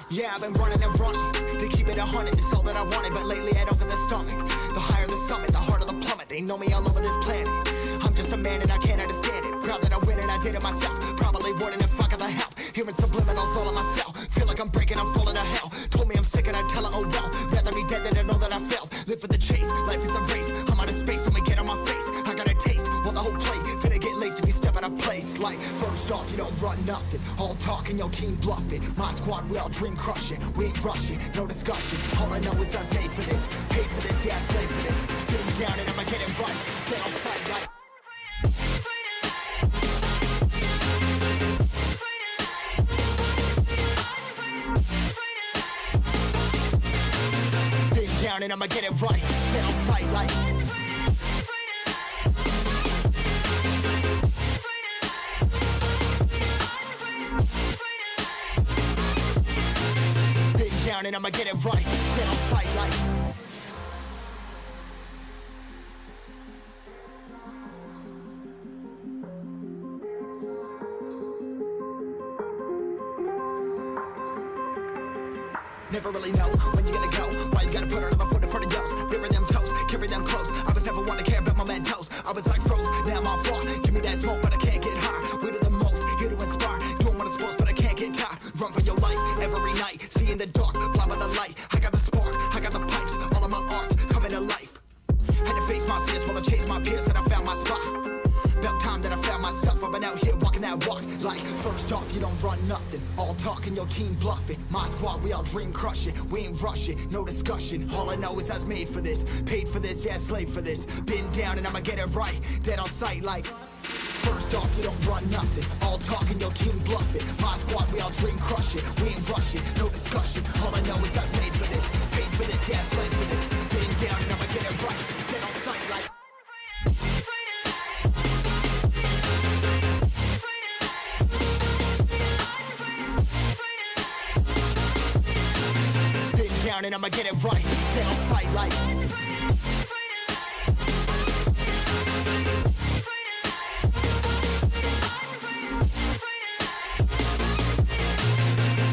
Yeah, I've been running and running to keep it 100, it's all that I wanted. But lately I don't get the stomach. The higher the summit, the harder the plummet. They know me all over this planet. I'm just a man and I can't understand it. Proud that I win and I did it myself. Probably wouldn't if I got the help. Hearing subliminals all on myself. Feel like I'm breaking, I'm falling to hell. Told me I'm sick and I tell her, oh well. Rather be dead than to know that I failed. Live for the chase, life is a race. I'm out of space, so me get on my face. I got a taste, well the whole plate finna get laced if you step out of place. Like, first off, you don't run nothing. All talk and your team bluff it. My squad, we all dream crushing. We ain't rushing, no discussion. All I know is us made for this. Paid for this, yeah, slave for this. Been down and I'ma get it right. Get on sight like down and I'ma get it right. Get on sight like big down and I'ma get it right. Get on sight like never really know when you're gonna go. Why you gotta put another foot in front of yours? Bury them toes, carry them close. I was never one to care about my mentos. I was like froze, now I'm on floor. Give me that smoke, but I can't get high. We do the most, here to inspire. Doing what I'm supposed, but I can't get tired. Run for your life every night. See in the dark, blind by the light. I got the spark, I got the pipes. All of my arts coming to life. Had to face my fears while I chased my peers, and I found my spot. About time that I found myself. I've been out here walking that walk. Like, first off, you don't run nothing. All talk and your team bluffing. My squad, we all dream crushing. We ain't rushing, no discussion. All I know is I was made for this. Paid for this, yeah, slave for this. Been down and I'ma get it right. Dead on sight like first off, you don't run nothing. All talk and your team bluffing. My squad, we all dream crushing. We ain't rushing, no discussion. All I know is I was made for this. Paid for this, yeah, slave for this. Been down and I'ma get it right. Dead on sight like down and I'ma get it right. Dead on sight like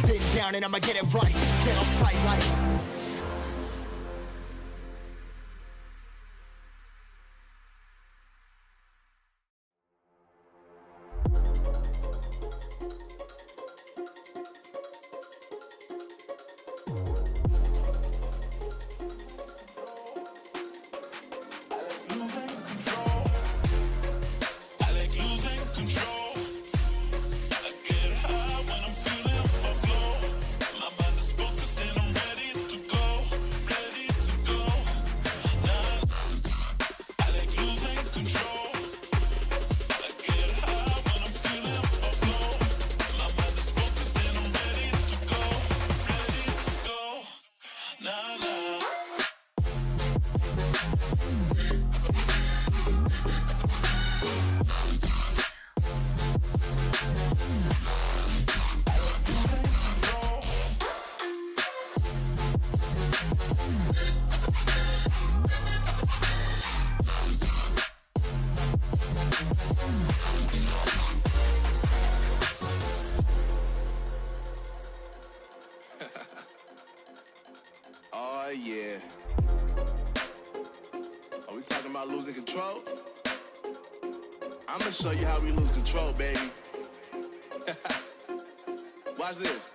been down and I'ma get it right. Dead on sight like oh yeah. Are we talking about losing control? I'm gonna show you how we lose control, baby. Watch this.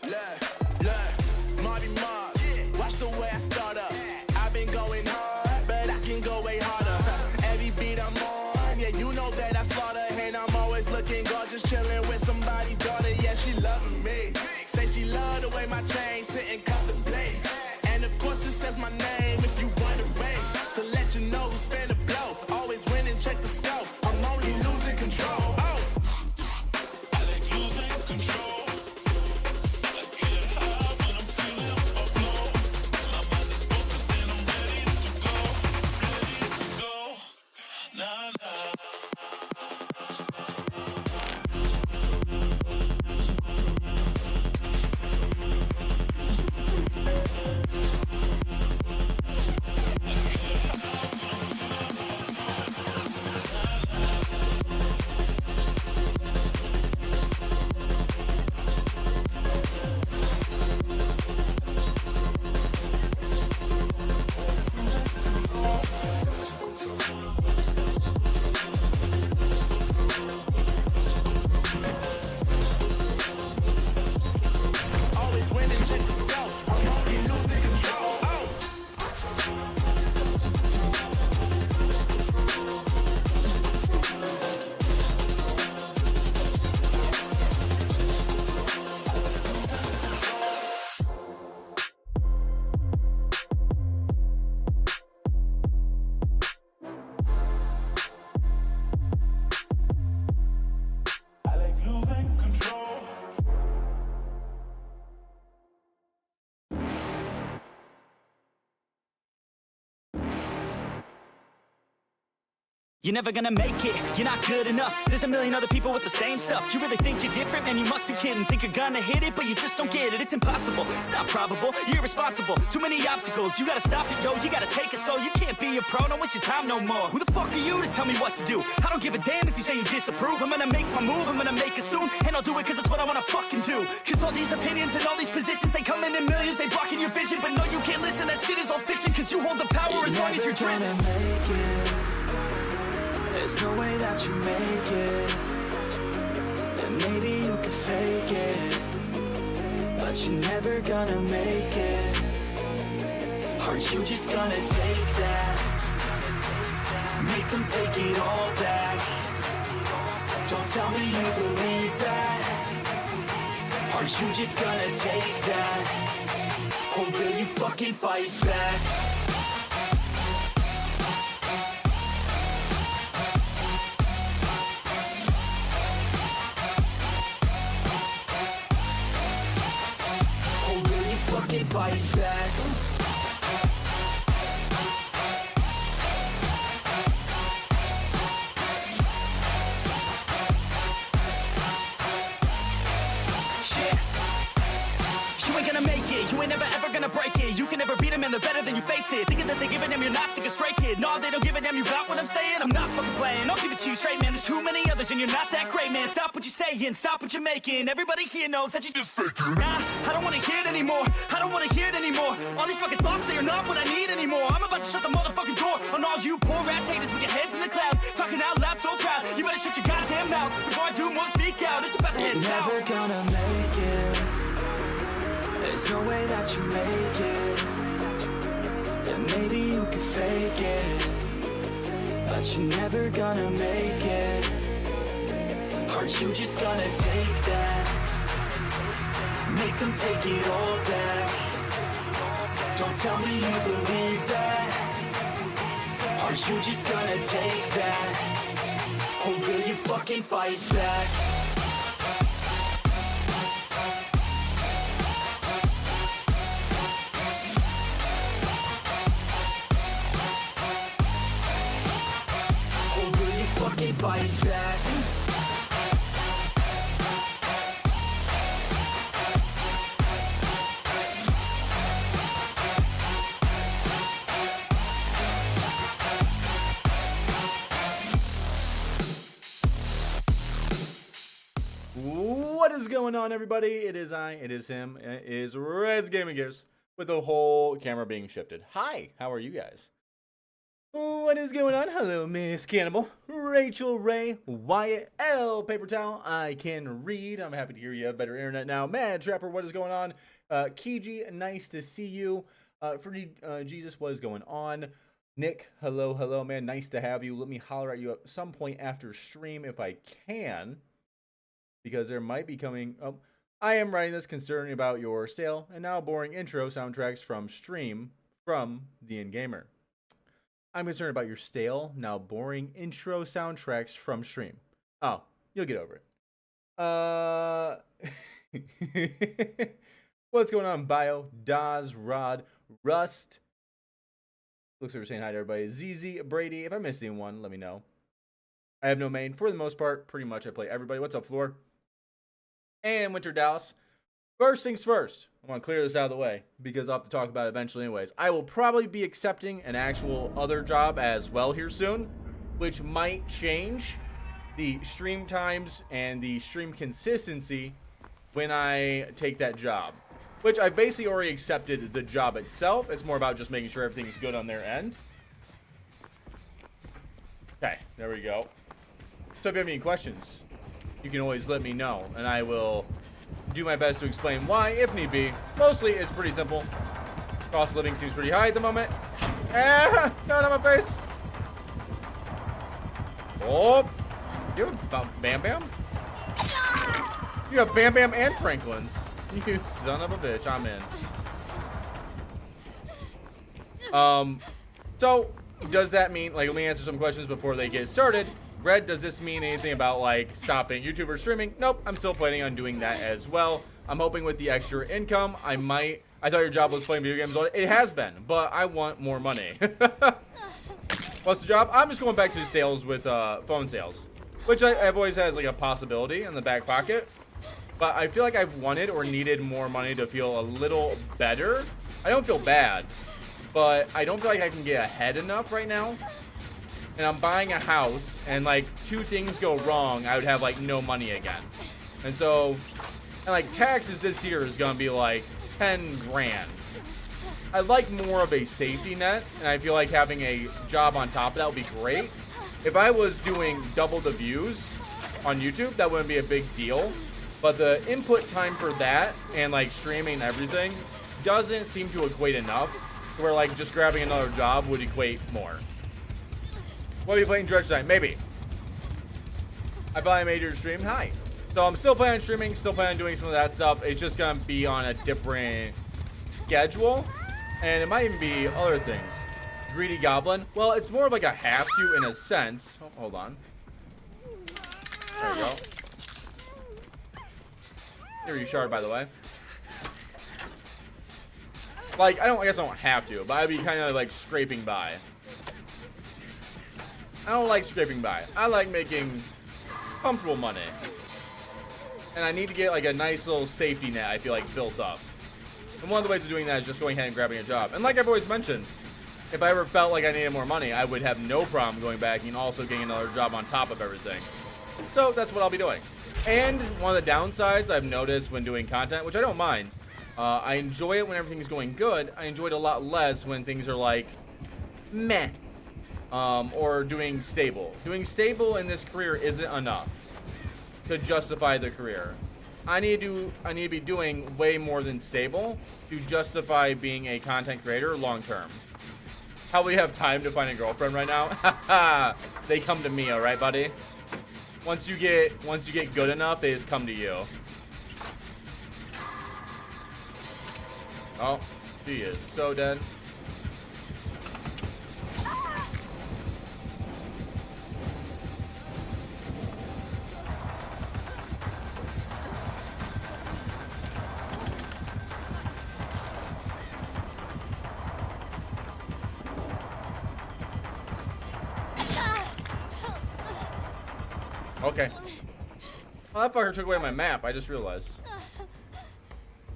Look, Marty Mark. Watch the way I start up. I've been going hard, but I can go way harder. Every beat I'm on, yeah, you know that I slaughter. And I'm always looking gorgeous, chilling with somebody's daughter. Yeah, she loving me. Say she love the way my chain sit and contemplate. And of course it says my name if you want to rate. To let you know who's finna blow. Always win and check the scope. I'm only losing control. Oh, I like losing control. I get high when I'm feeling a flow. My mind is focused and I'm ready to go. Ready to go. Nah, nah. You're never gonna make it, you're not good enough. There's a million other people with the same stuff. You really think you're different? Man, you must be kidding. Think you're gonna hit it, but you just don't get it. It's impossible, it's not probable, you're irresponsible. Too many obstacles, you gotta stop it, yo. You gotta take it slow, you can't be a pro. Don't waste your time no more. Who the fuck are you to tell me what to do? I don't give a damn if you say you disapprove. I'm gonna make my move, I'm gonna make it soon. And I'll do it cause it's what I wanna fucking do. Cause all these opinions and all these positions, they come in millions, they blocking your vision. But no, you can't listen, that shit is all fiction. Cause you hold the power as long as you're dreaming. There's no way that you make it. And maybe you can fake it, but you're never gonna make it. Aren't you just gonna take that? Make them take it all back. Don't tell me you believe that. Aren't you just gonna take that? Or will you fucking fight back? Fight back. You ain't gonna make it, you ain't never ever gonna break it. You can never beat them and they're better than you face it. Thinking that they give a damn, you're not thinking straight, kid. No, they don't give a damn, you got what I'm saying? I'm not fucking playing, I'll give it to you straight, man. There's too many others and you're not that great, man. Stop what you're saying, stop what you're making. Everybody here knows that you just faking. Nah, I don't wanna hear it anymore, I don't wanna hear it anymore. All these fucking thoughts, they are not what I need anymore. I'm about to shut the motherfucking door on all you poor ass haters with your heads in the clouds. Talking out loud so proud, you better shut your goddamn mouth before I do more speak out. It's about to head south. You're never gonna make it. There's no way that you make it. And maybe you can fake it, but you're never gonna make it. Aren't you just gonna take that? Make them take it all back. Don't tell me you believe that. Aren't you just gonna take that? Or will you fucking fight back? Fight back. What is going on, everybody? It is I, it is him, it is RedsGamingGears with the whole camera being shifted. Hi, how are you guys? What is going on? Hello, Miss Cannibal, Rachel, Ray, Wyatt, L, Paper Towel, I can read. I'm happy to hear you have better internet now. Mad Trapper, what is going on? Kiji, nice to see you. Free Jesus, what is going on? Nick, hello, hello, man. Nice to have you. Let me holler at you at some point after stream if I can, because there might be coming. Oh, I am writing this concerning about your stale and now boring intro soundtracks from stream from the In-Gamer. I'm concerned about your stale, now boring intro soundtracks from stream. Oh, you'll get over it. What's going on, Bio? Daz, Rod, Rust. Looks like we're saying hi to everybody. ZZ, Brady. If I missed anyone, let me know. I have no main. For the most part, pretty much I play everybody. What's up, Floor? And Winter Dallas. First things first, I want to clear this out of the way because I'll have to talk about it eventually anyways. I will probably be accepting an actual other job as well here soon, which might change the stream times and the stream consistency when I take that job. Which I basically already accepted the job itself. It's more about just making sure everything's good on their end. Okay, there we go. So if you have any questions, you can always let me know, and I will do my best to explain why, if need be. Mostly, it's pretty simple. Cost of living seems pretty high at the moment. Ah, not on my face. Oh, you have Bam Bam? You have Bam Bam and Franklin's. You son of a bitch, I'm in. So, does that mean, like, let me answer some questions before they get started. Red, does this mean anything about, like, stopping YouTuber streaming? Nope, I'm still planning on doing that as well. I'm hoping with the extra income, I thought your job was playing video games. It has been, but I want more money. What's the job? I'm just going back to sales with phone sales, which I've always had as like a possibility in the back pocket. But I feel like I've wanted or needed more money to feel a little better. I don't feel bad, but I don't feel like I can get ahead enough right now. And I'm buying a house, and like 2 things go wrong, I would have like no money again. And so, and like taxes this year is gonna be like 10 grand. I'd like more of a safety net, and I feel like having a job on top of that would be great. If I was doing double the views on YouTube, that wouldn't be a big deal. But the input time for that and like streaming and everything doesn't seem to equate enough to where like just grabbing another job would equate more. What are you playing Dredge tonight? Maybe. I finally made your stream. Hi. So I'm still planning on streaming, still planning on doing some of that stuff. It's just gonna be on a different schedule. And it might even be other things. Greedy Goblin. Well, it's more of like a have to in a sense. Oh, hold on. There you go. Here you shard, by the way. Like, I guess I don't have to, but I'd be kind of like scraping by. I don't like scraping by. I like making comfortable money. And I need to get like a nice little safety net, I feel like, built up. And one of the ways of doing that is just going ahead and grabbing a job. And like I've always mentioned, if I ever felt like I needed more money, I would have no problem going back and also getting another job on top of everything. So that's what I'll be doing. And one of the downsides I've noticed when doing content, which I don't mind, I enjoy it when everything's going good. I enjoy it a lot less when things are like, meh. Or doing stable. Doing stable in this career isn't enough to justify the career. I need to be doing way more than stable to justify being a content creator long term. Probably have time to find a girlfriend right now. They come to me, all right, buddy? Once you get good enough, they just come to you. Oh, she is so dead. Okay. Well, that fucker took away my map. I just realized.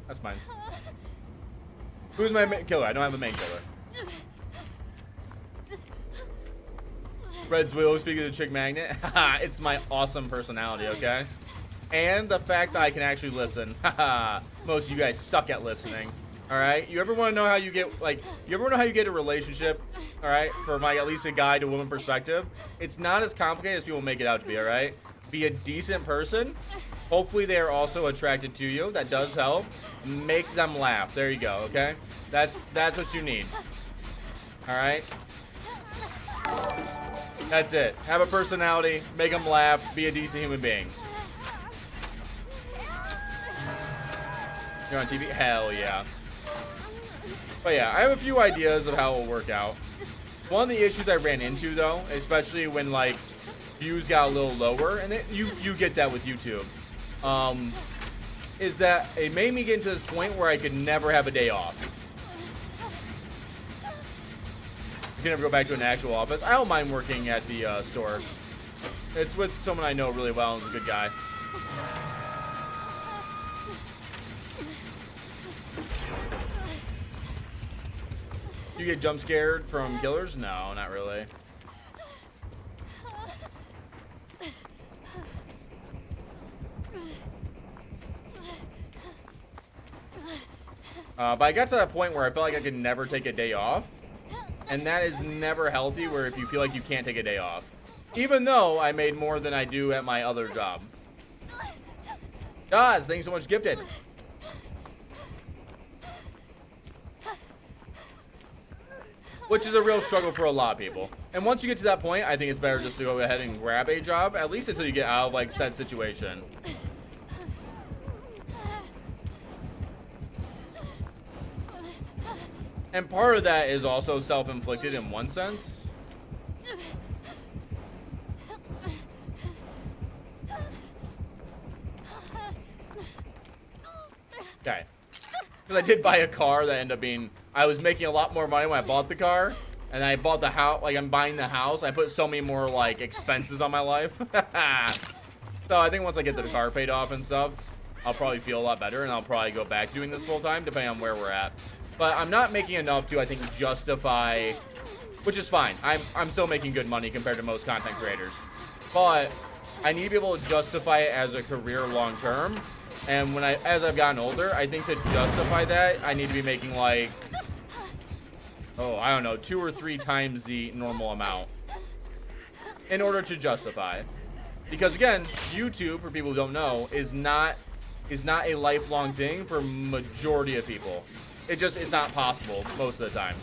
That's mine. Who's my main killer? I don't have a main killer. Red's Wheel, speaking of the chick magnet. It's my awesome personality, okay? And the fact that I can actually listen. Most of you guys suck at listening. Alright? You ever want to know how you get, like, you ever want to know how you get a relationship? Alright? From, like, at least a guy to woman perspective. It's not as complicated as people make it out to be, alright? Be a decent person. Hopefully they are also attracted to you. That does help. Make them laugh. There you go, okay? That's what you need. Alright? That's it. Have a personality. Make them laugh. Be a decent human being. You're on TV? Hell yeah. But yeah, I have a few ideas of how it will work out. One of the issues I ran into, though, especially when, like, views got a little lower, and you get that with YouTube, is that it made me get to this point where I could never have a day off. I can never go back to an actual office. I don't mind working at the store. It's with someone I know really well and is a good guy. You get jump scared from killers? No, not really. But I got to that point where I felt like I could never take a day off. And that is never healthy, where if you feel like you can't take a day off. Even though I made more than I do at my other job. Guys, thanks so much, Gifted. Which is a real struggle for a lot of people. And once you get to that point, I think it's better just to go ahead and grab a job, at least until you get out of, like, said situation. And part of that is also self-inflicted in one sense. Okay. Because I did buy a car that ended up being... I was making a lot more money when I bought the car. and I bought the house, like I'm buying the house, I put so many more like expenses on my life. So I think once I get the car paid off and stuff, I'll probably feel a lot better, and I'll probably go back doing this full time, depending on where we're at. But I'm not making enough to, I think, justify, which is fine. I'm still making good money compared to most content creators, but I need to be able to justify it as a career long term. And as I've gotten older, I think to justify that, I need to be making like, oh, I don't know, 2 or 3 times the normal amount in order to justify. Because again, YouTube, for people who don't know, is not a lifelong thing for majority of people. It's not possible most of the time.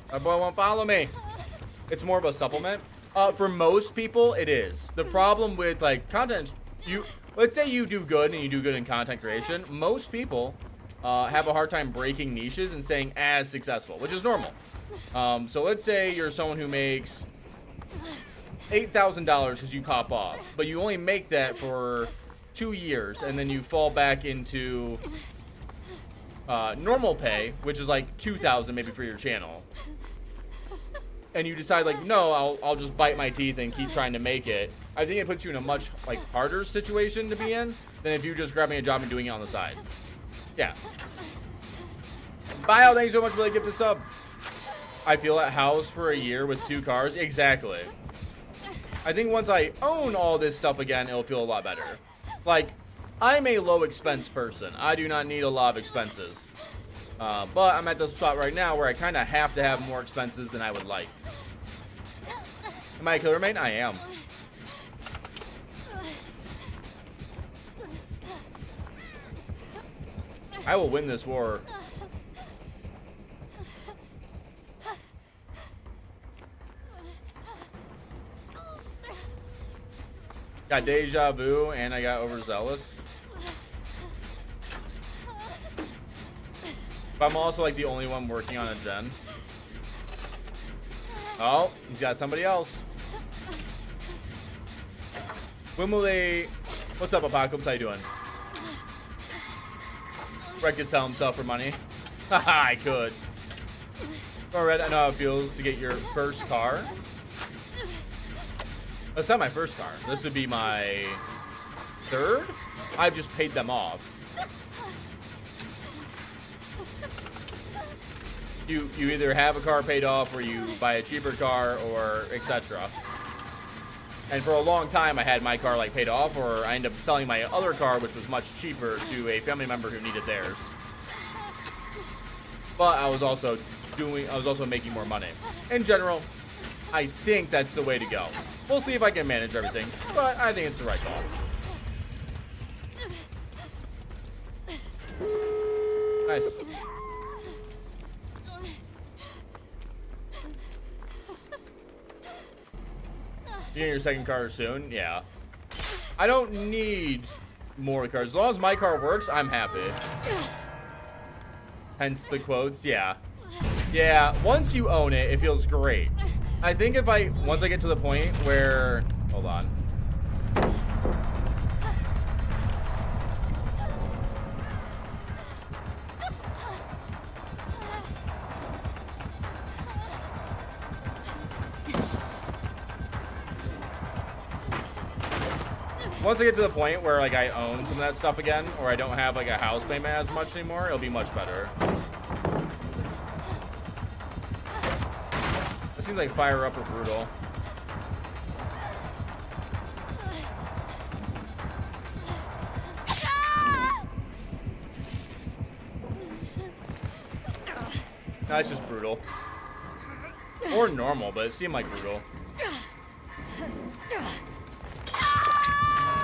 That boy won't follow me. It's more of a supplement. For most people, it is. The problem with like content, let's say you do good and you do good in content creation. Most people have a hard time breaking niches and staying as successful, which is normal. So let's say you're someone who makes $8,000 because you pop off, but you only make that for 2 years, and then you fall back into normal pay, which is like $2,000 maybe for your channel. And you decide like, no, I'll just bite my teeth and keep trying to make it. I think it puts you in a much like harder situation to be in than if you just grabbing a job and doing it on the side. Yeah. Bio, thanks so much for the gifted sub. I feel at house for a year with 2 cars. Exactly. I think once I own all this stuff again, it'll feel a lot better. Like, I'm a low expense person. I do not need a lot of expenses. But I'm at this spot right now where I kind of have to have more expenses than I would like. Am I a killer main? I am. I will win this war. Got deja vu and I got overzealous. But I'm also like the only one working on a gen. Oh, he's got somebody else. When will they... What's up, Apocalypse? How you doing? Red could sell himself for money. Haha, I could. Oh, Red, I know how it feels to get your first car. That's not my first car. This would be my 3rd. I've just paid them off. You either have a car paid off or you buy a cheaper car or etc. And for a long time I had my car like paid off, or I ended up selling my other car, which was much cheaper, to a family member who needed theirs. But I was also making more money. In general, I think that's the way to go. We'll see if I can manage everything, but I think it's the right call. Nice. You get your second car soon? Yeah. I don't need more cars. As long as my car works, I'm happy. Hence the quotes. Yeah. Yeah, once you own it, it feels great. I think once I get to the point where... Hold on. Once I get to the point where like I own some of that stuff again, or I don't have like a house payment as much anymore, it'll be much better. It seems like fire up or brutal. No, it's just brutal. Or normal, but it seemed like brutal.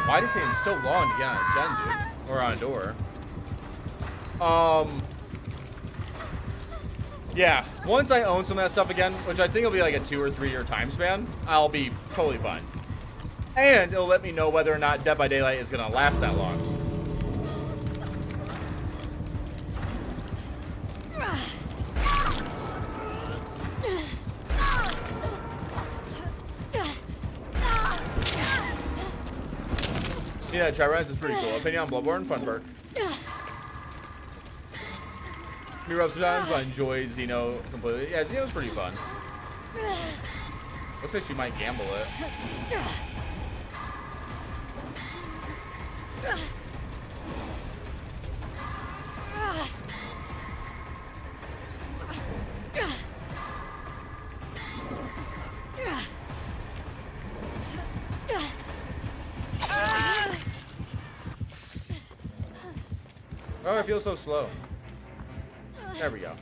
Why did it take so long to get on a gen, dude? Or on a door? Yeah, once I own some of that stuff again, which I think will be like a 2 or 3 year time span, I'll be totally fine. And it'll let me know whether or not Dead by Daylight is gonna last that long. Yeah, try rise is pretty cool. Opinion on Bloodborne, fun perk. Me rough sometimes, but I enjoy Xeno completely. Yeah, Xeno's pretty fun. Looks like she might gamble it. Oh, I feel so slow. There we go.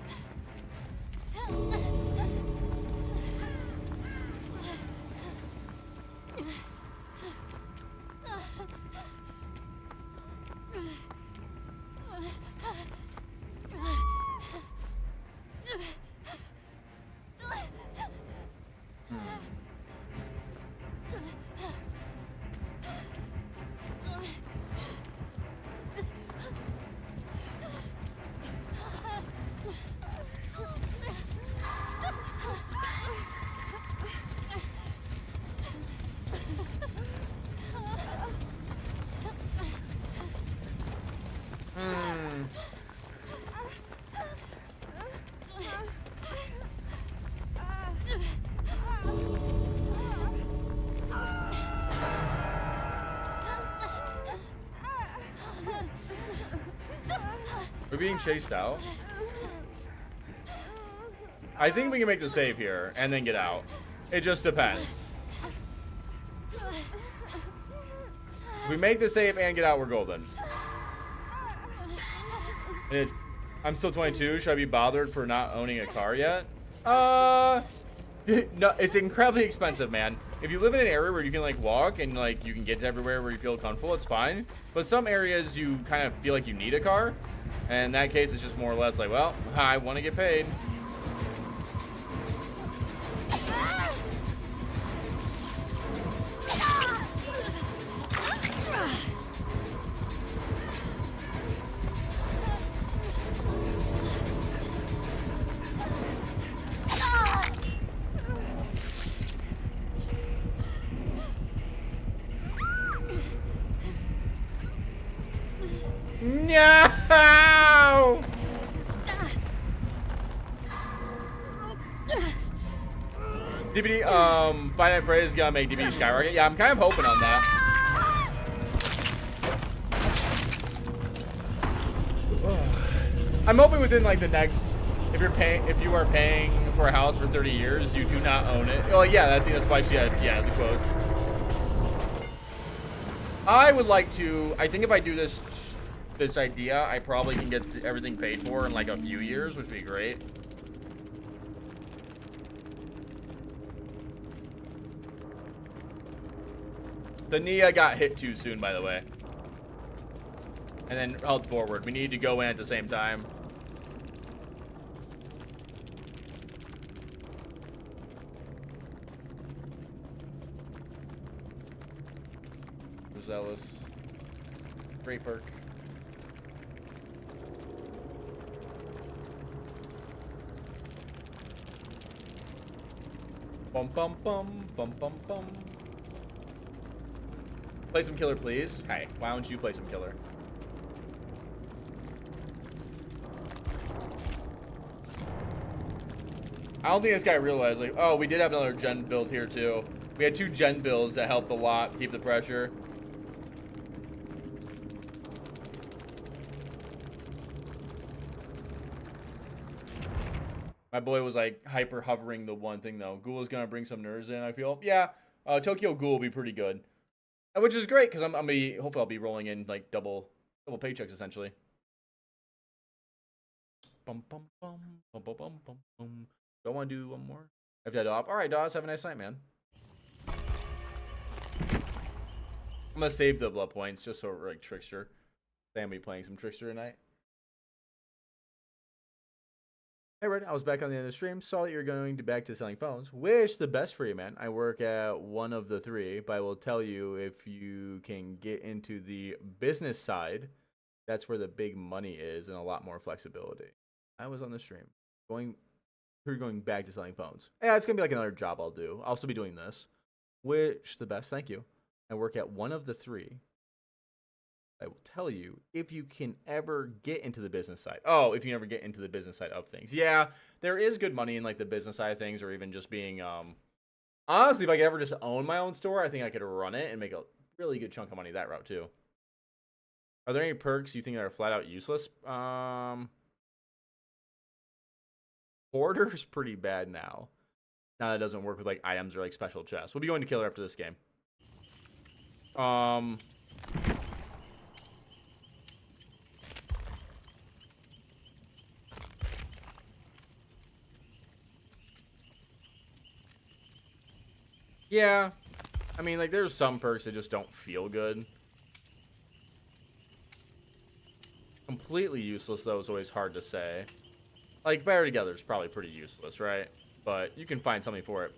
We're being chased out. I think we can make the save here and then get out. It just depends. If we make the save and get out, we're golden. I'm still 22. Should I be bothered for not owning a car yet? No, it's incredibly expensive, man. If you live in an area where you can like walk and like you can get to everywhere where you feel comfortable, it's fine. But some areas you kind of feel like you need a car. And in that case, it's just more or less like, well, I want to get paid. No! DBD, finite phrase is gonna make DBD skyrocket. Yeah, I'm kind of hoping on that. I'm hoping within like the next, if you are paying for a house for 30 years, you do not own it. Oh yeah, I think that's why she had the quotes. I would like to. I think if I do this idea, I probably can get everything paid for in like a few years, which would be great. The Nia got hit too soon, by the way. And then held forward. We need to go in at the same time. Zealous. Great perk. Bum bum bum bum bum bum. Play some killer, please. Hey, why don't you play some killer? I don't think this guy realized, like, oh, we did have another gen build here too. We had 2 gen builds that helped a lot keep the pressure. My boy was like hyper hovering the one thing though. Ghoul is gonna bring some nerves in, I feel. Yeah, Tokyo Ghoul will be pretty good, which is great because hopefully I'll be rolling in like double paychecks essentially. Bum bum bum bum bum bum bum bum. Do I want to do one more? I have to head off. All right, Dawes, have a nice night, man. I'm gonna save the blood points just so we're like Trickster. I'm gonna be playing some Trickster tonight. Hey Red, I was back on the end of the stream. Saw that you're going back to selling phones. Wish the best for you, man. I work at one of the 3, but I will tell you if you can get into the business side, that's where the big money is and a lot more flexibility. I was on the stream going back to selling phones. Yeah, it's gonna be like another job I'll do. I'll still be doing this. Wish the best. Thank you. I work at one of the three. I will tell you if you can ever get into the business side. Oh, if you ever get into the business side of things. Yeah, there is good money in like the business side of things, or even just being honestly, if I could ever just own my own store, I think I could run it and make a really good chunk of money that route too. Are there any perks you think that are flat out useless? Hoarder's pretty bad now. Now that doesn't work with like items or like special chests. We'll be going to killer after this game. Yeah, I mean, like, there's some perks that just don't feel good. Completely useless, though, is always hard to say. Like, Better Together is probably pretty useless, right? But you can find something for it.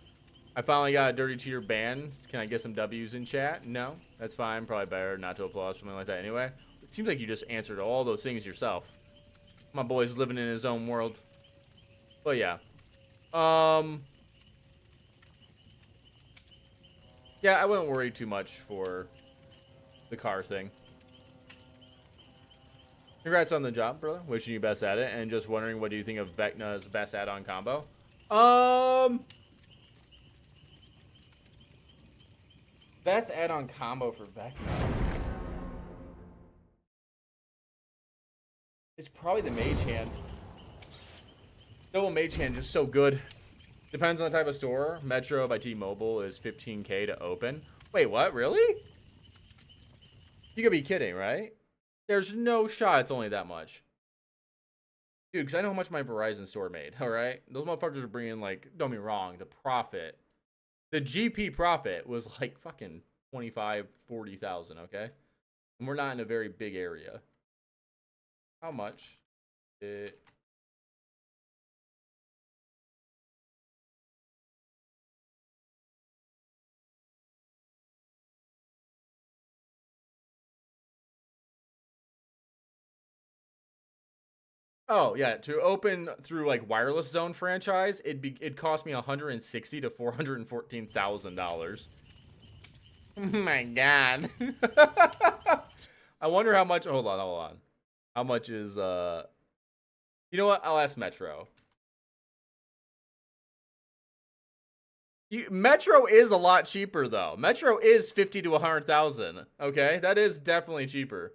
I finally got a Dirty Cheater ban. Can I get some W's in chat? No, that's fine. Probably better not to applaud something like that anyway. It seems like you just answered all those things yourself. My boy's living in his own world. But yeah. Yeah, I wouldn't worry too much for the car thing. Congrats on the job, brother. Wishing you best at it. And just wondering, what do you think of Vecna's best add-on combo? Best add-on combo for Vecna. It's probably the Mage Hand. Double Mage Hand, just so good. Depends on the type of store. Metro by T-Mobile is $15K to open. Wait, what? Really? You could be kidding, right? There's no shot it's only that much. Dude, because I know how much my Verizon store made, all right? Those motherfuckers are bringing, like, don't be wrong, the profit. The GP profit was, like, fucking 25, 40,000, okay? And we're not in a very big area. How much? Oh yeah, to open through like Wireless Zone franchise, it'd cost me $160,000 to $414,000. Oh my god! I wonder how much. Hold on. How much is You know what? I'll ask Metro. Metro is a lot cheaper though. Metro is $50,000 to $100,000. Okay, that is definitely cheaper.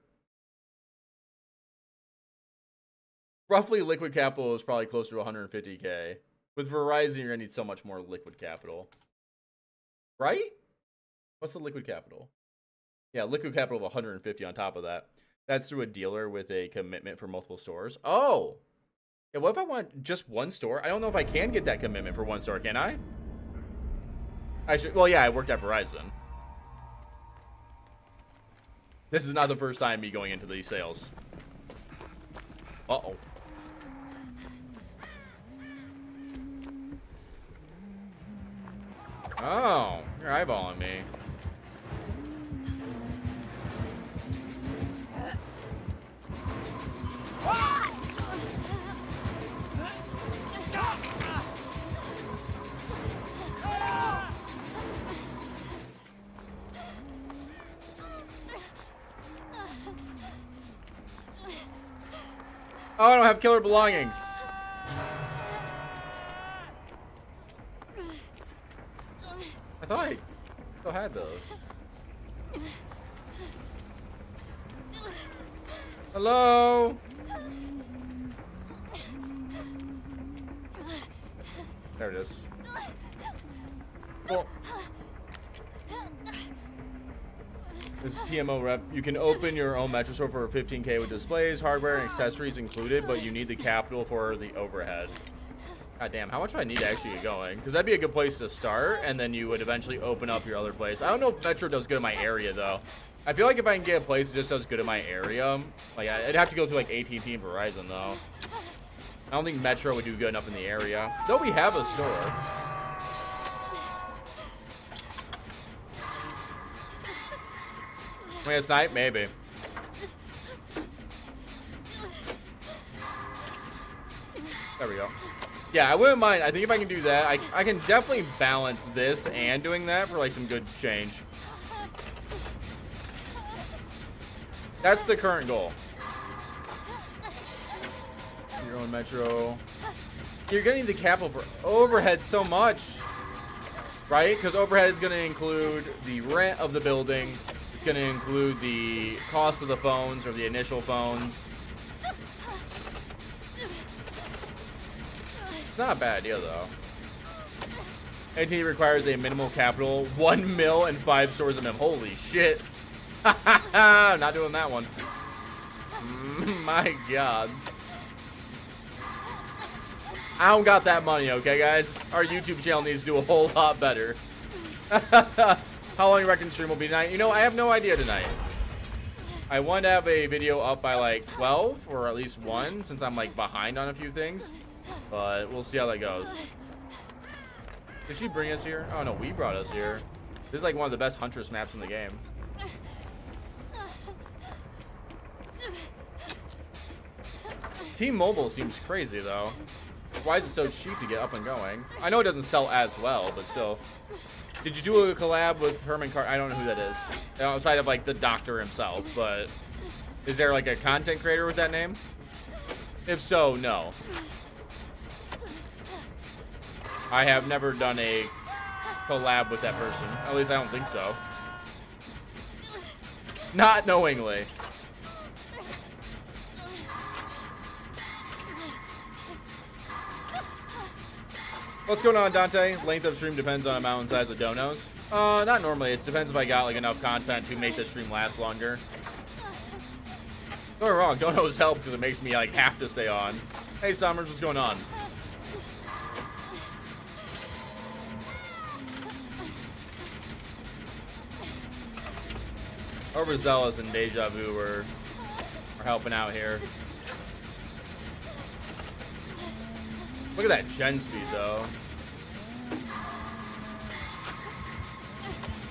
Roughly, liquid capital is probably closer to 150K. With Verizon, you're gonna need so much more liquid capital, right? What's the liquid capital? Yeah, liquid capital of 150 on top of that. That's through a dealer with a commitment for multiple stores. Oh, yeah. What if I want just one store? I don't know if I can get that commitment for one store. Can I? I should. Well, yeah, I worked at Verizon. This is not the first time me going into these sales. Uh-oh. Oh, you're eyeballing me. Oh, I don't have killer belongings. I thought I still had those. Hello? There it is. Cool. This is TMO rep. You can open your own Metro store for 15K with displays, hardware, and accessories included, but you need the capital for the overhead. God damn, how much do I need to actually get going? Because that'd be a good place to start, and then you would eventually open up your other place. I don't know if Metro does good in my area, though. I feel like if I can get a place that just does good in my area, like, I'd have to go through, like, AT&T and Verizon, though. I don't think Metro would do good enough in the area. Though we have a store. Wait, a snipe? Maybe. There we go. Yeah, I wouldn't mind. I think if I can do that, I can definitely balance this and doing that for like some good change. That's the current goal. Your own metro. You're gonna need the capital for overhead so much, right? Because overhead is gonna include the rent of the building. It's gonna include the cost of the phones or the initial phones. It's not a bad idea though. AT&T requires a minimal capital, 1 mil and 5 stores of them. Holy shit. Not doing that one. My God. I don't got that money, okay, guys? Our YouTube channel needs to do a whole lot better. How long you reckon stream will be tonight? You know, I have no idea tonight. I want to have a video up by like 12 or at least 1 since I'm like behind on a few things. But we'll see how that goes. Did she bring us here? Oh no, we brought us here. This is like one of the best Huntress maps in the game. T-Mobile seems crazy though. Why is it so cheap to get up and going? I know it doesn't sell as well, but still. Did you do a collab with Herman Car? I don't know who that is. Outside of like the doctor himself, but is there like a content creator with that name? If so, no. I have never done a collab with that person. At least I don't think so. Not knowingly. What's going on, Dante? Length of stream depends on amount and size of donos. Not normally. It depends if I got like enough content to make the stream last longer. Don't get me wrong, donos help because it makes me like have to stay on. Hey Summers, what's going on? Overzealous and Deja Vu are helping out here. Look at that gen speed, though.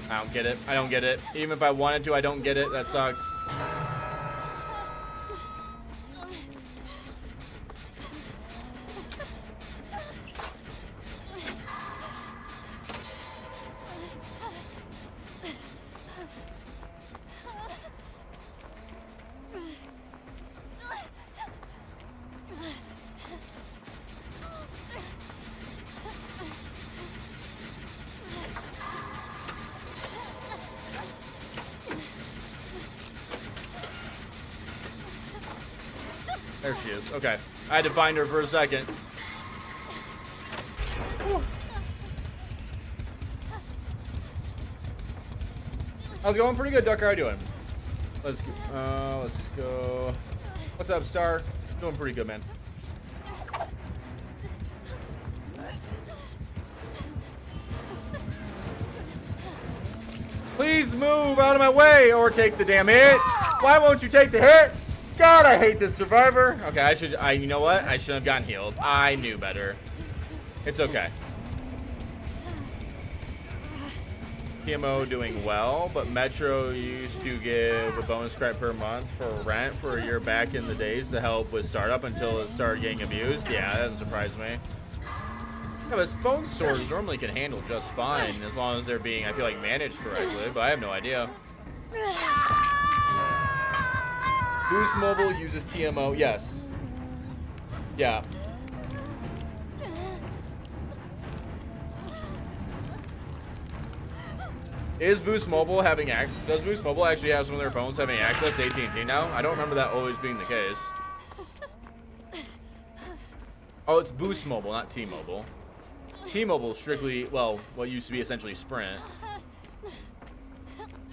I don't get it. I don't get it. Even if I wanted to, I don't get it. That sucks. There she is. Okay. I had to find her for a second. Whew. How's it going? Pretty good, Ducker. How you doing? Let's go. Let's go. What's up, Star? Doing pretty good, man. Please move out of my way or take the damn hit. Why won't you take the hit? God, I hate this survivor. Okay, you know what? I shouldn't have gotten healed. I knew better. It's okay. PMO doing well, but Metro used to give a bonus credit per month for rent for a year back in the days to help with startup until it started getting abused. Yeah, that doesn't surprise me. Yeah, but phone stores normally can handle just fine as long as they're being, I feel like, managed correctly, but I have no idea. Boost Mobile uses TMO. Yes. Yeah. Is Boost Mobile having does Boost Mobile actually have some of their phones having access to AT&T now? I don't remember that always being the case. Oh, it's Boost Mobile, not T-Mobile. T-Mobile strictly, well, what used to be essentially Sprint.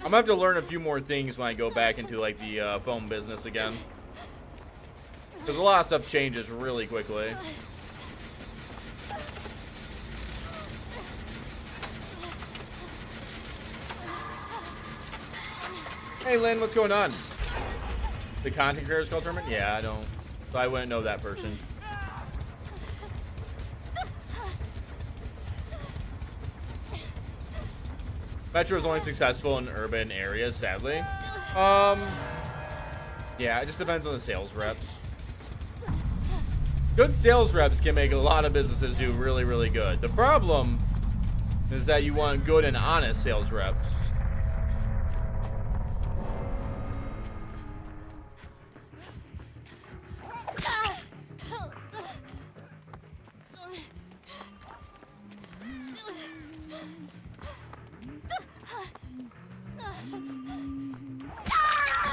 I'm gonna have to learn a few more things when I go back into like the phone business again, because a lot of stuff changes really quickly. Hey Lynn, what's going on? The content creators call tournament? Yeah, I don't. So I wouldn't know that person. Metro is only successful in urban areas, sadly. Yeah, it just depends on the sales reps. Good sales reps can make a lot of businesses do really, really good. The problem is that you want good and honest sales reps.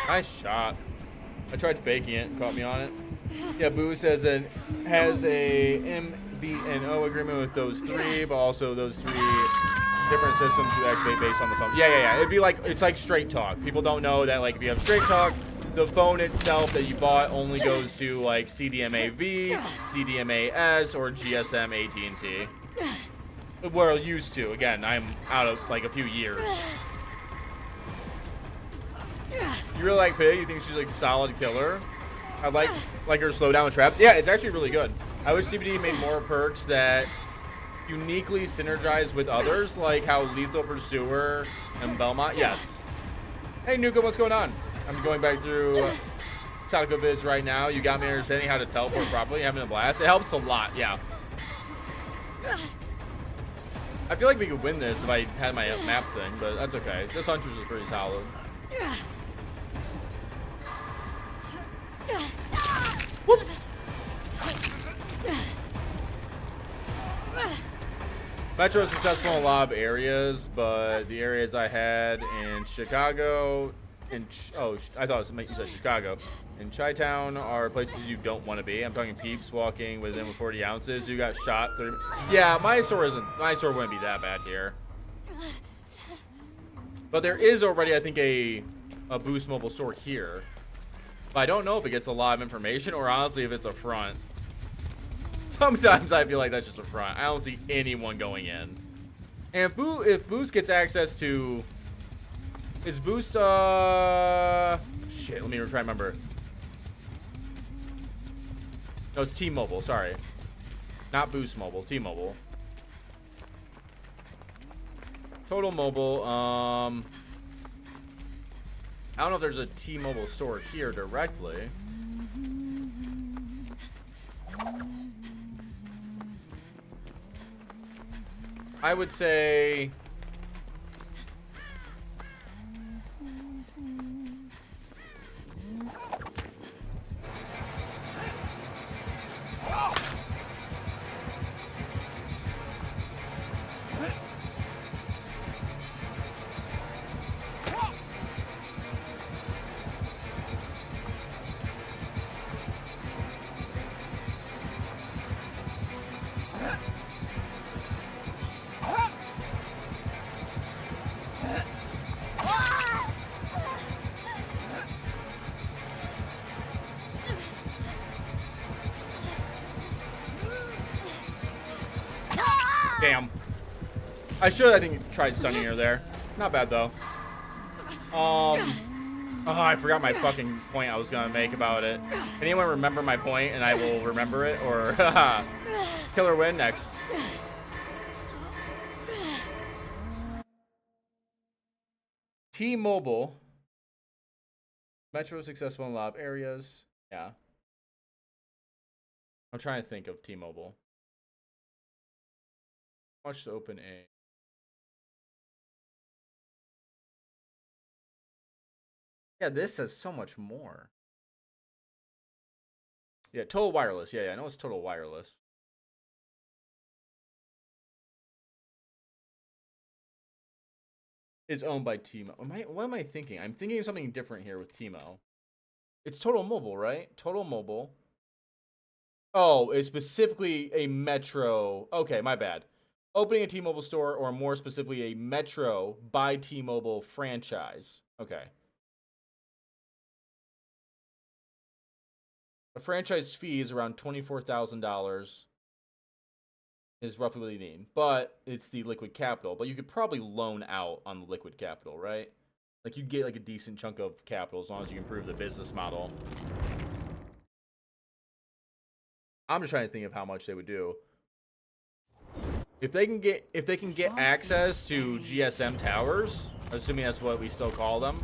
Nice shot. I tried faking it and caught me on it. Yeah, Boost has a MVNO agreement with those three, but also those three different systems to activate based on the phone. Yeah. It'd be like, it's like straight talk. People don't know that, like, if you have straight talk, the phone itself that you bought only goes to like CDMA-V, CDMA-S, or GSM AT&T. We're used to. Again, I'm out of like a few years. You really like Pig? You think she's like a solid killer? I like her slow down with traps. Yeah, it's actually really good. I wish DVD made more perks that uniquely synergize with others, like how Lethal Pursuer and Belmont. Yes. Hey Nuka, what's going on? I'm going back through Sadako vids right now. You got me understanding how to teleport properly, having a blast. It helps a lot, yeah. I feel like we could win this if I had my map thing, but that's okay. This Huntress is pretty solid. Whoops. Metro is successful in a lot of areas, but the areas I had in Chicago, I thought you said Chicago. In Chi-Town are places you don't want to be. I'm talking peeps walking within 40 ounces. You got shot through. Yeah, my store wouldn't be that bad here. But there is already, I think, a Boost mobile store here. But I don't know if it gets a lot of information or honestly if it's a front. Sometimes I feel like that's just a front. I don't see anyone going in. And if Boost gets access to... Is Boost, shit, let me try to remember. No, it's T-Mobile, sorry. Not Boost Mobile, T-Mobile. Total Mobile, I don't know if there's a T-Mobile store here directly. I would say... Damn. I should, I think, tried stunning her there. Not bad, though. Oh, I forgot my fucking point I was gonna make about it. Anyone remember my point and I will remember it? Or, killer win next. T-Mobile. Metro is successful in a lot of areas. Yeah. I'm trying to think of T-Mobile. Much to open a. Yeah, this says so much more. Yeah, Total Wireless. Yeah, I know it's Total Wireless. Is owned by T-Mo. What am I thinking? I'm thinking of something different here with T-Mo. It's Total Mobile, right? Total Mobile. Oh, it's specifically a Metro. Okay, my bad. Opening a T-Mobile store, or more specifically, a Metro by T-Mobile franchise. Okay. The franchise fee is around $24,000. Is roughly what you need. But it's the liquid capital. But you could probably loan out on the liquid capital, right? Like, you'd get like a decent chunk of capital as long as you improve the business model. I'm just trying to think of how much they would do. If they can get access to GSM towers, assuming that's what we still call them,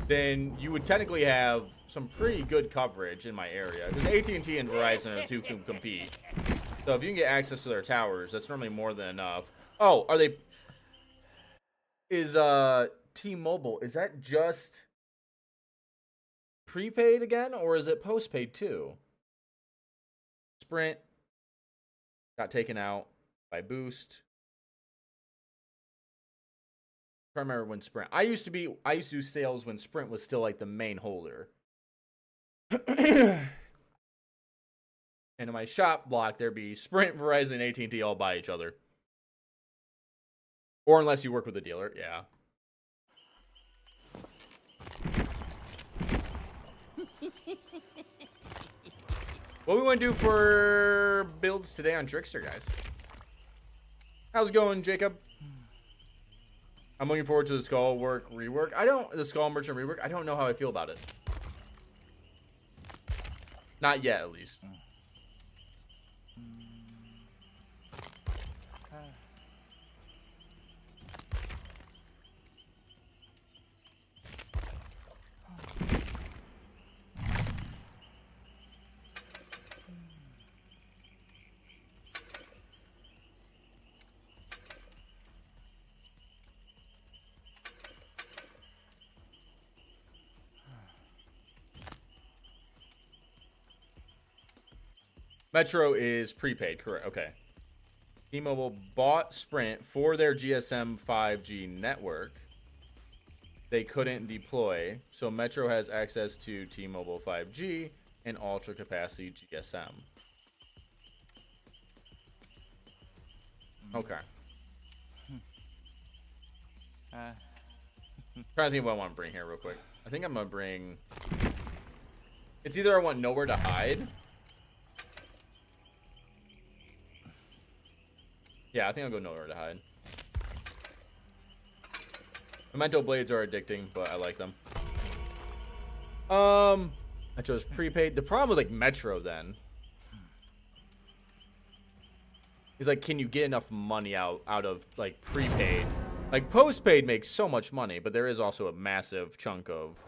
then you would technically have some pretty good coverage in my area. Because AT&T and Verizon are the two who can compete. So if you can get access to their towers, that's normally more than enough. Oh, are they... Is T-Mobile, is that just prepaid again, or is it postpaid too? Sprint got taken out by Boost. I remember when Sprint. I used to do sales when Sprint was still like the main holder. And in my shop block, there'd be Sprint, Verizon, AT&T all by each other. Or unless you work with a dealer, yeah. What we want to do for builds today on Trickster, guys? How's it going, Jacob? I'm looking forward to the Skull rework. The Skull Merchant rework. I don't know how I feel about it. Not yet, at least. Metro is prepaid, correct? Okay. T-Mobile bought Sprint for their GSM 5G network. They couldn't deploy, so Metro has access to T-Mobile 5G and ultra capacity GSM. Okay. Trying to think of what I want to bring here real quick. I think I'm gonna bring. It's either I want nowhere to hide. Yeah, I think I'll go nowhere to hide. Memento blades are addicting, but I like them. Metro's prepaid. The problem with like Metro then is like, can you get enough money out of like prepaid? Like postpaid makes so much money, but there is also a massive chunk of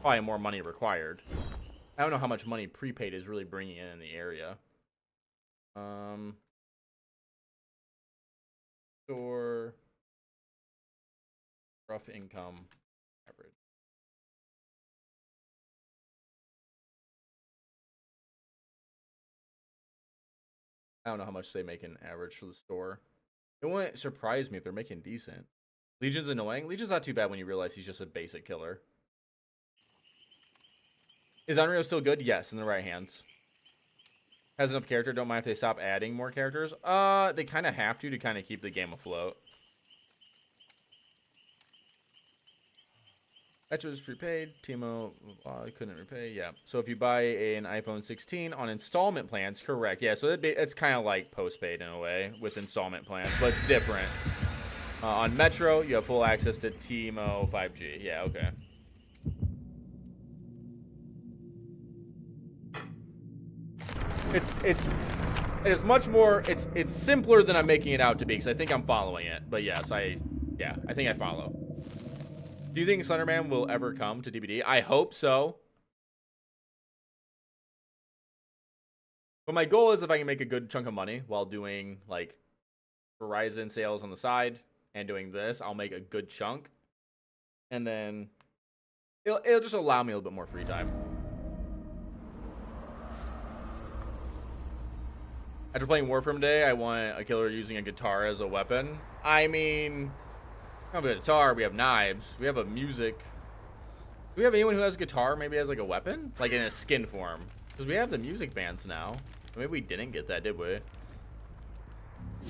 probably more money required. I don't know how much money prepaid is really bringing in the area. Or rough income average. I don't know how much they make in average for the store. It wouldn't surprise me if they're making decent. Legion's annoying. Legion's not too bad when you realize he's just a basic killer. Is Unreal still good? Yes, in the right hands. Has enough character. Don't mind if they stop adding more characters. They kind of have to kind of keep the game afloat. Metro's prepaid. Timo, I couldn't repay. Yeah. So if you buy an iPhone 16 on installment plans, correct. Yeah. So it's kind of like postpaid in a way with installment plans, but it's different. On Metro, you have full access to Timo 5G. Yeah. Okay. It's much more. It's simpler than I'm making it out to be, because I think I'm following it. But yes, I think I follow. Do you think Slenderman will ever come to DBD? I hope so. But my goal is if I can make a good chunk of money while doing like Verizon sales on the side and doing this, I'll make a good chunk, and then it'll just allow me a little bit more free time. After playing Warframe today, I want a killer using a guitar as a weapon. I mean, we have a guitar, we have knives, we have a music. Do we have anyone who has a guitar maybe as like a weapon? Like in a skin form? Because we have the music bands now. Maybe we didn't get that, did we? I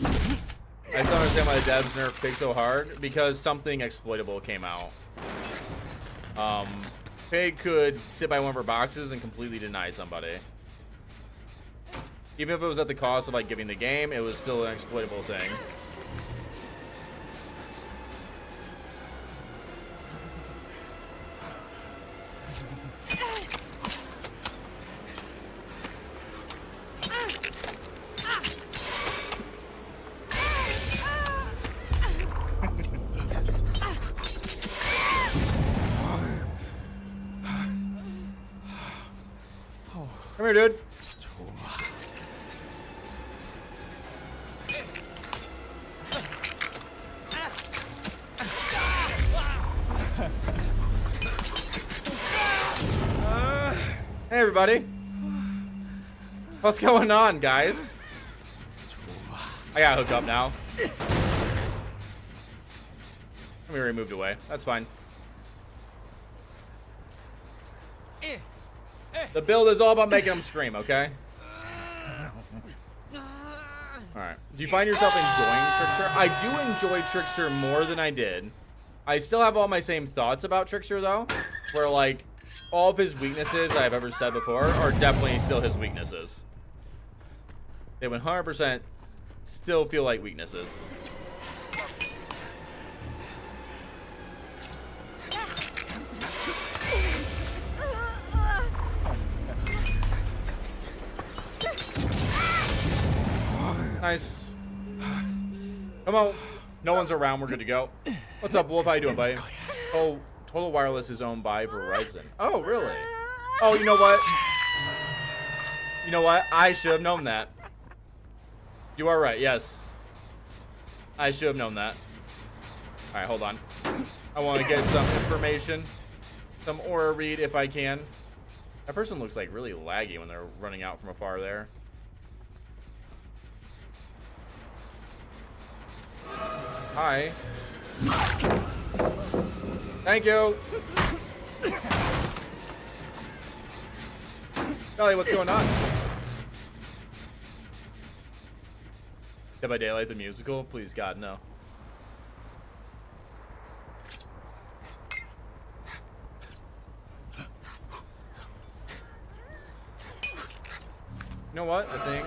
just don't understand why the devs nerfed Pig so hard. Because something exploitable came out. Pig could sit by one of her boxes and completely deny somebody. Even if it was at the cost of like giving the game, it was still an exploitable thing. Come here, dude. Hey everybody, what's going on, guys? I got hooked up now. Come We already moved away. That's fine. The build is all about making them scream, okay? Alright. Do you find yourself enjoying Trickster? I do enjoy Trickster more than I did. I still have all my same thoughts about Trickster, though. Where, like, all of his weaknesses I've ever said before are definitely still his weaknesses. They 100% still feel like weaknesses. Nice. Come on. No one's around. We're good to go. What's up, Wolf? How you doing, buddy? Oh, Total Wireless is owned by Verizon. Oh, really? Oh, you know what? You know what? I should have known that. You are right. Yes. I should have known that. All right, hold on. I want to get some information. Some aura read if I can. That person looks like really laggy when they're running out from afar there. Hi. Thank you. Kelly, what's going on? Dead by Daylight the musical? Please, God, no. You know what? I think.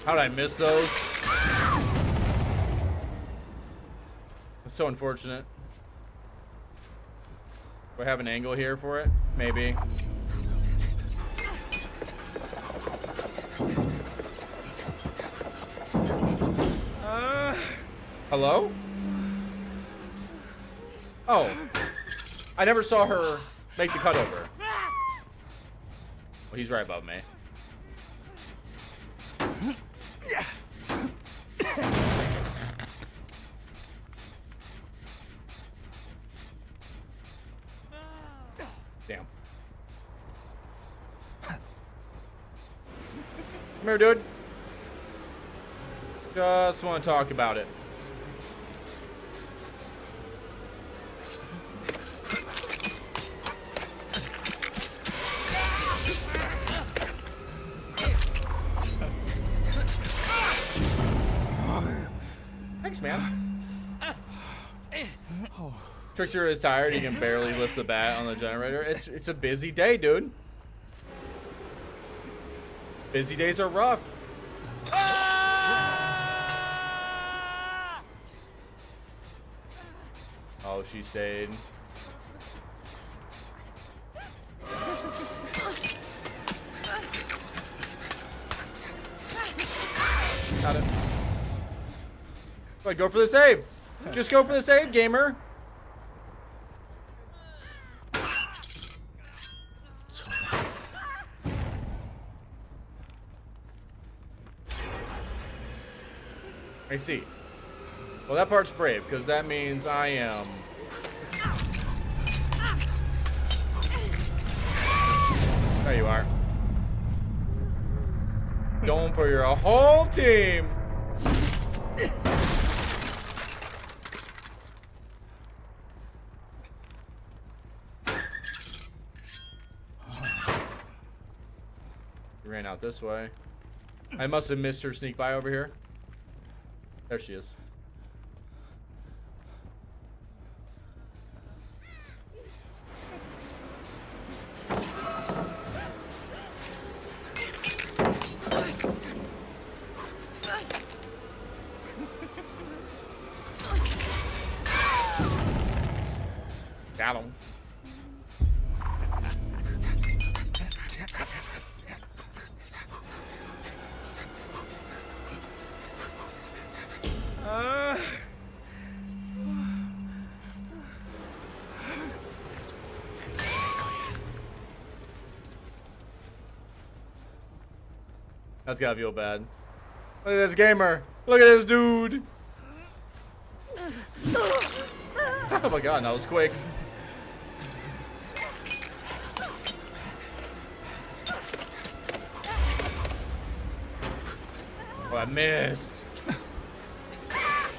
How did I miss those? That's so unfortunate. Do I have an angle here for it? Maybe. Hello? Oh. I never saw her make the cutover. Well, he's right above me. Damn. Come here, dude. Just want to talk about it. Thanks, man. Trickster is tired. He can barely lift the bat on the generator. It's a busy day, dude. Busy days are rough. Oh, she stayed. Got it. Go ahead, go for the save. Just go for the save, gamer. I see. Well, that part's brave, because that means I am... There you are. Going for your whole team. He ran out this way. I must have missed her sneak by over here. There she is. Got him. That's gotta feel bad. Look at this gamer. Look at this dude. Oh my god, that was quick. Oh, I missed.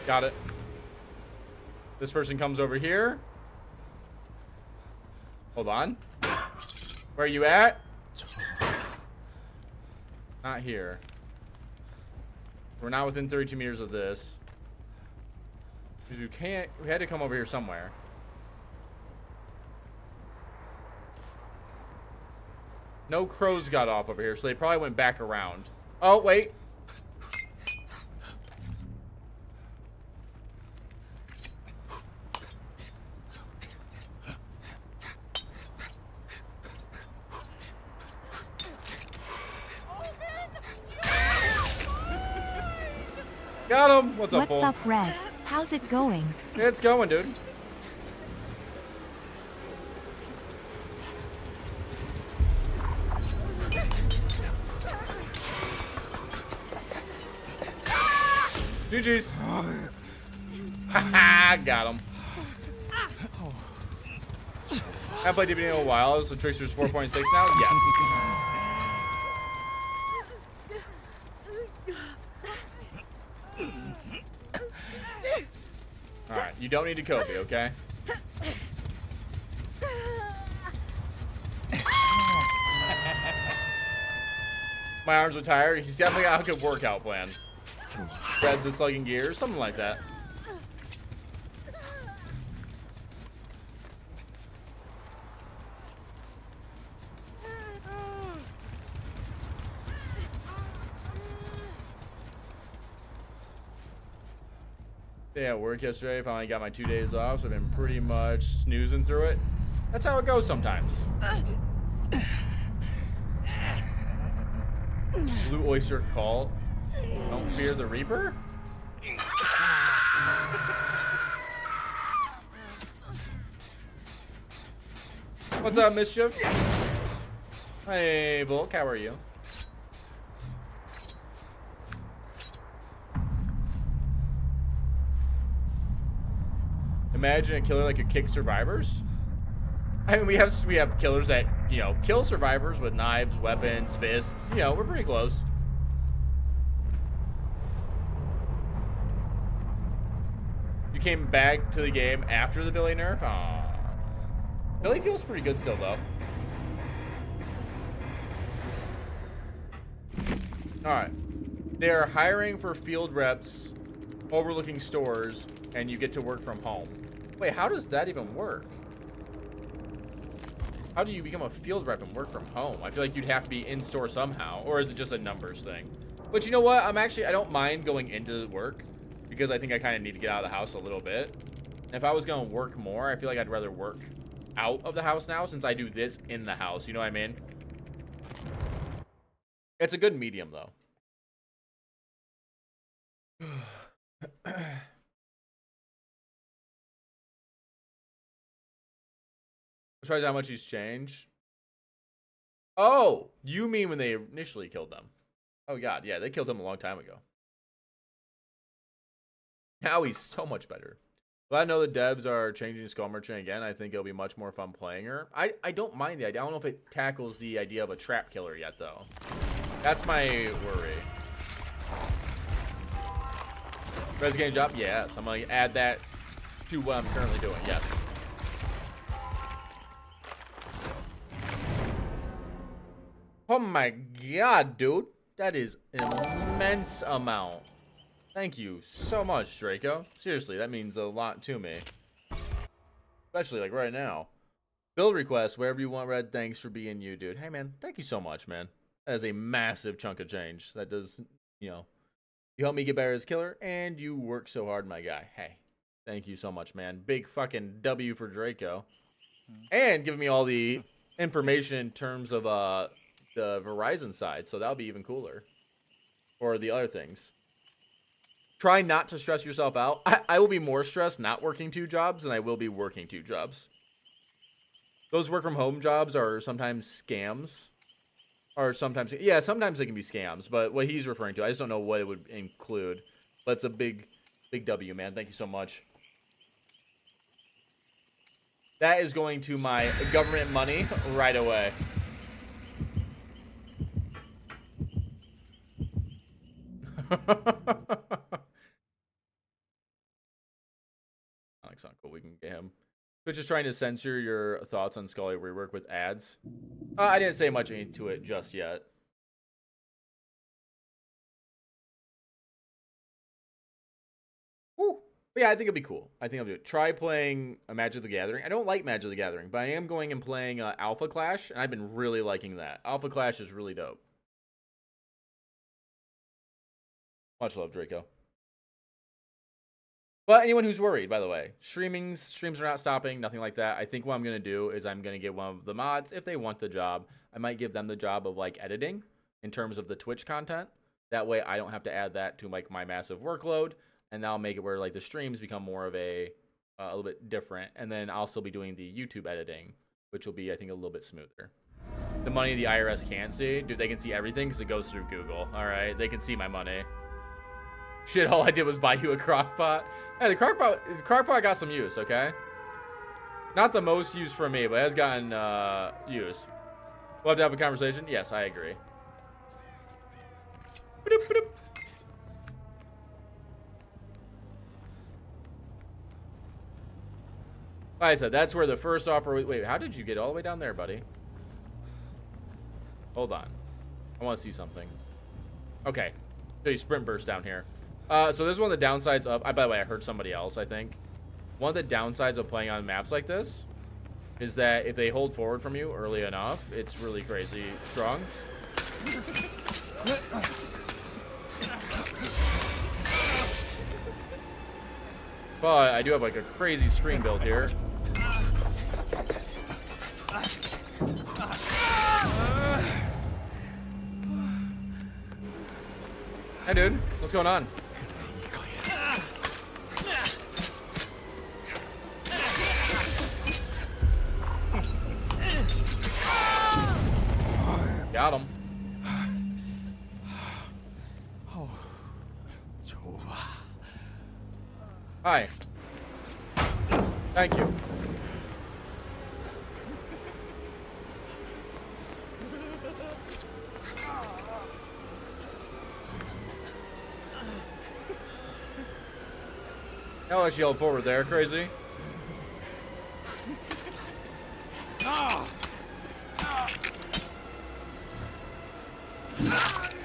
Got it. This person comes over here. Hold on. Where are you at? Not here. We're not within 32 meters of this. Because we had to come over here somewhere. No crows got off over here, so they probably went back around. Oh, wait. Got him. What's up, Bull? What's up, Red? How's it going? It's going, dude. GG's. Haha, got him. I played DBD in a while, so Trickster's 4.6 now? Yes. Alright, you don't need to Kobe, okay? My arms are tired. He's definitely got a good workout plan. Red the slugging gears, something like that. Yeah, work yesterday. Finally got my 2 days off, so I've been pretty much snoozing through it. That's how it goes sometimes. Blue Oyster Call. Don't fear the Reaper? What's up, Mischief? Hey, Volk, how are you? Imagine a killer that could kick survivors. I mean, we have killers that, you know, kill survivors with knives, weapons, fists. You know, we're pretty close. You came back to the game after the Billy nerf? Aww. Billy feels pretty good still, though. Alright. They are hiring for field reps overlooking stores, and you get to work from home. Wait, how does that even work? How do you become a field rep and work from home? I feel like you'd have to be in store somehow, or is it just a numbers thing? But you know what? I don't mind going into work because I think I kind of need to get out of the house a little bit. And if I was going to work more, I feel like I'd rather work out of the house now since I do this in the house. You know what I mean? It's a good medium, though. Surprised how much he's changed. Oh, you mean when they initially killed them? Oh god, yeah, they killed him a long time ago. Now he's so much better. But I know the devs are changing Skull Merchant again. I think it'll be much more fun playing her. I don't mind the idea. I don't know if it tackles the idea of a trap killer yet, though. That's my worry. Res game job? Yes. I'm going to add that to what I'm currently doing. Yes. Oh my god, dude. That is an immense amount. Thank you so much, Draco. Seriously, that means a lot to me. Especially, like, right now. Build request, wherever you want, Red. Thanks for being you, dude. Hey, man. Thank you so much, man. That is a massive chunk of change. That does, you know. You help me get better as a killer, and you work so hard, my guy. Hey. Thank you so much, man. Big fucking W for Draco. And giving me all the information in terms of, the Verizon side, so that'll be even cooler. Or the other things. Try not to stress yourself out. I will be more stressed not working 2 jobs than I will be working 2 jobs. Those work from home jobs are sometimes scams. Or sometimes, yeah, sometimes they can be scams. But what he's referring to, I just don't know what it would include. But it's a big W, man. Thank you so much. That is going to my government money right away. Alex, not cool. We can get him. Twitch is trying to censor your thoughts on Scully rework with ads. I didn't say much into it just yet. Woo. But yeah, I think it'd be cool. I think I'll do it. Try playing a Magic the Gathering. I don't like Magic the Gathering, but I am going and playing Alpha Clash, and I've been really liking that. Alpha Clash is really dope. Much love, Draco. But anyone who's worried, by the way, streams are not stopping, nothing like that. I think what I'm going to do is I'm going to get one of the mods, if they want the job, I might give them the job of like editing in terms of the Twitch content. That way I don't have to add that to like my massive workload. And that'll make it where like the streams become more of a little bit different. And then I'll still be doing the YouTube editing, which will be, I think, a little bit smoother. The money the IRS can't see, dude, they can see everything because it goes through Google. All right, they can see my money. Shit, all I did was buy you a crock pot. Hey, the crock pot got some use, okay? Not the most use for me, but it has gotten use. We'll have to have a conversation. Yes, I agree. Like I said, that's where the first offer... Wait, how did you get all the way down there, buddy? Hold on. I want to see something. Okay. So you sprint burst down here. So this is one of the downsides of... by the way, I heard somebody else, I think. One of the downsides of playing on maps like this is that if they hold forward from you early enough, it's really crazy strong. But I do have like a crazy screen build here. Hey dude, what's going on? Got him. Hi. Thank you. Now let's yell forward there, crazy.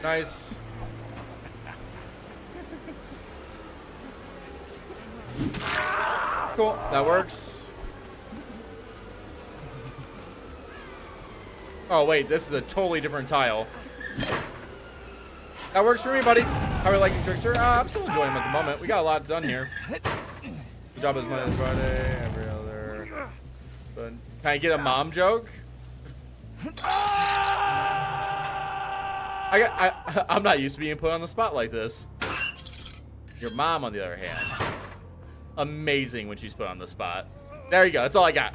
Nice. Cool, that works. Oh wait, this is a totally different tile. That works for me, buddy. How are you liking Trickster? I'm still enjoying him at the moment. We got a lot done here. Good job as Monday, Friday, every other. But can I get a mom joke? I'm not used to being put on the spot like this. Your mom, on the other hand, amazing when she's put on the spot. There you go. That's all I got.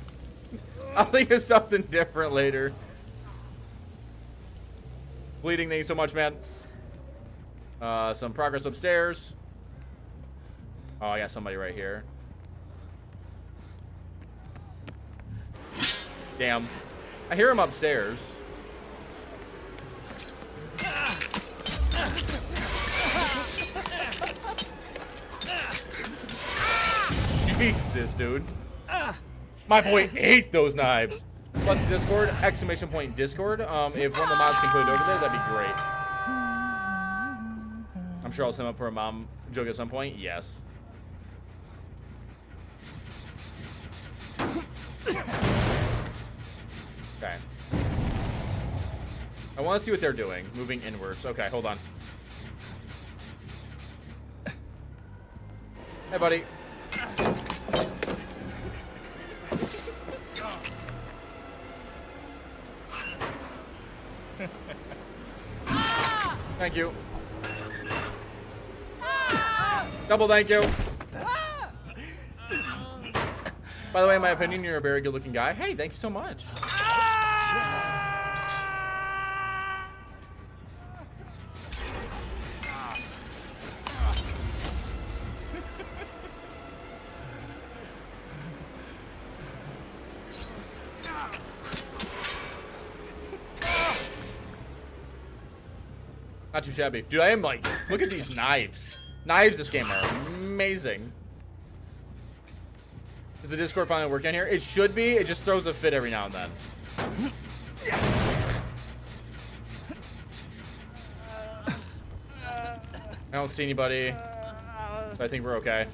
I'll think of something different later. Bleeding, thank you so much, man. Some progress upstairs. Oh, I got somebody right here. Damn. I hear him upstairs. Jesus, dude. My boy ate those knives. Plus Discord, exclamation point Discord. If one of the mods can put it over there, that'd be great. I'm sure I'll send up for a mom joke at some point. Yes. Okay. I want to see what they're doing. Moving inwards. Okay, hold on. Hey, buddy. Thank you. Double thank you. By the way, in my opinion, you're a very good-looking guy. Hey, thank you so much. Not too shabby. Dude, I am like, look at these knives. Knives this game are amazing. Is the Discord finally working here? It should be. It just throws a fit every now and then. I don't see anybody. So I think we're okay.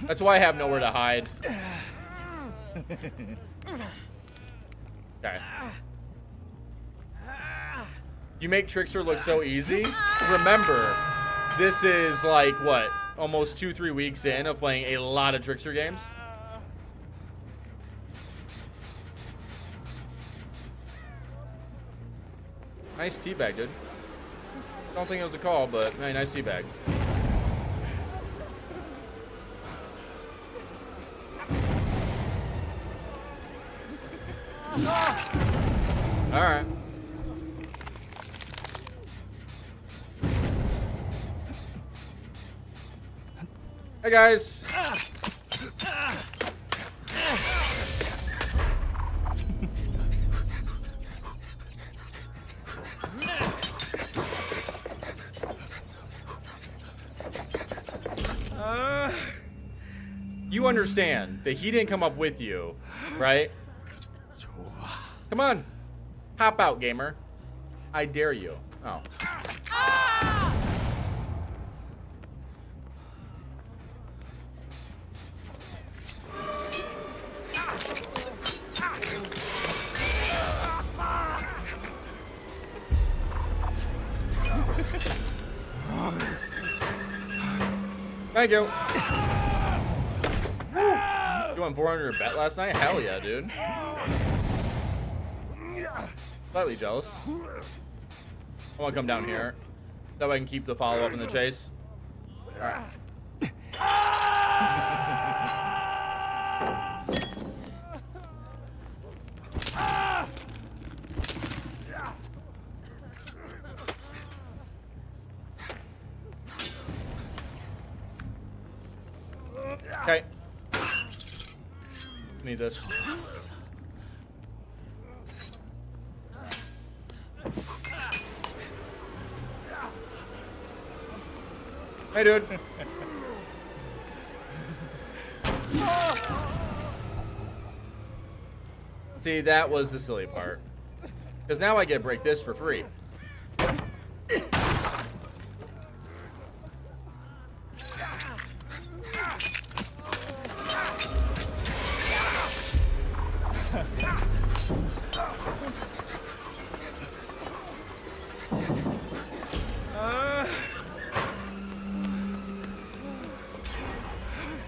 That's why I have nowhere to hide. Okay. You make Trickster look so easy. Remember, this is like, what? Almost 2-3 weeks in of playing a lot of Trickster games. Nice teabag, dude. Don't think it was a call, but hey, nice teabag. All right. Hey guys. You understand that he didn't come up with you, right? Come on. Hop out, gamer. I dare you. Oh. Thank you. You won 400 bet last night? Hell yeah, dude. Slightly jealous. I want to come down here. That way I can keep the follow-up in the chase. Alright. Okay. Need this. Hey, dude. See, that was the silly part. Because now I get to break this for free.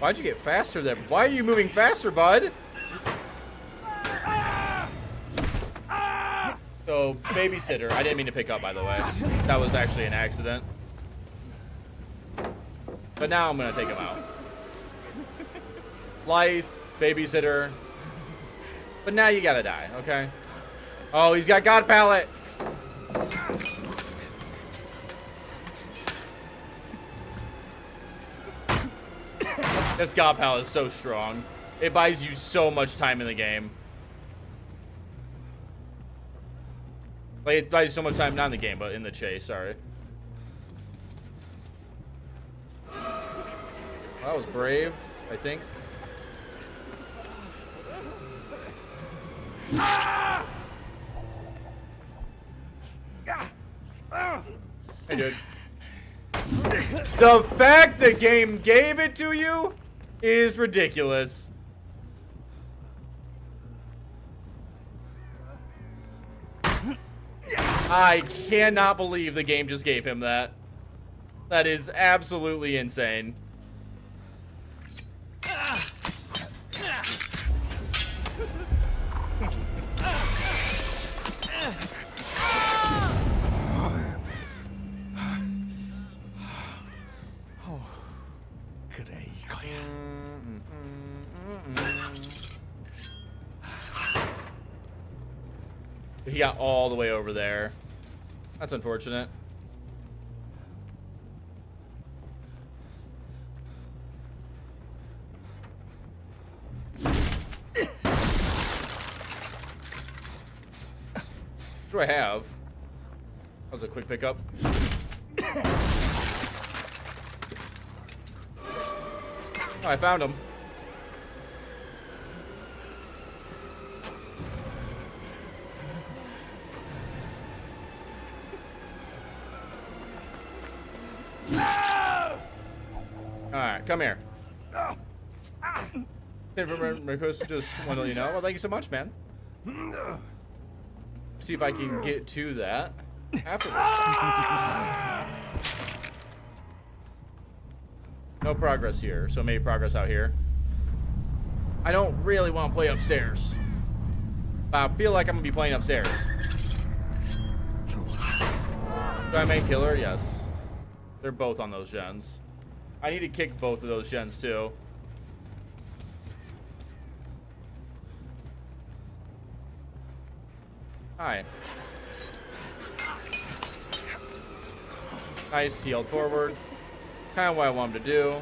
Why'd you get faster there? Why are you moving faster, bud? So, babysitter. I didn't mean to pick up, by the way. That was actually an accident. But now I'm going to take him out. Life, babysitter. But now you gotta die, okay? Oh, he's got God Pallet. This God Pallet is so strong. It buys you so much time in the game. Like, it buys you so much time, not in the game, but in the chase, sorry. That was brave, I think. Hey, dude. The fact the game gave it to you is ridiculous. I cannot believe the game just gave him that. That is absolutely insane. He got all the way over there. That's unfortunate. What do I have? That was a quick pickup. Oh, I found him. Alright, come here. Request just want to let you know. Well, thank you so much, man. See if I can get to that afterwards. No progress here, so maybe progress out here. I don't really want to play upstairs. But I feel like I'm going to be playing upstairs. Do I main killer? Yes. They're both on those gens. I need to kick both of those gens too. Hi. Nice, he held forward. Kind of what I want him to do.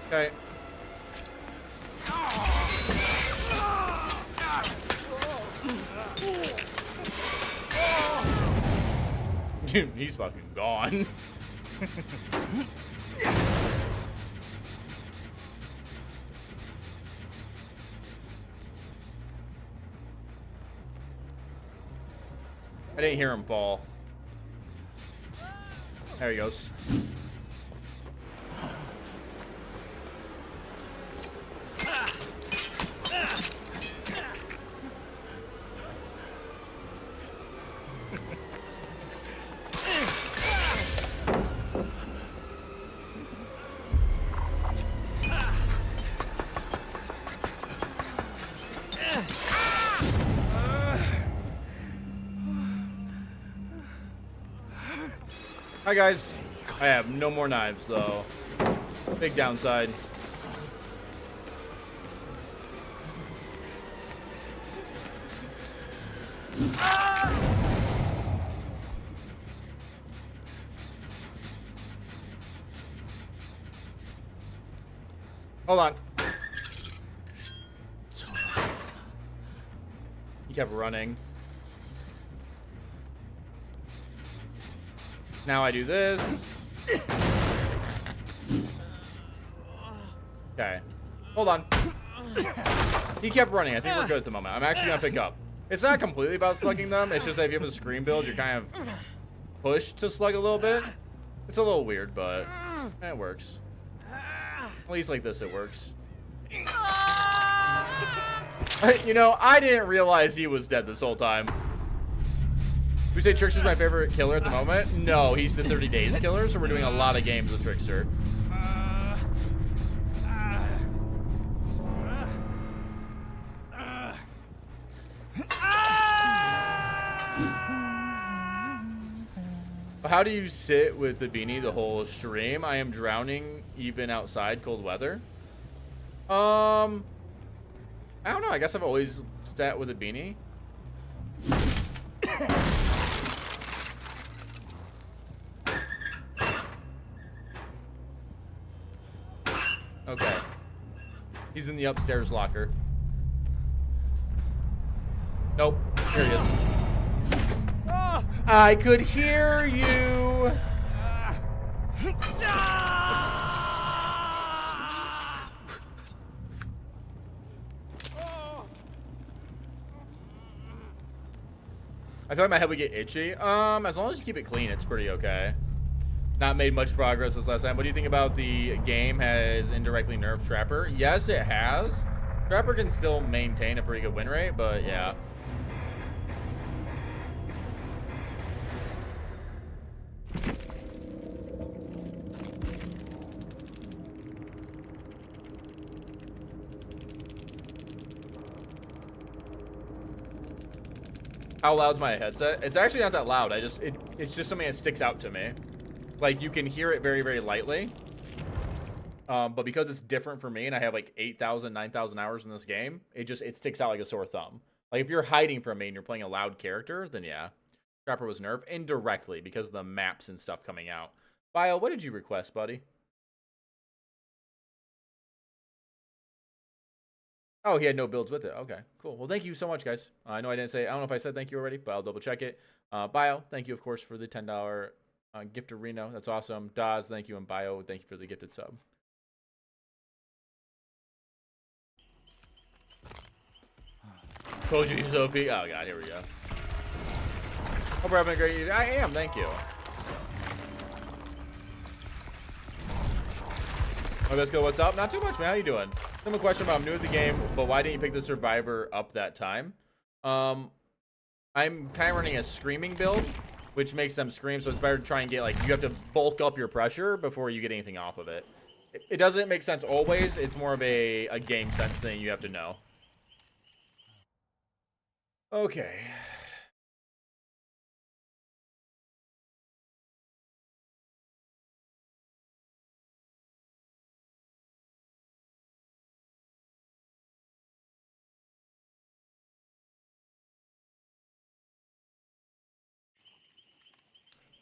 Okay. He's fucking gone. I didn't hear him fall. There he goes. Hi guys. I have no more knives though. Big downside. Hold on. He kept running. Now I do this. Okay. Hold on. He kept running. I think we're good at the moment. I'm actually going to pick up. It's not completely about slugging them. It's just that if you have a screen build, you're kind of pushed to slug a little bit. It's a little weird, but it works. At least like this, it works. You know, I didn't realize he was dead this whole time. We say Trickster's my favorite killer at the moment. No, he's the 30 Days killer, so we're doing a lot of games with Trickster. How do you sit with the beanie the whole stream? I am drowning even outside cold weather. I don't know. I guess I've always sat with a beanie. Okay. He's in the upstairs locker. Nope. Here he is. I could hear you. I feel like my head would get itchy. As long as you keep it clean, it's pretty okay. Not made much progress this last time. What do you think about the game has indirectly nerfed Trapper? Yes, it has. Trapper can still maintain a pretty good win rate, but yeah. How loud's my headset? It's actually not that loud. It's just something that sticks out to me. Like, you can hear it very, very lightly. But because it's different for me and I have like 8,000, 9,000 hours in this game, it sticks out like a sore thumb. Like, if you're hiding from me and you're playing a loud character, then yeah. Trapper was nerfed indirectly because of the maps and stuff coming out. Bio, what did you request, buddy? Oh, he had no builds with it. Okay, cool. Well, thank you so much, guys. I know I didn't say, I don't know if I said thank you already, but I'll double check it. Bio, thank you, of course, for the $10 gift to Reno. That's awesome. Daz, thank you. And Bio, thank you for the gifted sub. Told you he's OP. Oh, God, here we go. Hope we're having a great year. I am, thank you. Oh, let's go. What's up? Not too much, man. How you doing? Simple question about I'm new at the game, but why didn't you pick the Survivor up that time? I'm kind of running a screaming build, which makes them scream, so it's better to try and get, like, you have to bulk up your pressure before you get anything off of it. It doesn't make sense always. It's more of a game sense thing you have to know. Okay.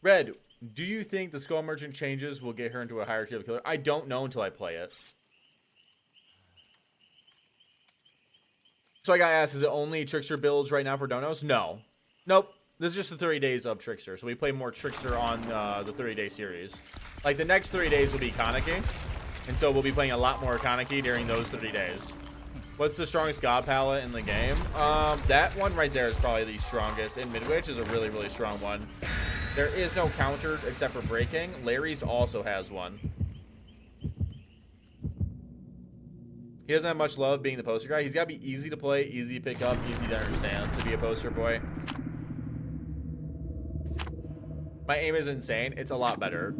Red, do you think the Skull Merchant changes will get her into a higher tier of killer? I don't know until I play it. So I got asked, is it only Trickster builds right now for donos? No. Nope. This is just the 30 days of Trickster. So we play more Trickster on the 30-day series. Like, the next 3 days will be Kaneki. And so we'll be playing a lot more Kaneki during those 30 days. What's the strongest God palette in the game? That one right there is probably the strongest. And Midwich is a really, really strong one. There is no counter except for breaking. Larry's also has one. He doesn't have much love being the poster guy. He's got to be easy to play, easy to pick up, easy to understand to be a poster boy. My aim is insane. It's a lot better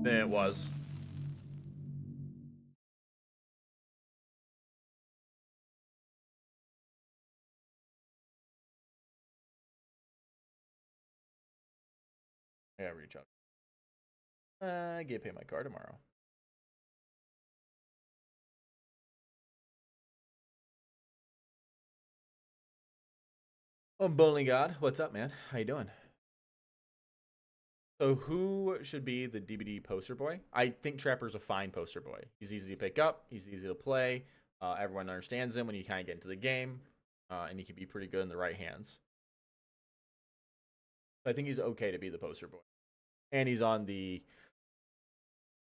than it was. I gotta reach out. I get paid my car tomorrow. Oh, Bowling God, what's up, man? How you doing? So who should be the DBD poster boy? I think Trapper's a fine poster boy. He's easy to pick up. He's easy to play. Everyone understands him when you kind of get into the game. And he can be pretty good in the right hands. So I think he's okay to be the poster boy. And he's on the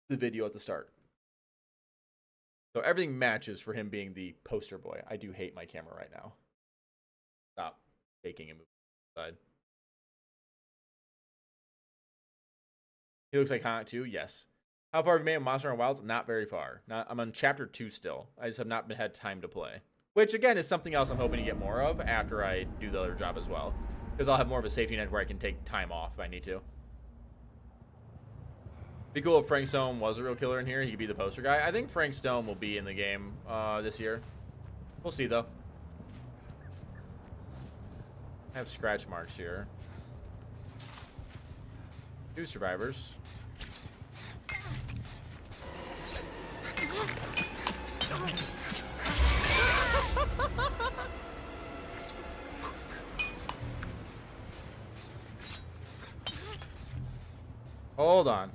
video at the start. So everything matches for him being the poster boy. I do hate my camera right now. Stop taking a move aside. He looks like Haunt too. Yes. How far have you made Monster Hunter Wilds? Not very far. I'm on chapter 2 still. I just have not had time to play. Which again is something else I'm hoping to get more of after I do the other job as well. Because I'll have more of a safety net where I can take time off if I need to. Be cool if Frank Stone was a real killer in here. He could be the poster guy. I think Frank Stone will be in the game this year. We'll see though. I have scratch marks here. 2 survivors. Hold on.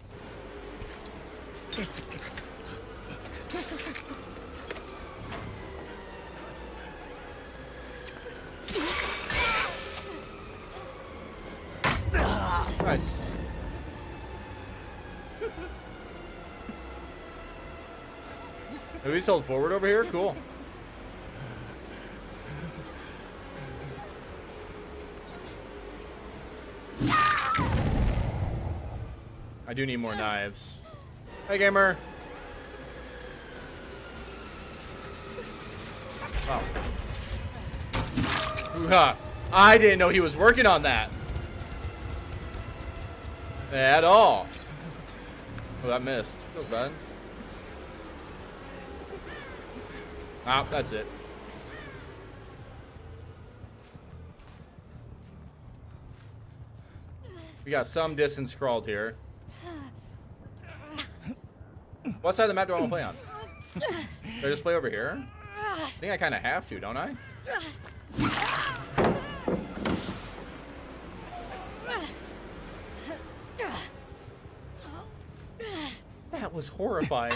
Nice. Have we sold forward over here? Cool. I do need more knives. Hey, gamer. Oh. Ooh-ha. I didn't know he was working on that. At all. Oh, that missed. Feels bad. Ah, that's it. We got some distance crawled here. What side of the map do I want to play on? Do I just play over here? I think I kind of have to, don't I? That was horrifying.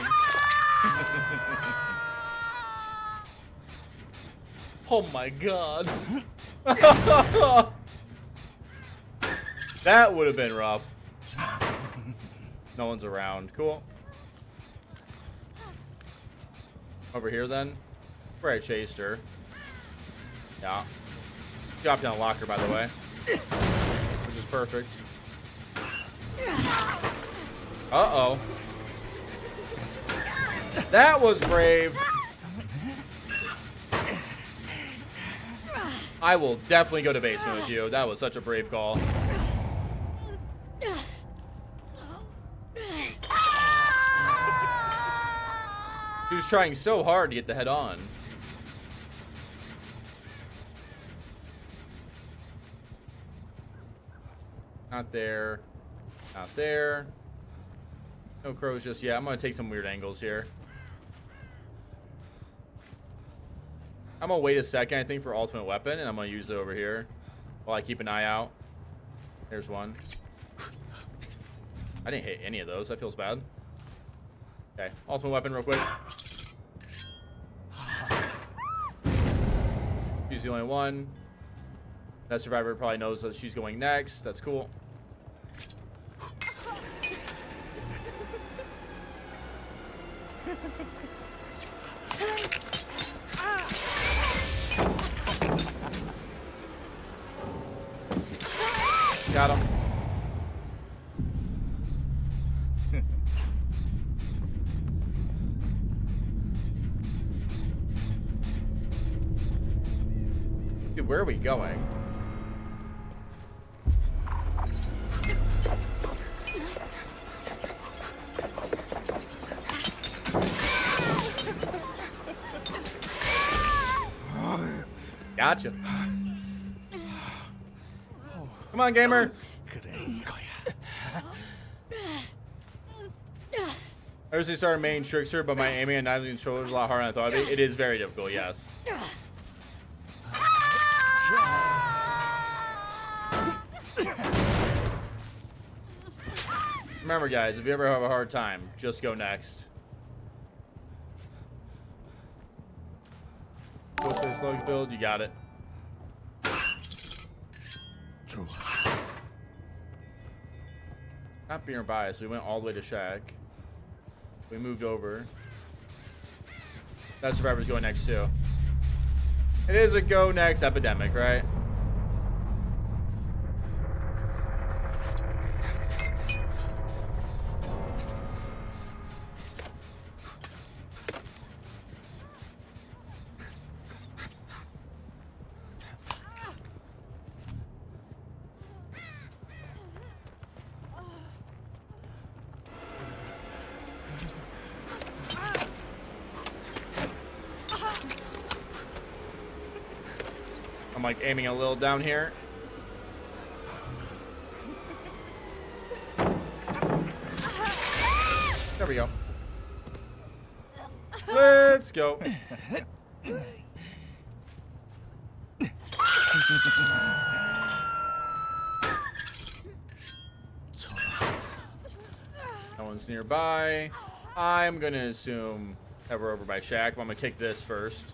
Oh my god. That would have been rough. No one's around. Cool. Over here then. Where I chased her. Yeah. Dropped down a locker, by the way. Which is perfect. Uh-oh. That was brave. I will definitely go to basement with you. That was such a brave call. He was trying so hard to get the head on. Not there. Not there. No crows just yet. I'm going to take some weird angles here. I'm going to wait a second, I think, for ultimate weapon, and I'm going to use it over here while I keep an eye out. There's one. I didn't hit any of those. That feels bad. Okay, ultimate weapon real quick. She's the only one. That survivor probably knows that she's going next. That's cool. Got him. Dude, where are we going? Gotcha. Come on, gamer. I recently started main trickster, but my aiming and knives and controller is a lot harder than I thought. It is very difficult, yes. Remember, guys, if you ever have a hard time, just go next. Go say slug build, you got it. True. Not being biased, we went all the way to Shack. We moved over. That survivor's going next too. It is a go next epidemic, right? I'm like aiming a little down here. There we go. Let's go. No one's nearby. I'm gonna assume that we're over by Shack, but I'm gonna kick this first.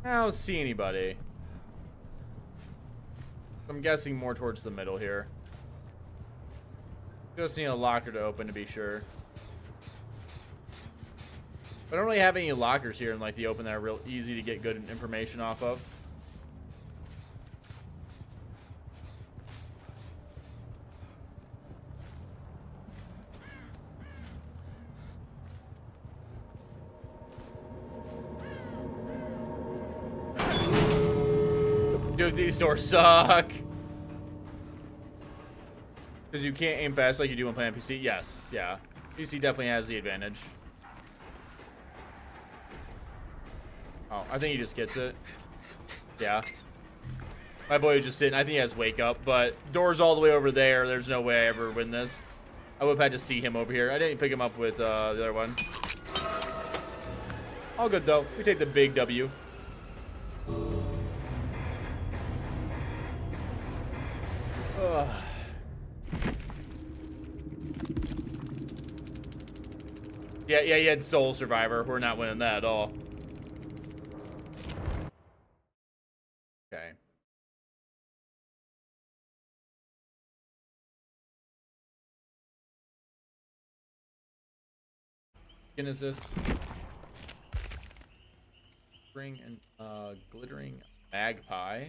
I don't see anybody. I'm guessing more towards the middle here. Just need a locker to open to be sure. But I don't really have any lockers here in like the open that are real easy to get good information off of. Dude, these doors suck. Because you can't aim fast like you do when playing PC. Yes, yeah. PC definitely has the advantage. Oh, I think he just gets it. Yeah. My boy was just sitting. I think he has wake up, but door's all the way over there. There's no way I ever win this. I would have had to see him over here. I didn't pick him up with the other one. All good, though. We take the big W. Ugh. Yeah, he had Soul Survivor. We're not winning that at all. Okay. What is this? Glittering and glittering magpie.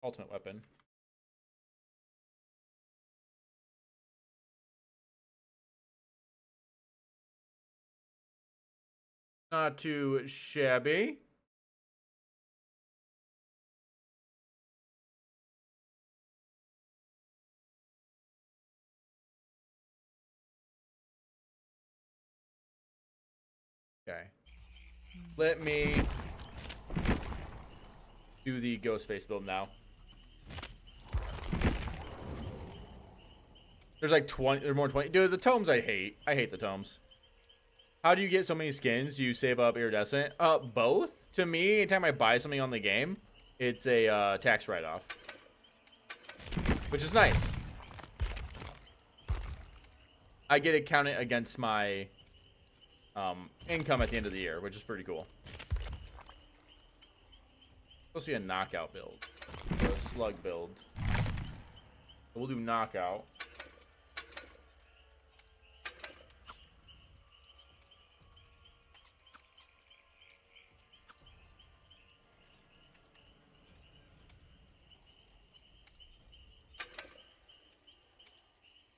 Ultimate weapon. Not too shabby. Okay. Let me do the ghost face build now. There's like 20, there's more than 20. Dude, the tomes I hate. I hate the tomes. How do you get so many skins? You save up iridescent? Both. To me, anytime I buy something on the game, it's a tax write-off. Which is nice. I get it counted against my income at the end of the year, which is pretty cool. Supposed to be a knockout build. Or a slug build. We'll do knockout.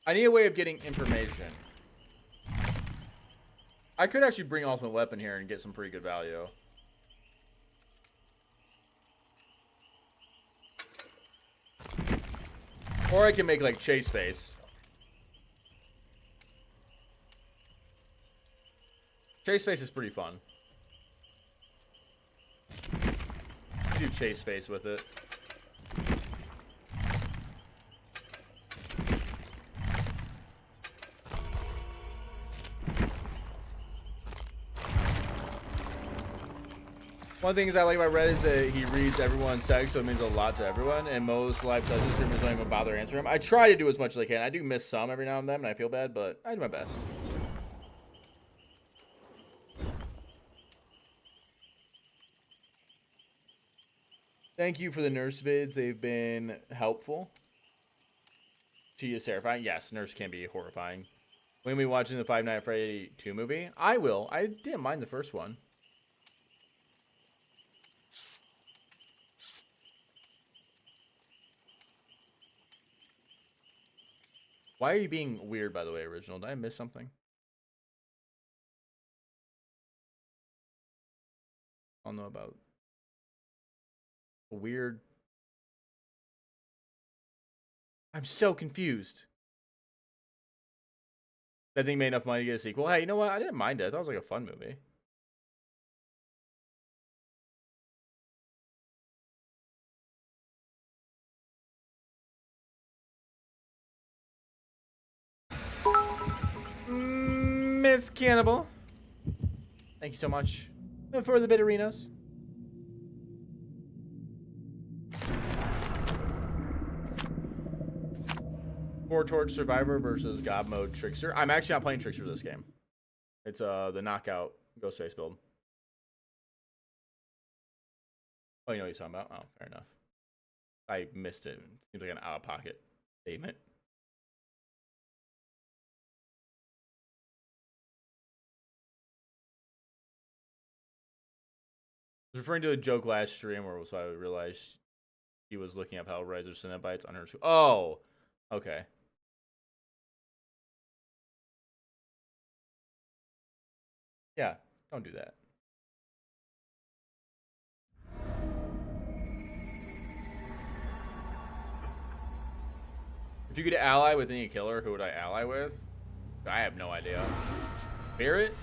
I need a way of getting information. I could actually bring Ultimate Weapon here and get some pretty good value. Or I can make like Chase Face. Chase Face is pretty fun. I do Chase Face with it. One thing I like about Red is that he reads everyone's text, so it means a lot to everyone. And most live session streamers don't even bother answering them. I try to do as much as I can. I do miss some every now and then, and I feel bad, but I do my best. Thank you for the nurse vids. They've been helpful. She is terrifying. Yes, nurse can be horrifying. When we watching the Five Nights at Freddy 2 movie? I will. I didn't mind the first one. Why are you being weird, by the way, Original? Did I miss something? I don't know about a weird. I'm so confused. That thing made enough money to get a sequel. Hey, you know what? I didn't mind it. I thought it was like a fun movie. Miss Cannibal. Thank you so much for the bitterinos. Four Torch Survivor versus God Mode Trickster. I'm actually not playing Trickster this game. It's the knockout Ghostface build. Oh, you know what he's talking about? Oh, fair enough. I missed it. Seems like an out-of-pocket statement. I was referring to a joke last stream where so I realized he was looking up how Res or Cenobites under. Oh, okay. Yeah, don't do that. If you could ally with any killer, who would I ally with? I have no idea. Spirit?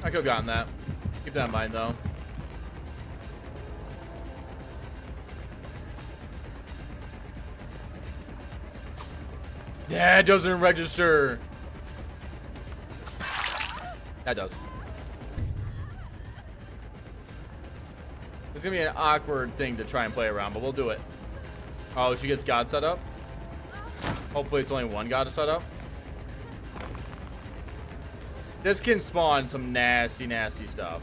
I could have gotten that. Keep that in mind, though. That doesn't register. That does. It's gonna be an awkward thing to try and play around, but we'll do it. Oh, she gets God set up. Hopefully it's only one God set up. This can spawn some nasty, nasty stuff.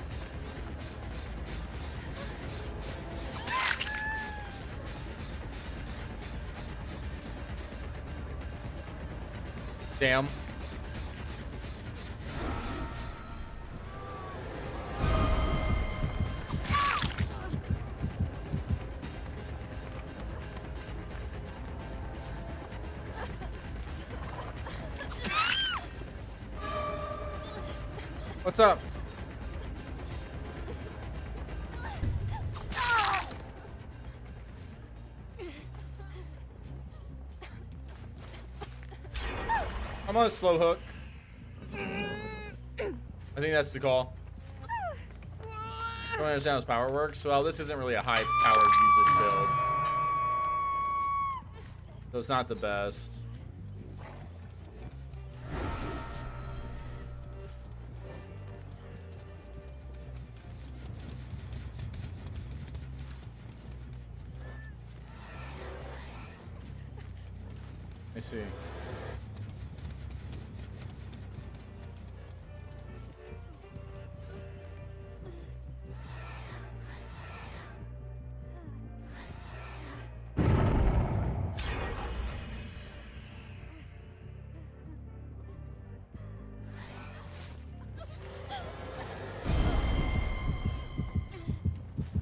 Damn. What's up? I'm on a slow hook. I think that's the call. I don't understand how his power works. Well, this isn't really a high powered usage build, so it's not the best. I see.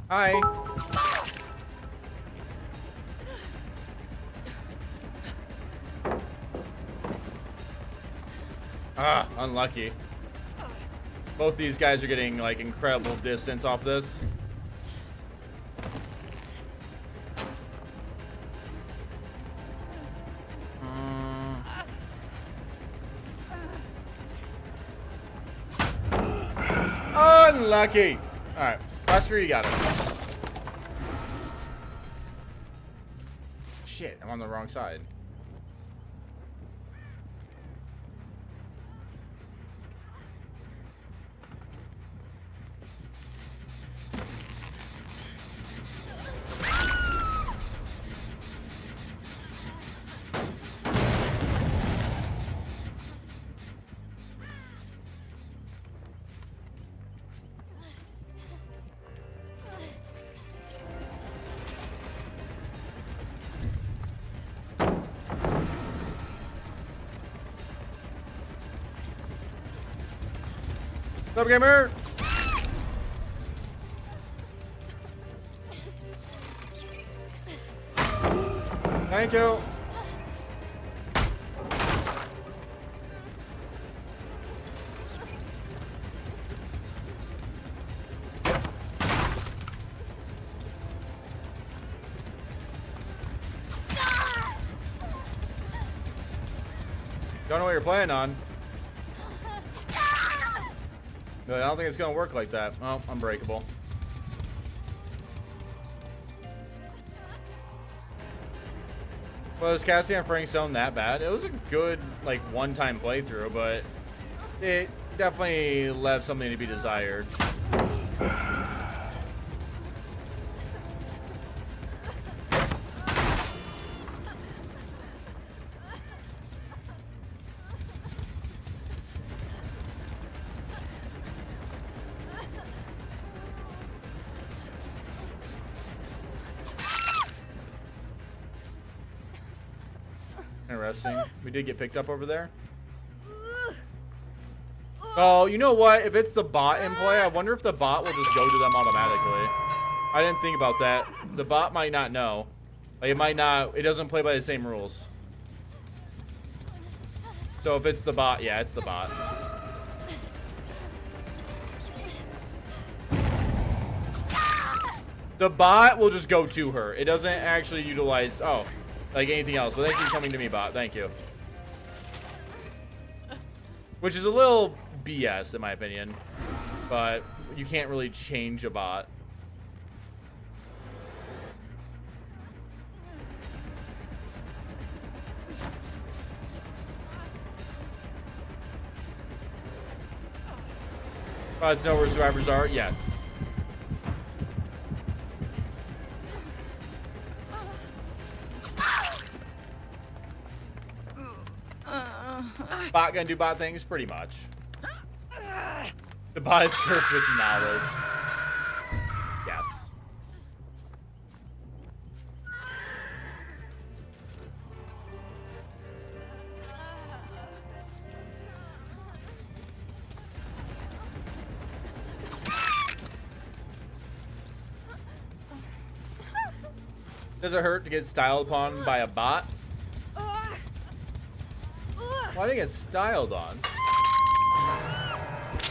Hi. Ah, unlucky. Both these guys are getting like incredible distance off this. Unlucky. All right, Oscar, you got it. Shit, I'm on the wrong side. What's up, gamer? Thank you. Don't know what you're playing on. But I don't think it's gonna work like that. Oh, unbreakable. Was Cassie on Frank Stone that bad? It was a good, like, one-time playthrough, but it definitely left something to be desired. interesting. We did get picked up over there. Oh, you know what? If it's the bot in play, I wonder if the bot will just go to them automatically. I didn't think about that. The bot might not know. Like, it might not. It doesn't play by the same rules. So if it's the bot, yeah, it's the bot. The bot will just go to her. It doesn't actually utilize, oh, like anything else. So thank you for coming to me, bot. Thank you. Which is a little BS, in my opinion. But you can't really change a bot. Let's know where survivors are. Yes. Bot gonna do bot things? Pretty much. The bot is cursed with knowledge. Yes. Does it hurt to get styled upon by a bot? Well, I didn't get styled on.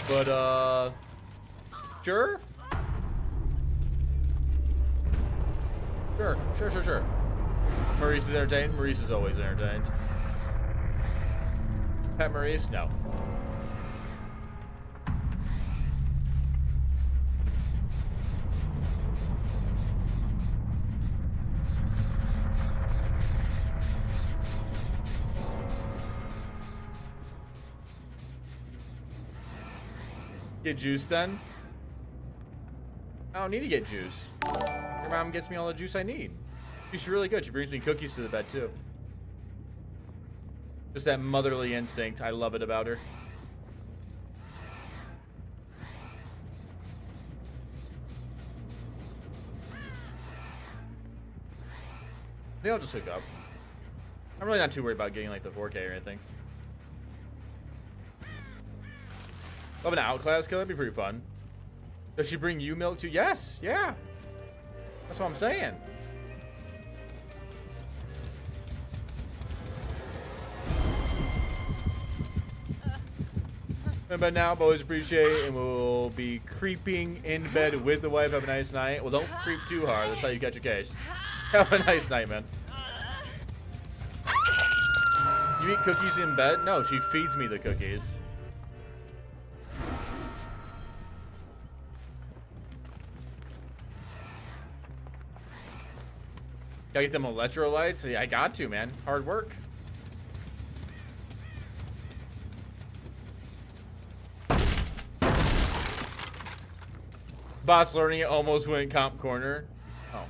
But, sure? Sure. Maurice is entertained. Maurice is always entertained. Pet Maurice? No. Get juice then? I don't need to get juice. Your mom gets me all the juice I need. She's really good. She brings me cookies to the bed too. Just that motherly instinct. I love it about her. I think I'll just hook up. I'm really not too worried about getting like the 4K or anything. Love an outclass kill, that'd be pretty fun. Does she bring you milk too? Yes, yeah. That's what I'm saying. In bed now, but always appreciate, and we'll be creeping in bed with the wife. Have a nice night. Well, don't creep too hard. That's how you catch a case. Have a nice night, man. You eat cookies in bed? No, she feeds me the cookies. Gotta get them electrolytes. Yeah, I got to, man. Hard work. Boss learning it almost went comp corner. Oh.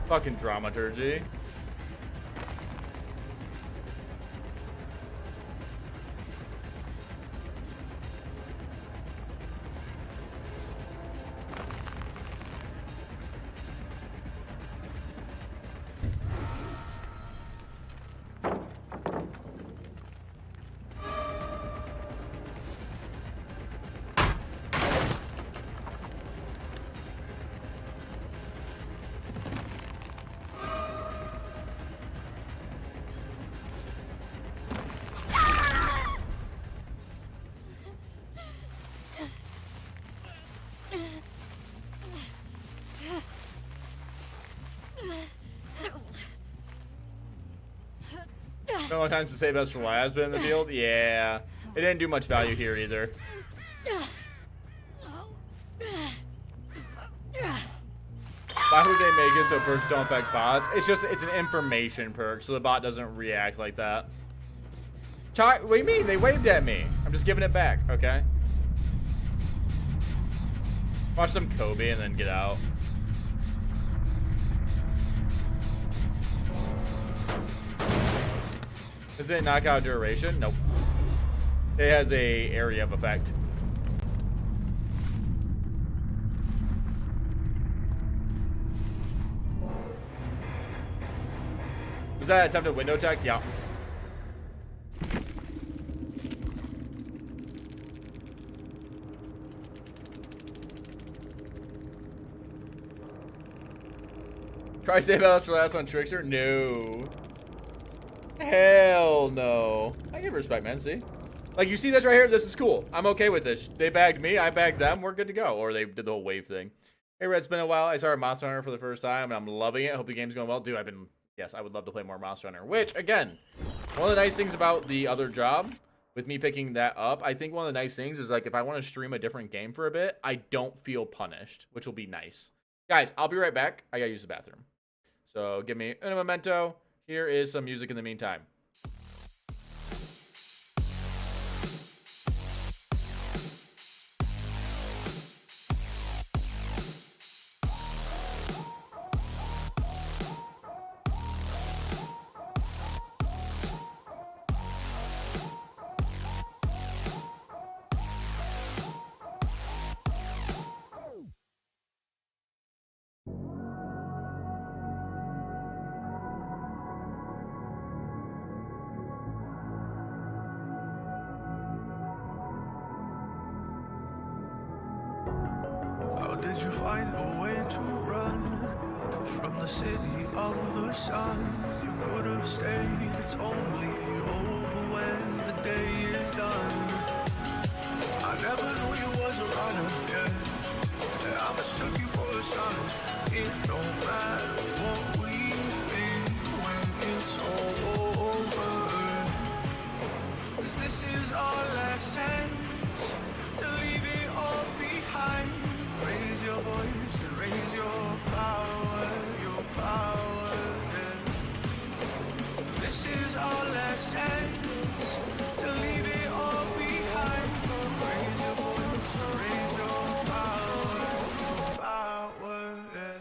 Fucking dramaturgy. No more times to save us from last been in the field? Yeah. It didn't do much value here either. Why would they make it so perks don't affect bots? It's an information perk, so the bot doesn't react like that. What do you mean? They waved at me. I'm just giving it back, okay? Watch some Kobe and then get out. Does it knock out duration? Nope. It has a area of effect. Was that attempted window tech? Yeah. Try save us for last on Trickster? No. Hell no. I give respect, man. See? Like, you see this right here? This is cool. I'm okay with this. They bagged me. I bagged them. We're good to go. Or they did the whole wave thing. Hey, Red, it's been a while. I started Monster Hunter for the first time, and I'm loving it. Hope the game's going well. Dude, yes, I would love to play more Monster Hunter. Which, again, one of the nice things about the other job, with me picking that up, I think one of the nice things is, like, if I want to stream a different game for a bit, I don't feel punished, which will be nice. Guys, I'll be right back. I gotta use the bathroom. So, give me un momento. Here is some music in the meantime. How did you find a way to run from the city of the sun? You could have stayed, it's only over when the day is done. I never knew you was a runner, yeah. I mistook you for a son. It don't matter what we think when it's all over. 'Cause this is our last chance to leave it all behind. Raise your voice and raise your power, yeah. This is our last chance to leave it all behind. Raise your voice and raise your power, yeah.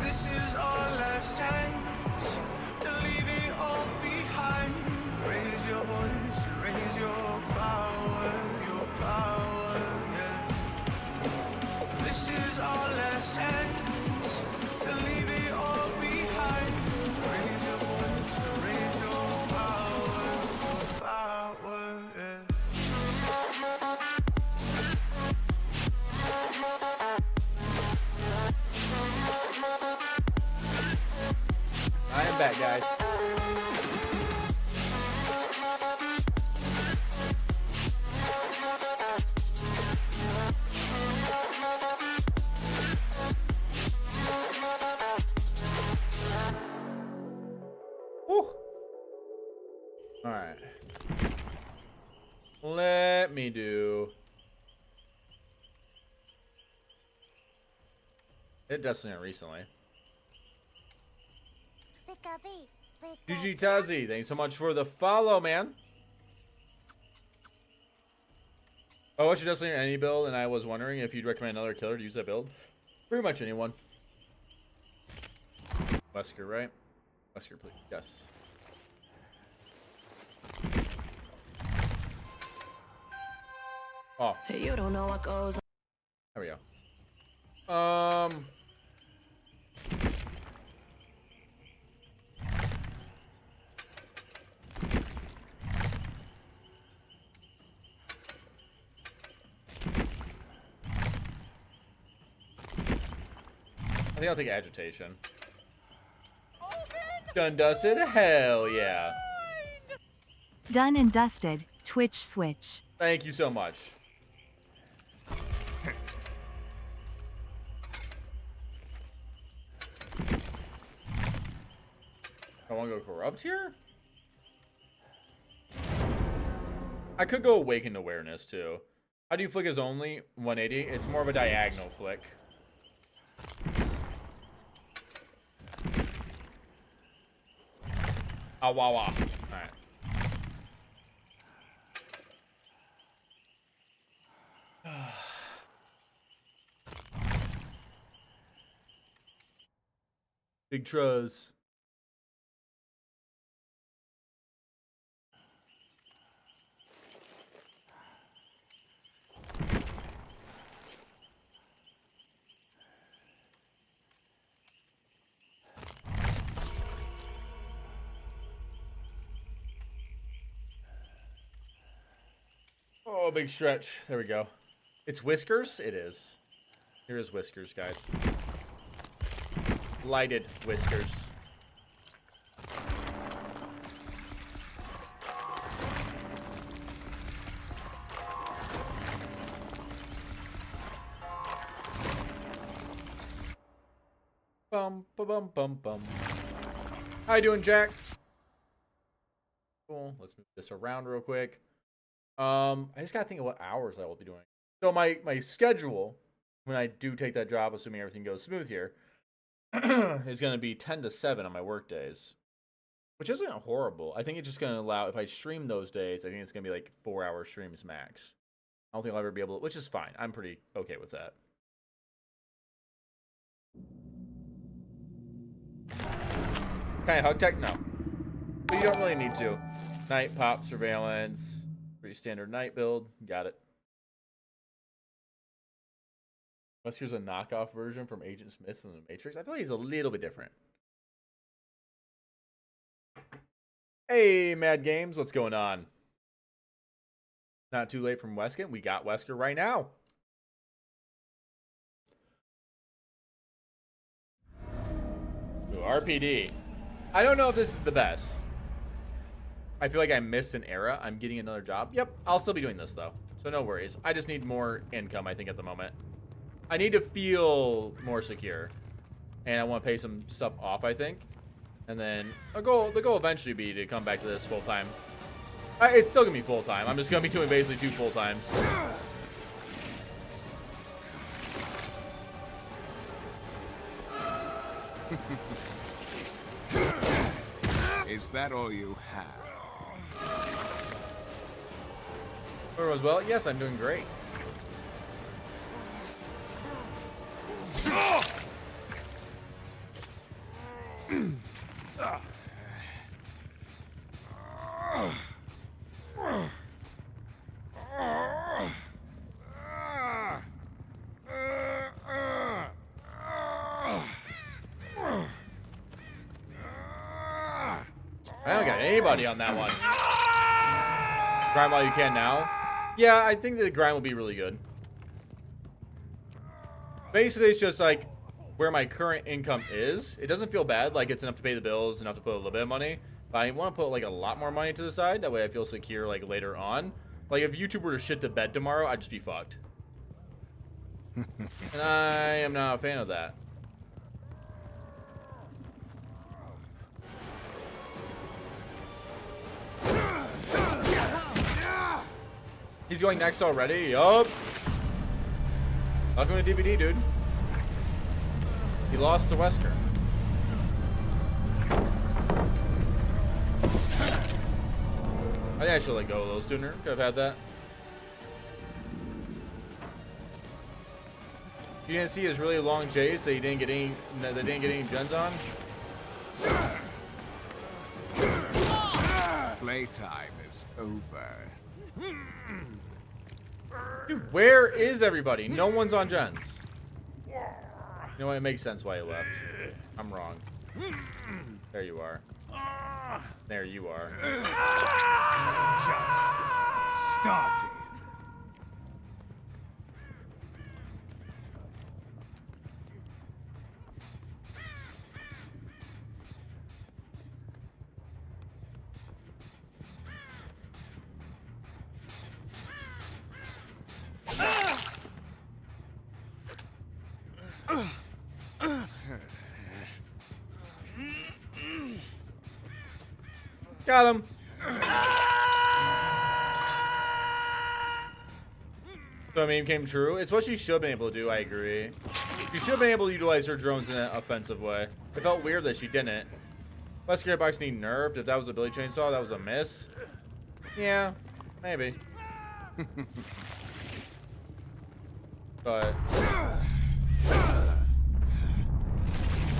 This is our last chance to leave it all behind. Raise your voice, raise your power, yeah. This is our last chance to leave it all behind. Raise your voice, raise your power, yeah. I am back, guys. Woo. All right. Let me do. Hit Destiny recently. GG Tazzy, thanks so much for the follow, man. Oh, what's your Destiny or any build? And I was wondering if you'd recommend another killer to use that build. Pretty much anyone. Wesker, right? Wesker, please. Yes. Oh. You don't know what goes on. There we go. I think I'll take agitation. Done dusted? Hell yeah. Done and dusted. Twitch switch. Thank you so much. I want to go corrupt here? I could go awakened awareness too. How do you flick is only 180? It's more of a diagonal flick. Ah, wah, wah. Alright. Big truz. Oh, big stretch. There we go. It's Whiskers? It is. Here is Whiskers, guys. Lighted Whiskers. Bum, ba bum, bum, bum. How you doing, Jack? Cool. Let's move this around real quick. I just gotta think of what hours I will be doing. So my schedule, when I do take that job, assuming everything goes smooth here, is gonna be 10 to 7 on my work days, which isn't horrible. I think it's just gonna allow, if I stream those days, I think it's gonna be like 4-hour streams max. I don't think I'll ever be able to, which is fine. I'm pretty okay with that. Can I hug tech? No. But you don't really need to. Night pop surveillance. Pretty standard night build. Got it. Unless here's a knockoff version from Agent Smith from the Matrix. I feel like he's a little bit different. Hey, Mad Games. What's going on? Not too late from Wesker. We got Wesker right now. Ooh, RPD. I don't know if this is the best. I feel like I missed an era. I'm getting another job. Yep, I'll still be doing this though. So no worries. I just need more income, I think, at the moment. I need to feel more secure. And I want to pay some stuff off, I think. And then the goal eventually be to come back to this full time. It's still gonna be full time. I'm just gonna be doing basically 2 full times. Is that all you have? Everyone's well? Yes, I'm doing great. I don't got anybody on that one. Grind while you can now. Yeah, I think the grind will be really good. Basically, it's just like where my current income is. It doesn't feel bad. Like, it's enough to pay the bills, enough to put a little bit of money. But I want to put, like, a lot more money to the side. That way I feel secure, like, later on. Like, if YouTube were to shit the bed tomorrow, I'd just be fucked. And I am not a fan of that. He's going next already. Yup. Welcome to DVD, dude. He lost to Wesker. I think I should let go a little sooner. Could have had that. You didn't see his really long chase that he didn't get any. That didn't get any gens on. Playtime is over. Dude, where is everybody? No one's on gens. You know what? It makes sense why he left. I'm wrong. There you are. There you are. Just starting. Got him. So I mean, came true. It's what she should have been able to do. I agree. She should have been able to utilize her drones in an offensive way. It felt weird that she didn't. Wesker hitbox need nerfed. If that was a Billy Chainsaw, that was a miss. Yeah, maybe. But I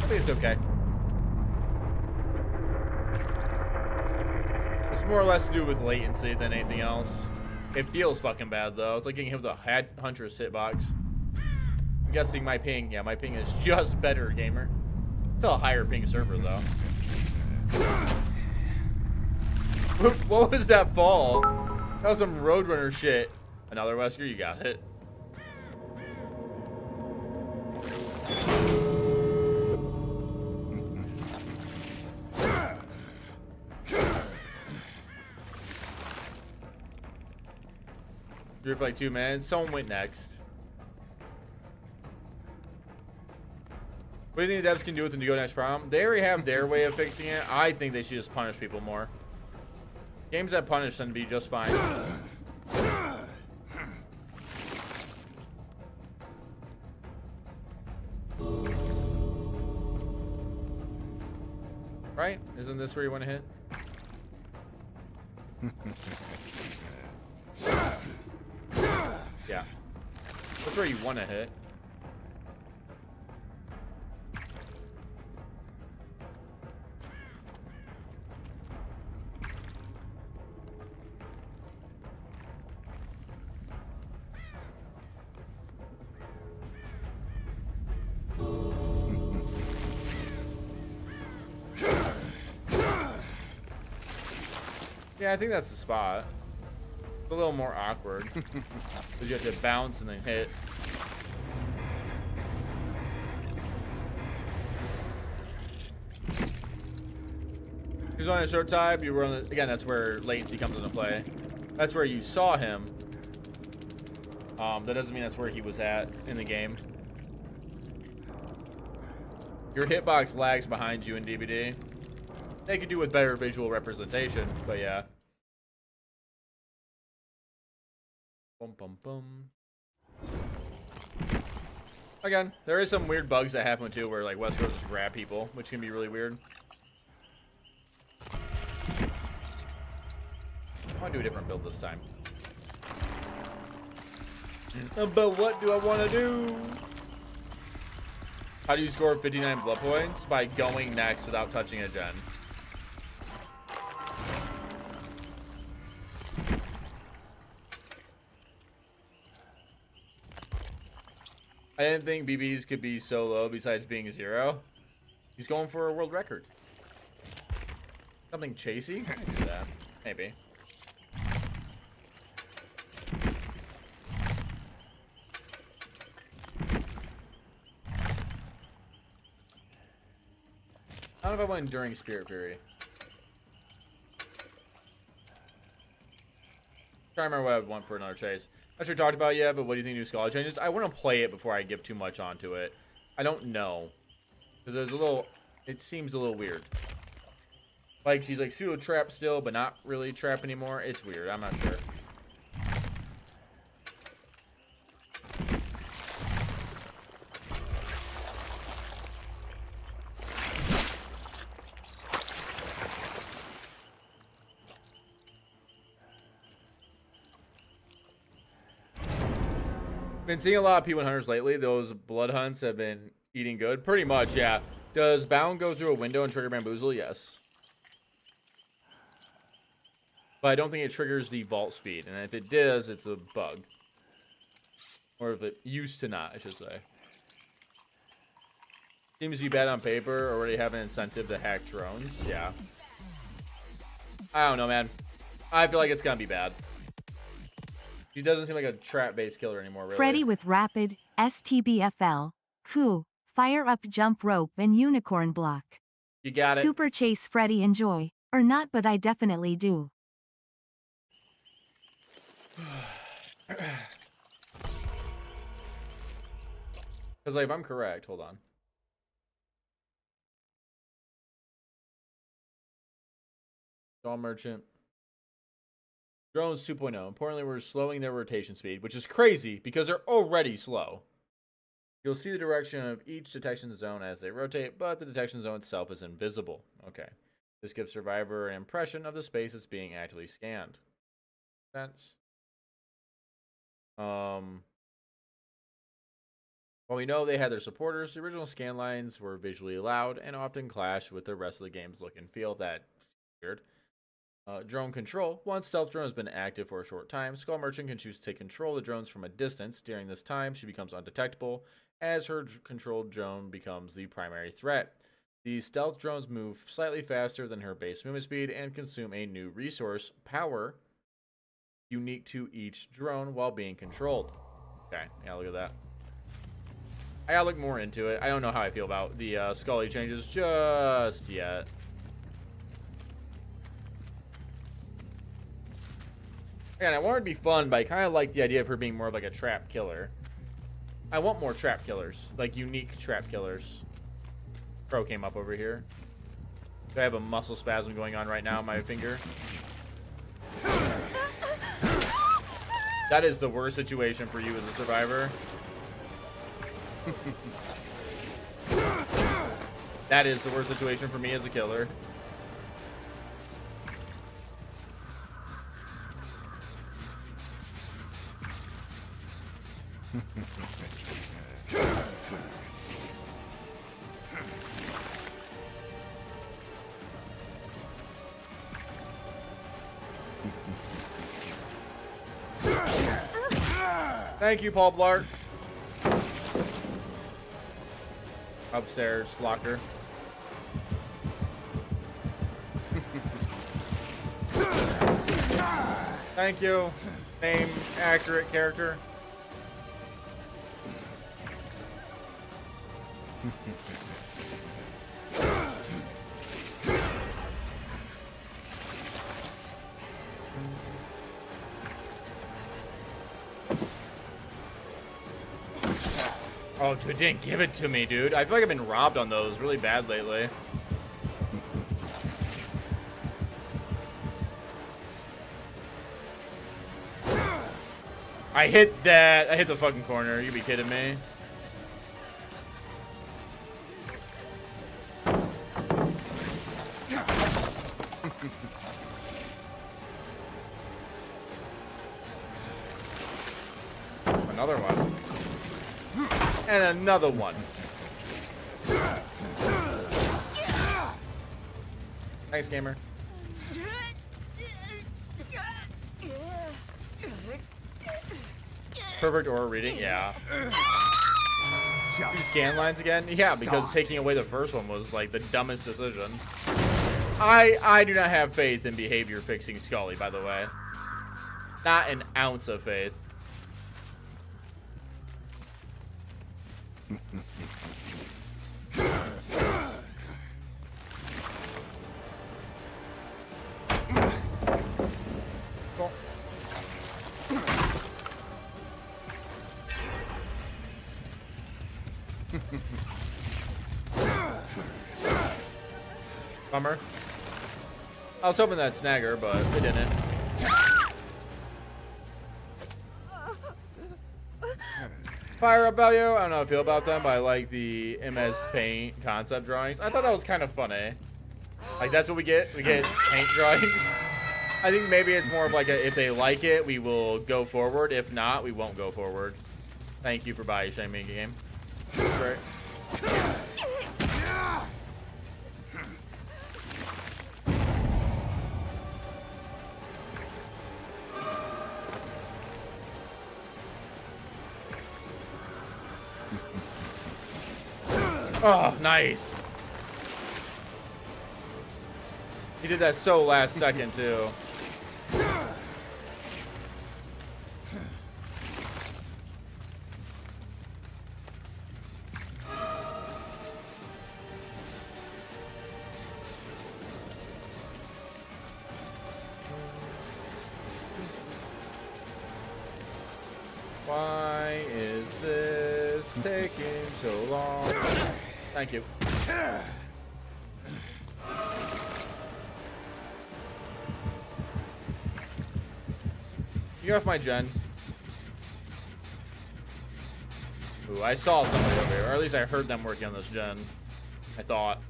think it's okay. It's more or less to do with latency than anything else. It feels fucking bad though. It's like getting hit with a Huntress hitbox. I'm guessing my ping, yeah, my ping is just better, gamer. It's a higher ping server though. What was that fall? That was some Roadrunner shit. Another Wesker, you got it. You're for like 2 minutes. Someone went next. What do you think the devs can do with the Go Next problem? They already have their way of fixing it. I think they should just punish people more. Games that punish tend to be just fine. Right? Isn't this where you want to hit? Yeah. That's where you want to hit. Yeah, I think that's the spot. It's a little more awkward. Because you have to bounce and then hit. He was on a short time. You were on the, again, that's where latency comes into play. That's where you saw him. That doesn't mean that's where he was at in the game. Your hitbox lags behind you in DBD. They could do with better visual representation, but yeah. Bum, bum, bum. Again, there is some weird bugs that happen too, where like Wesker just grab people, which can be really weird. I want to do a different build this time. But what do I want to do? How do you score 59 blood points? By going next without touching a gen. I didn't think BBs could be so low besides being 0. He's going for a world record. Something chasey? I can do that. Maybe. I don't know if I went during Spirit Fury. Try to remember what I would want for another chase. Not sure talked about it yet, but what do you think new scholar changes? I want to play it before I give too much onto it. I don't know. Because there's a little... It seems a little weird. Like, she's like pseudo-trap still, but not really trap anymore. It's weird. I'm not sure. Been seeing a lot of P100s lately. Those blood hunts have been eating good. Pretty much, yeah. Does Bound go through a window and trigger Bamboozle? Yes. But I don't think it triggers the vault speed. And if it does, it's a bug. Or if it used to not, I should say. Seems to be bad on paper. Already have an incentive to hack drones. Yeah. I don't know, man. I feel like it's gonna be bad. He doesn't seem like a trap-based killer anymore, really. Freddy with rapid, STBFL, coup, fire up jump rope and unicorn block. You got it. Super chase Freddy enjoy. Or not, but I definitely do. Because, like, if I'm correct, hold on. Doll Merchant. Drones 2.0. Importantly, we're slowing their rotation speed, which is crazy because they're already slow. You'll see the direction of each detection zone as they rotate, but the detection zone itself is invisible. Okay. This gives Survivor an impression of the space that's being actively scanned. Sense. While we know they had their supporters, the original scan lines were visually loud and often clashed with the rest of the game's look and feel. That weird. Drone control. Once Stealth Drone has been active for a short time, Skull Merchant can choose to take control of the drones from a distance. During this time, she becomes undetectable, as her controlled drone becomes the primary threat. The Stealth Drones move slightly faster than her base movement speed and consume a new resource, power, unique to each drone while being controlled. Okay, yeah, look at that. I gotta look more into it. I don't know how I feel about the Scully changes just yet. Again, I want her to be fun, but I kind of like the idea of her being more of like a trap killer. I want more trap killers, like unique trap killers. Pro came up over here. I have a muscle spasm going on right now in my finger. That is the worst situation for you as a survivor. That is the worst situation for me as a killer. Thank you, Paul Blart. Upstairs, locker. Thank you. Name, accurate character. Oh, dude, didn't give it to me, dude. I feel like I've been robbed on those really bad lately. I hit that. I hit the fucking corner. You be kidding me? Another one. And another one. Thanks, gamer. Perfect aura reading, yeah. These scan lines again? Yeah, because taking away the first one was like the dumbest decision. I do not have faith in behavior fixing Scully, by the way. Not an ounce of faith. Cool. Bummer. I was hoping that'd snag her, but it didn't. Fire up value. I don't know how I feel about them, but I like the MS Paint concept drawings. I thought that was kind of funny. Like, that's what we get. We get paint drawings. I think maybe it's more of like a, if they like it, we will go forward. If not, we won't go forward. Thank you for buying me a game. Great. Oh, nice. He did that so last second, too. Why is this taking so long? Thank you. Get off my gen. Ooh, I saw somebody over here, or at least I heard them working on this gen. I thought.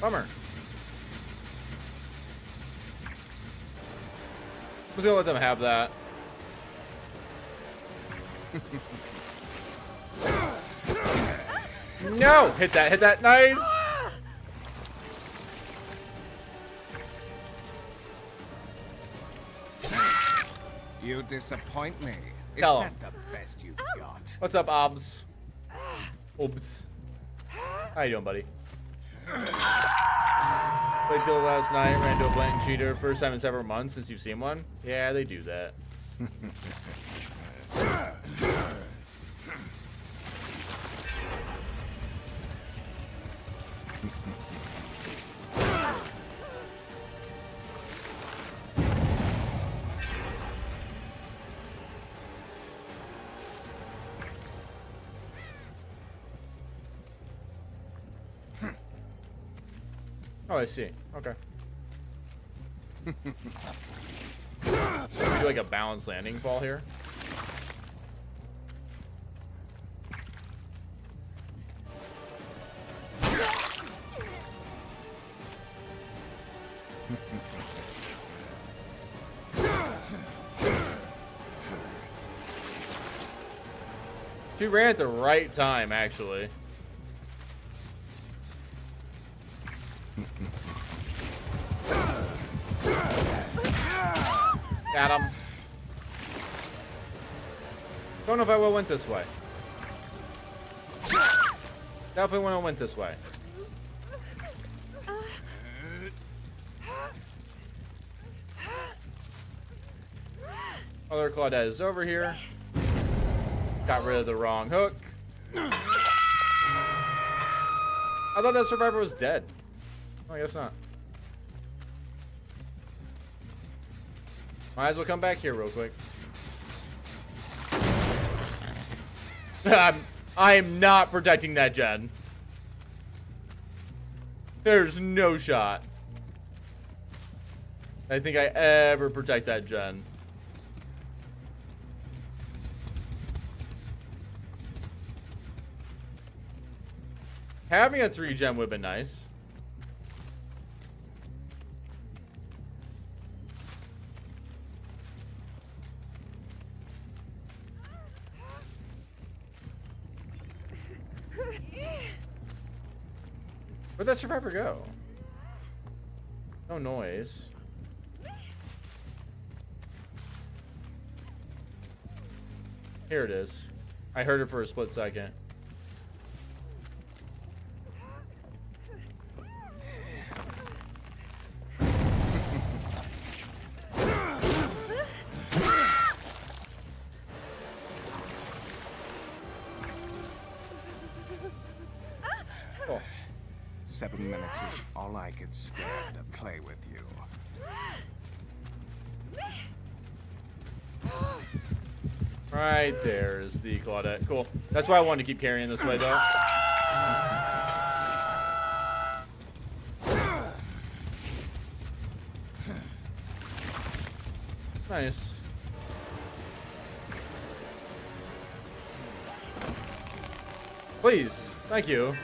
Bummer. I'm just gonna let them have that. No! Hit that, nice! You disappoint me. Is Tell that 'em. the best you've got? What's up, Obs? Obs. How you doing, buddy? Played Kill last night, ran into a blatant cheater. First time in several months since you've seen one. Yeah, they do that. Oh, I see. Okay. Do like a balanced landing fall here. She ran at the right time, actually. Got him. Don't know if I will went this way. Definitely want to went this way. Other Claudette is over here. Got rid of the wrong hook. I thought that survivor was dead. Oh, I guess not. Might as well come back here real quick. I am not protecting that gen. There's no shot I think I ever protect that gen. Having a 3 gen would have been nice. Where'd that survivor go? No noise. Here it is. I heard it for a split second. Oh. 7 minutes is all I can spare to play with you. Right there is the Claudette. Cool. That's why I wanted to keep carrying this way, though. Nice. Please. Thank you.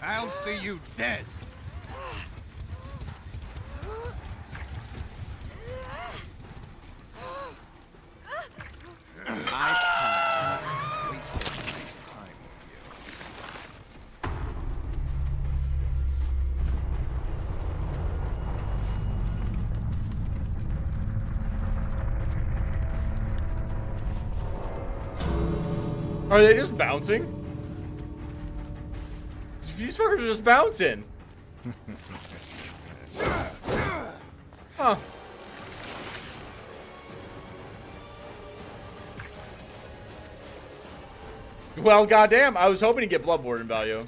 I'll see you dead. My time. Wasting my time with you. Are they just bouncing? These fuckers are just bouncing. Huh. Well, goddamn, I was hoping to get blood warden value.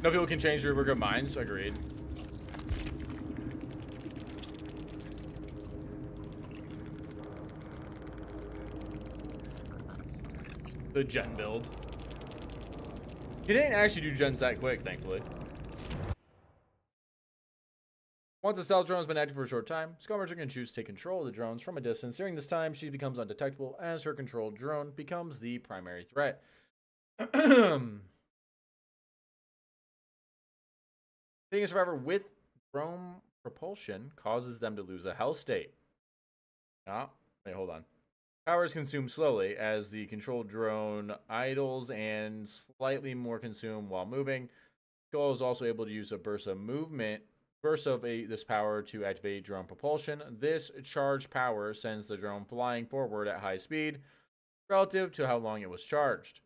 No people can change the rework of minds. Agreed. The gen build. He didn't actually do gens that quick, thankfully. Once a stealth drone has been active for a short time, Skull Merchant can choose to take control of the drones from a distance. During this time, she becomes undetectable as her controlled drone becomes the primary threat. Being a survivor with drone propulsion causes them to lose a health state. Ah, wait, hold on. Power is consumed slowly as the controlled drone idles and slightly more consumed while moving. Skull is also able to use a burst of this power to activate drone propulsion. This charged power sends the drone flying forward at high speed relative to how long it was charged.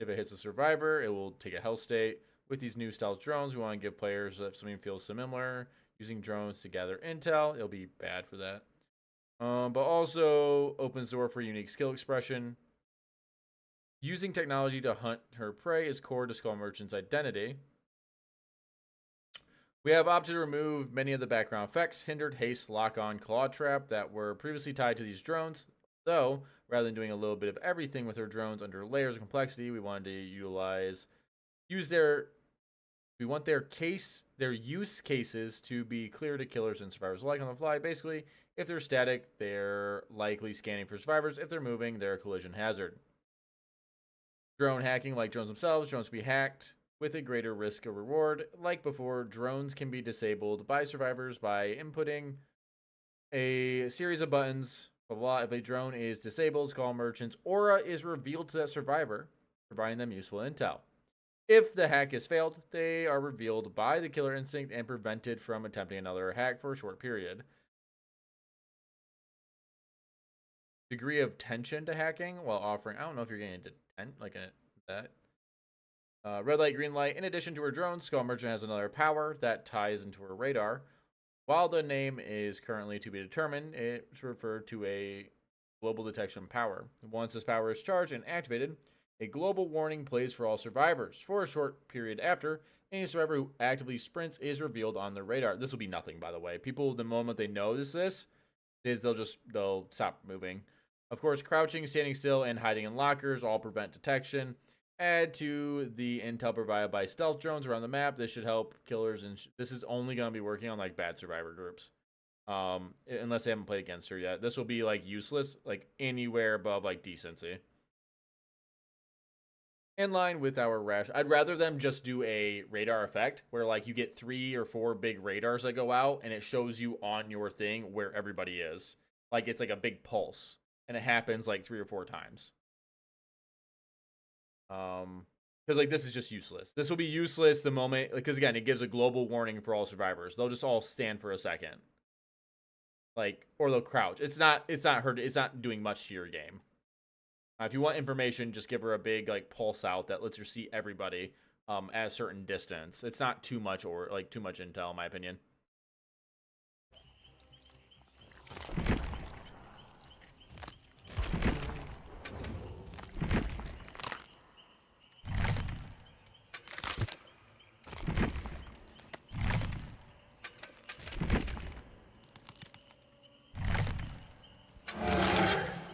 If it hits a survivor, it will take a health state. With these new stealth drones, we want to give players, if something feels similar, using drones to gather intel. It'll be bad for that. But also opens door for unique skill expression. Using technology to hunt her prey is core to Skull Merchant's identity. We have opted to remove many of the background effects, hindered, haste, lock-on, claw trap that were previously tied to these drones. Though, rather than doing a little bit of everything with our drones under layers of complexity, we wanted to we want their use cases to be clear to killers and survivors alike on the fly. Basically, if they're static, they're likely scanning for survivors. If they're moving, they're a collision hazard. Drone hacking, like drones themselves, drones can be hacked with a greater risk of reward. Like before, drones can be disabled by survivors by inputting a series of buttons. Blah, blah. If a drone is disabled, Skull Merchant's aura is revealed to that survivor, providing them useful intel. If the hack is failed, they are revealed by the killer instinct and prevented from attempting another hack for a short period. Degree of tension to hacking while offering, I don't know if you're getting into that. Red light, green light. In addition to her drone, Skull Merchant has another power that ties into her radar. While the name is currently to be determined, it's referred to a global detection power. Once this power is charged and activated, a global warning plays for all survivors. For a short period after, any survivor who actively sprints is revealed on the radar. This will be nothing, by the way. People, the moment they notice this, they'll stop moving. Of course, crouching, standing still, and hiding in lockers all prevent detection. Add to the intel provided by stealth drones around the map. This should help killers, and this is only going to be working on like bad survivor groups, unless they haven't played against her yet. This will be like useless, like anywhere above like decency. In line with our rash, I'd rather them just do a radar effect where like you get 3 or 4 big radars that go out and it shows you on your thing where everybody is. Like it's like a big pulse and it happens like 3 or 4 times. Because like this is just useless. This will be useless the moment, because again, it gives a global warning for all survivors. They'll just all stand for a second, like, or they'll crouch. It's not doing much to your game. If you want information, just give her a big like pulse out that lets her see everybody at a certain distance. It's not too much or like too much intel, in my opinion.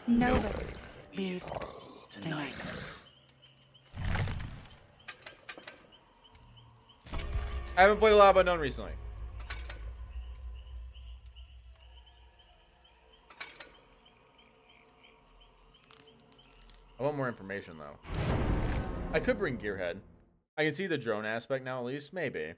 Nobody leaves tonight. I haven't played a lot of Unknown recently. I want more information though. I could bring Gearhead. I can see the drone aspect now at least, maybe.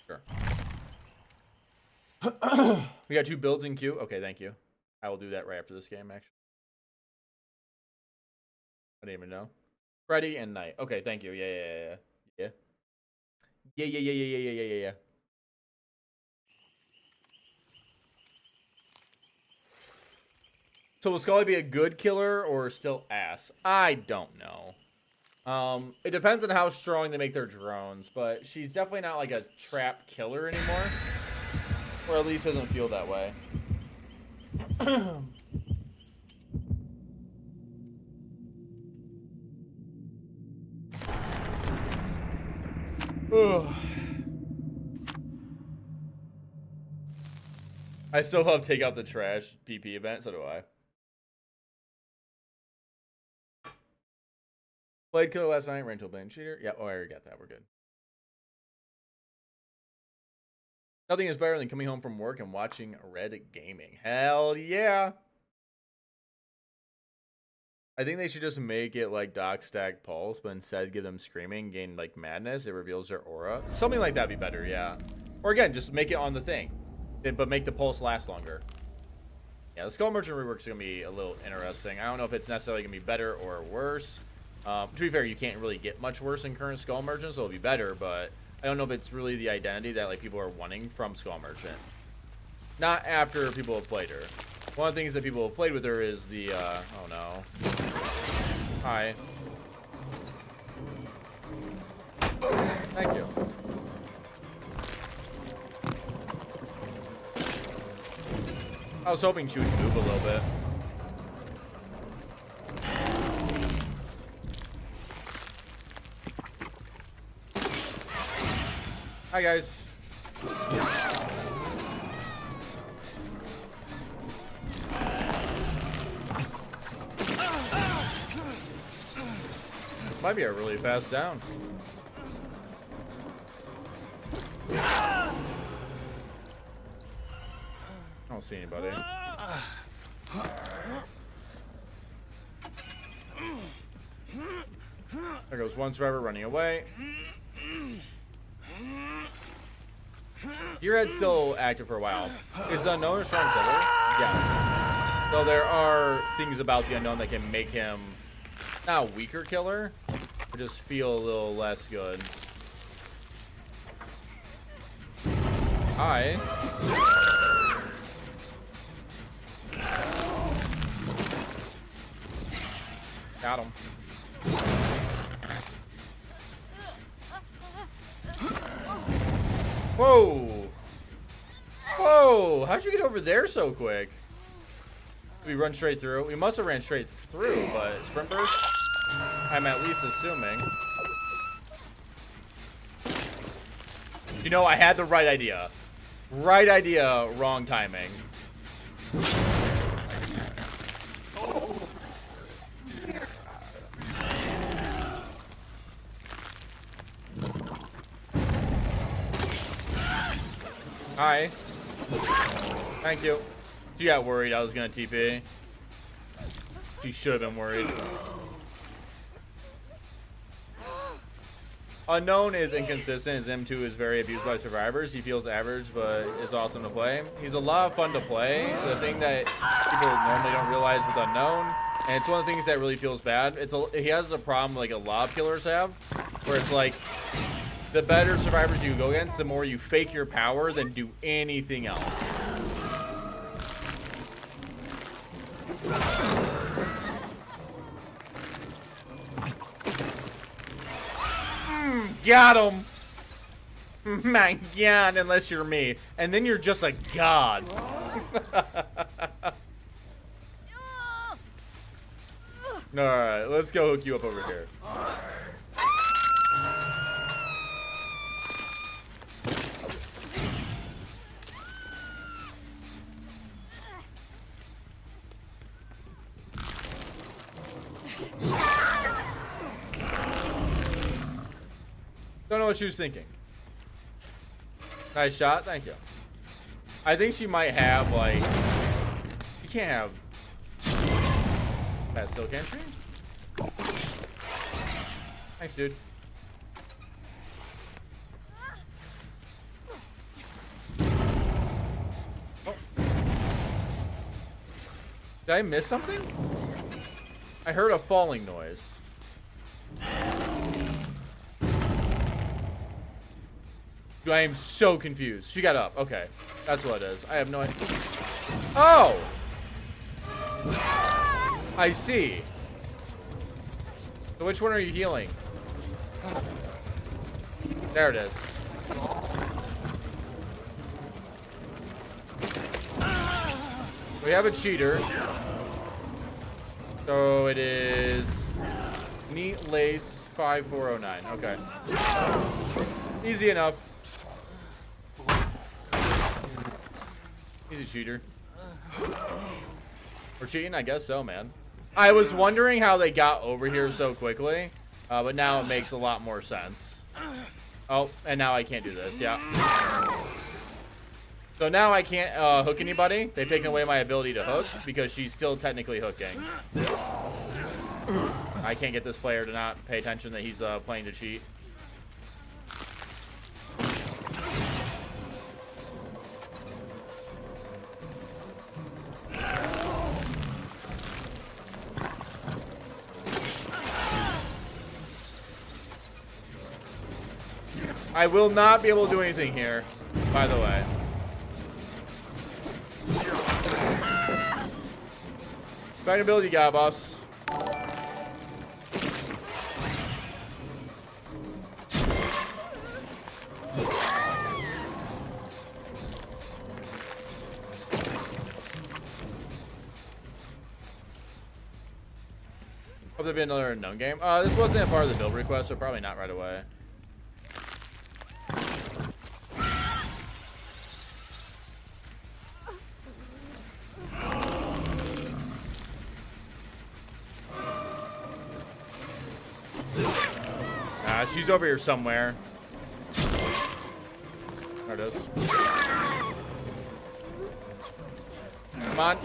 Sure. We got 2 builds in queue. Okay, thank you. I will do that right after this game, actually. I didn't even know. Friday and night. Okay, thank you. Yeah. So will Scully be a good killer or still ass? I don't know. It depends on how strong they make their drones, but she's definitely not like a trap killer anymore. Or at least doesn't feel that way. I still love Take Out the Trash PP event, so do I. Played killer last night, rental band cheater. Yeah, oh, I already got that. We're good. Nothing is better than coming home from work and watching Red Gaming. Hell yeah. I think they should just make it like Doc Stack Pulse, but instead give them screaming, gain like madness. It reveals their aura. Something like that'd be better, yeah. Or again, just make it on the thing, but make the pulse last longer. Yeah, the Skull Merchant rework's gonna be a little interesting. I don't know if it's necessarily gonna be better or worse. To be fair, you can't really get much worse in current Skull Merchant, so it'll be better, but I don't know if it's really the identity that like people are wanting from Skull Merchant. Not after people have played her. One of the things that people have played with her is the, oh no. Hi. Thank you. I was hoping she would move a little bit. Hi, guys. This might be a really fast down. I don't see anybody. There goes one survivor running away. Gearhead's still active for a while. Is Unknown a strong killer? Yes. So there are things about the Unknown that can make him not a weaker killer, but just feel a little less good. Hi. Got him. Whoa! Whoa! How'd you get over there so quick? Did we run straight through? We must have ran straight through, but sprint burst? I'm at least assuming. You know, I had the right idea. Right idea, wrong timing. Hi. Thank you. She got worried I was gonna TP. She should have been worried. Unknown is inconsistent. His M2 is very abused by survivors. He feels average, but is awesome to play. He's a lot of fun to play. The thing that people normally don't realize with Unknown, and it's one of the things that really feels bad. He has a problem like a lot of killers have, where it's like, the better survivors you go against, the more you fake your power than do anything else. Got him. My god, unless you're me. And then you're just a god. Alright, let's go hook you up over here. Don't know what she was thinking. Nice shot, thank you. I think she might have, like... You can't have... That silk entry? Thanks, dude. Oh. Did I miss something? I heard a falling noise. Dude, I am so confused. She got up. Okay. That's what it is. I have no idea. Oh! I see. So which one are you healing? There it is. We have a cheater. So it is Neat Lace 5409. Okay. Easy enough. He's a cheater. We're cheating? I guess so, man. I was wondering how they got over here so quickly, but now it makes a lot more sense. Oh, and now I can't do this, yeah. So now I can't hook anybody. They've taken away my ability to hook because she's still technically hooking. I can't get this player to not pay attention that he's playing to cheat. I will not be able to do anything here, by the way. Find ability guy, boss. Hope there'll be another unknown game. This wasn't a part of the build request, so probably not right away. She's over here somewhere. There it is. Come on.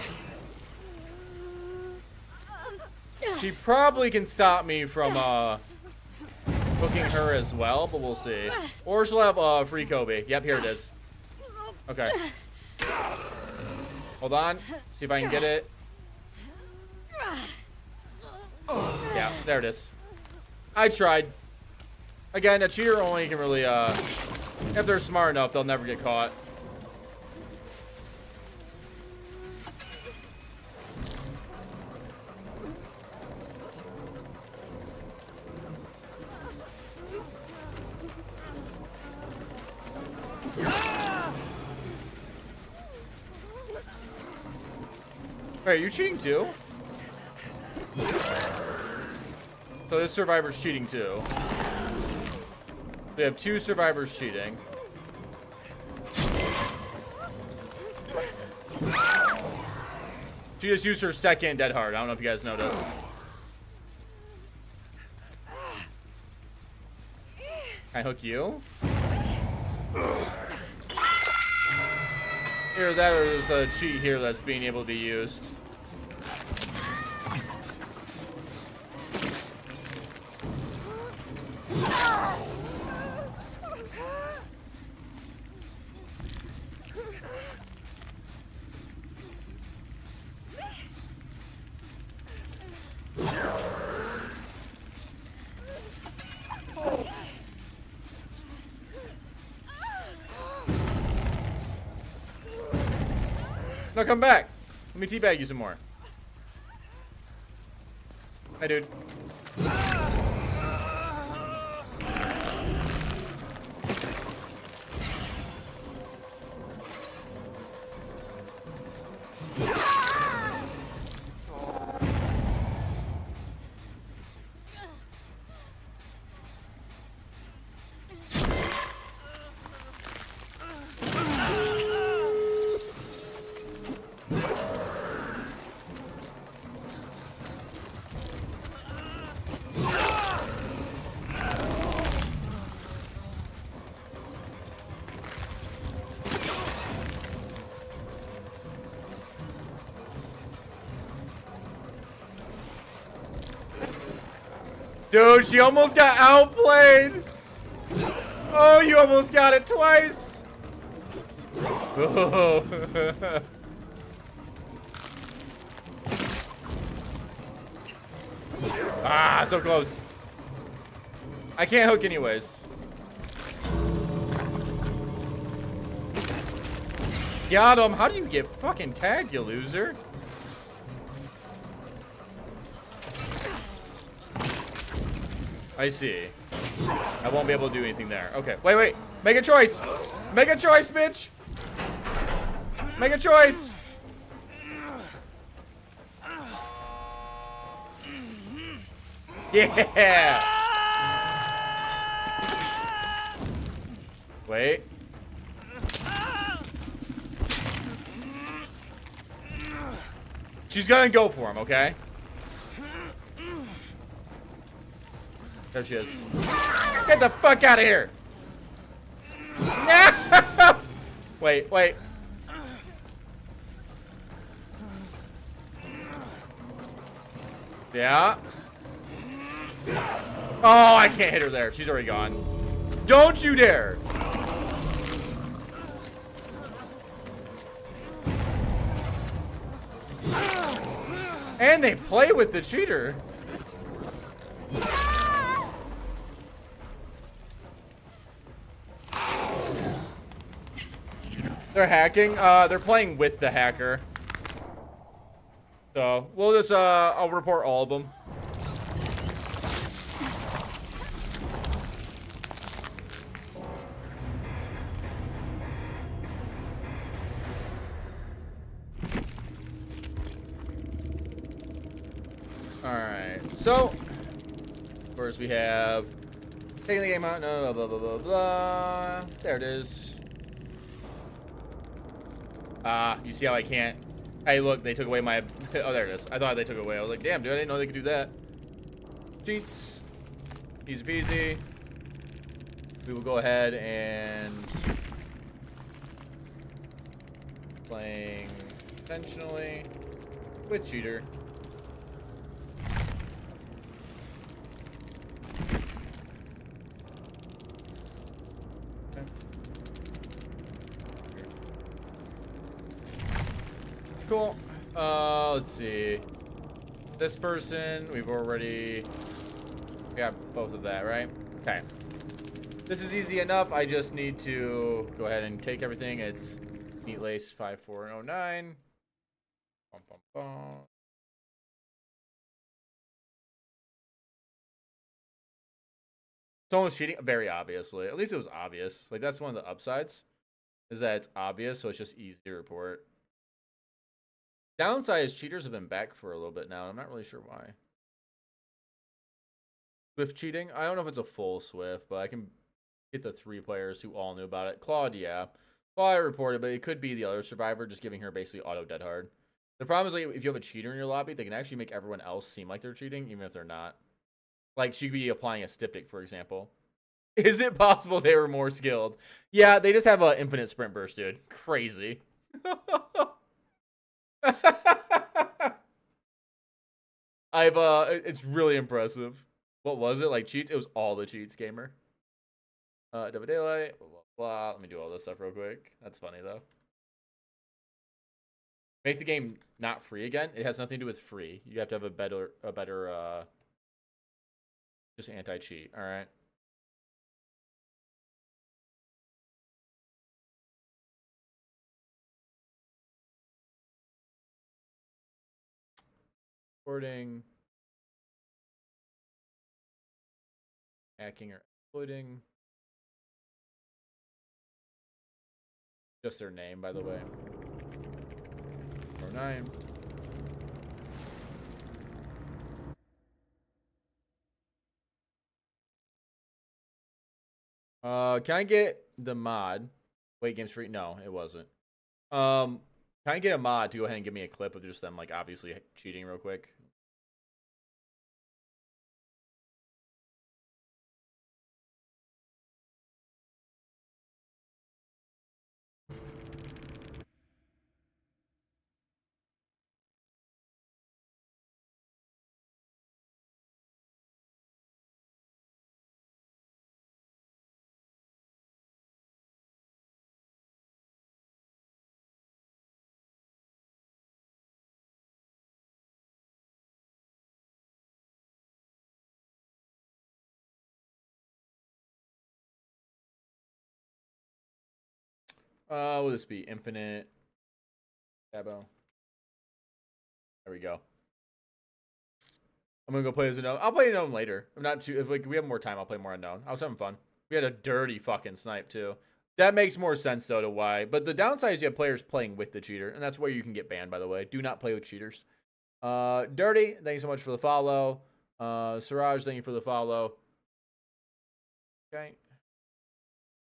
She probably can stop me from hooking her as well, but we'll see. Or she'll have free Kobe. Yep, here it is. Okay. Hold on. See if I can get it. Yeah, there it is. I tried. Again, a cheater only can really, if they're smart enough, they'll never get caught. Wait, are you cheating too? So this survivor's cheating too. We have two survivors cheating. She just used her second dead hard. I don't know if you guys noticed. Can I hook you? Either that or there's a cheat here that's being able to be used. No, come back. Let me teabag you some more. Hi, dude. Dude, she almost got outplayed. Oh, you almost got it twice. Oh. Ah, so close. I can't hook anyways. Got him. How do you get fucking tagged, you loser? I see. I won't be able to do anything there. Okay. Wait, wait. Make a choice. Make a choice, bitch. Make a choice. Yeah. Wait. She's gonna go for him, okay? There she is. Get the fuck out of here! No! Wait, wait. Yeah. Oh, I can't hit her there. She's already gone. Don't you dare! And they play with the cheater. They're hacking. They're playing with the hacker. So we'll just I'll report all of them. Alright, so of course we have taking the game out, no, blah blah blah blah. There it is. You see how I can't. Hey, look, they took away my. Oh, there it is. I thought they took it away. I was like, damn, dude, I didn't know they could do that. Cheats. Easy peasy. We will go ahead and. Playing intentionally with cheater. Cool. Let's see. This person, we've already got both of that, right? Okay. This is easy enough. I just need to go ahead and take everything. It's Meat Lace 5409. Bum, bum, bum. Someone's cheating, very obviously. At least it was obvious. Like, that's one of the upsides, is that it's obvious, so it's just easy to report. Downside is cheaters have been back for a little bit now. I'm not really sure why. Swift cheating? I don't know if it's a full Swift, but I can get the 3 players who all knew about it. Claude, yeah. Claude I reported, but it could be the other survivor just giving her basically auto dead hard. The problem is, like, if you have a cheater in your lobby, they can actually make everyone else seem like they're cheating, even if they're not. Like, she could be applying a styptic, for example. Is it possible they were more skilled? Yeah, they just have an infinite sprint burst, dude. Crazy. It's really impressive. What was it? Like cheats? It was all the cheats, gamer. Double daylight, blah, blah, blah. Let me do all this stuff real quick. That's funny though. Make the game not free again. It has nothing to do with free. You have to have a better just anti-cheat. All right. Recording, hacking or exploiting. Just their name, by the way. 09. Can I get the mod? Wait, game's free? No, it wasn't. Can I get a mod to go ahead and give me a clip of just them, like, obviously cheating real quick? Will this be infinite? Tabbo. There we go. I'm gonna go play as unknown. I'll play unknown later. I'm not too. If like we have more time, I'll play more unknown. I was having fun. We had a dirty fucking snipe too. That makes more sense though to why. But the downside is you have players playing with the cheater, and that's where you can get banned. By the way, do not play with cheaters. Dirty, thank you so much for the follow. Siraj, thank you for the follow. Okay.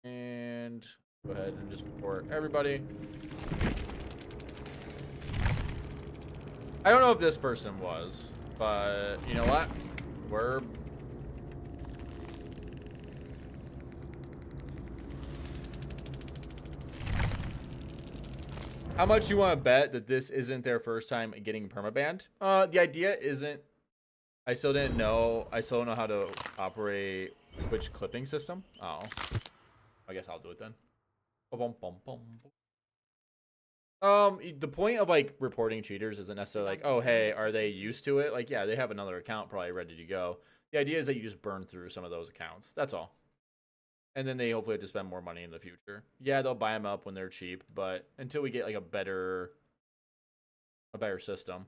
And go ahead and just report everybody. I don't know if this person was, but you know what? We're... How much you want to bet that this isn't their first time getting permabanned? The idea isn't... I still didn't know. I still don't know how to operate Twitch clipping system. Oh. I guess I'll do it then. The point of like reporting cheaters isn't necessarily like, oh hey, are they used to it? Like, yeah, they have another account probably ready to go. The idea is that you just burn through some of those accounts. That's all. And then they hopefully have to spend more money in the future. Yeah, they'll buy them up when they're cheap, but until we get like a better system.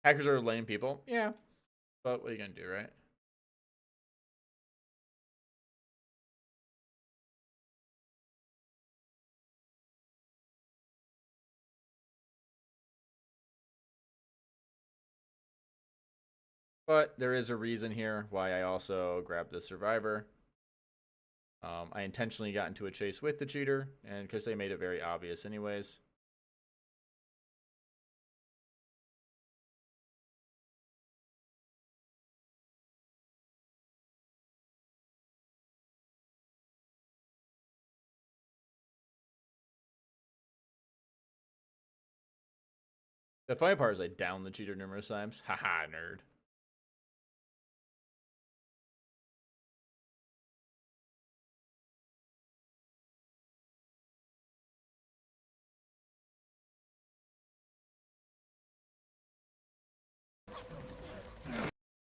Hackers are lame people. Yeah. But what are you gonna do, right? But there is a reason here why I also grabbed the survivor. I intentionally got into a chase with the cheater, and because they made it very obvious anyways. The funny part is I downed the cheater numerous times. Haha, nerd.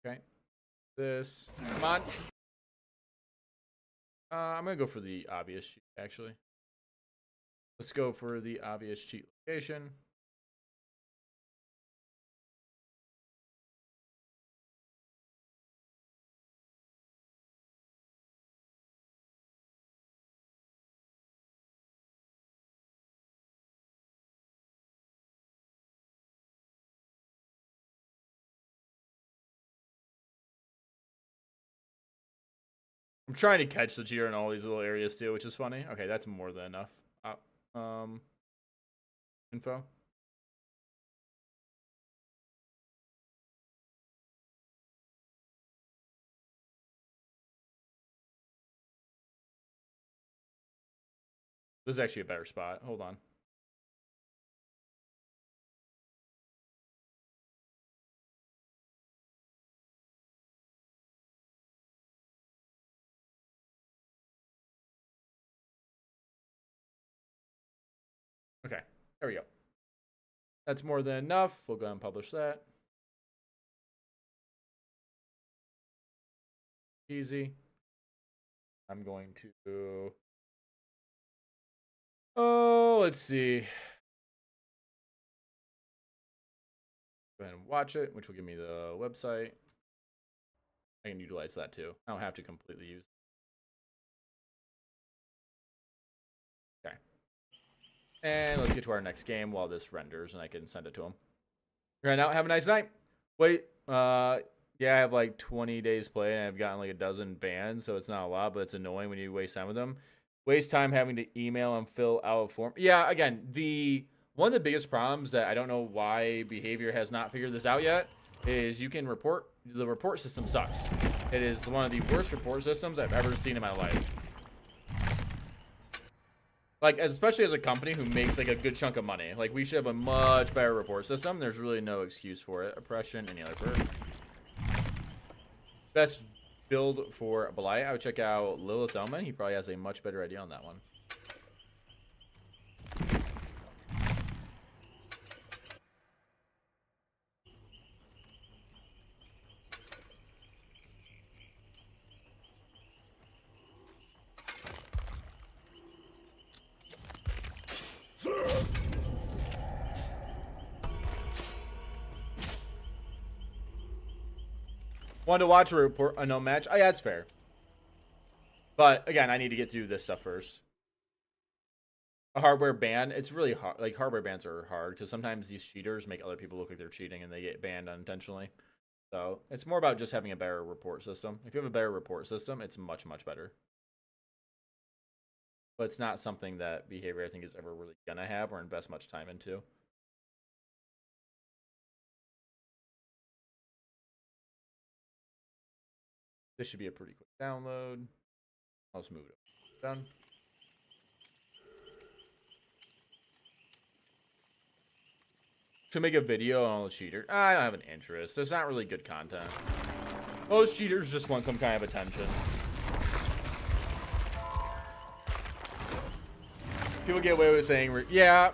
Okay. This. Come on. I'm going to go for the obvious cheat, actually. Let's go for the obvious cheat location. I'm trying to catch the cheater in all these little areas too, which is funny. Okay, that's more than enough. Info. This is actually a better spot. Hold on. Okay, there we go. That's more than enough. We'll go ahead and publish that. Easy. I'm going to... Oh, let's see. Go ahead and watch it, which will give me the website. I can utilize that too. I don't have to completely use it. Okay. And let's get to our next game while this renders and I can send it to him. Right now, have a nice night. Wait, yeah, I have like 20 days play and I've gotten like a dozen bans, so it's not a lot, but it's annoying when you waste time with them. Waste time having to email and fill out a form. Yeah, again, one of the biggest problems that I don't know why behavior has not figured this out yet is you can report. The report system sucks. It is one of the worst report systems I've ever seen in my life. Like, especially as a company who makes like a good chunk of money. Like, we should have a much better report system. There's really no excuse for it. Oppression, any other perk. Best build for Belay. I would check out Lilith Omen. He probably has a much better idea on that one. Wanted to watch a report, a no match. Oh, yeah, that's fair. But again, I need to get through this stuff first. A hardware ban, it's really hard. Like, hardware bans are hard because sometimes these cheaters make other people look like they're cheating and they get banned unintentionally. So it's more about just having a better report system. If you have a better report system, it's much, much better. But it's not something that behavior I think is ever really gonna have or invest much time into. This should be a pretty quick download. I'll just move it up. Done. To make a video on all the cheaters. I don't have an interest. There's not really good content. Most cheaters just want some kind of attention. People get away with saying, yeah.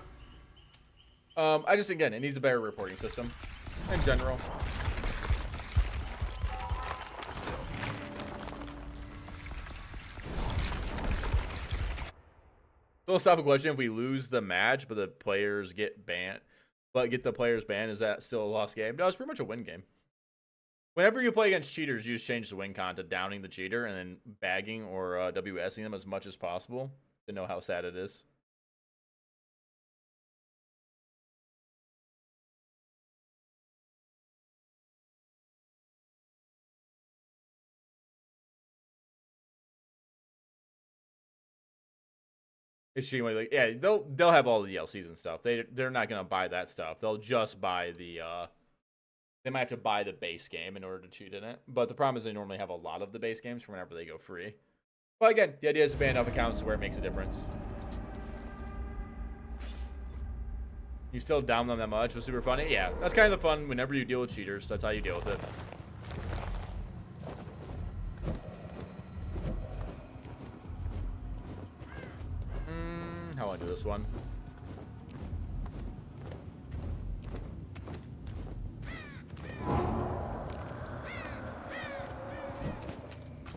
I just, again, it needs a better reporting system in general. Philosophical question: if we lose the match, but the players get banned, is that still a lost game? No, it's pretty much a win game. Whenever you play against cheaters, you just change the win con to downing the cheater and then bagging or WSing them as much as possible to know how sad it is. It's like, yeah, they'll have all the DLCs and stuff. They're not gonna buy that stuff. They'll just buy the they might have to buy the base game in order to cheat in it. But the problem is they normally have a lot of the base games for whenever they go free. But again, the idea is to ban enough accounts where it makes a difference. You still down them that much was super funny? Yeah, that's kind of the fun whenever you deal with cheaters. That's how you deal with it. How do I do this one?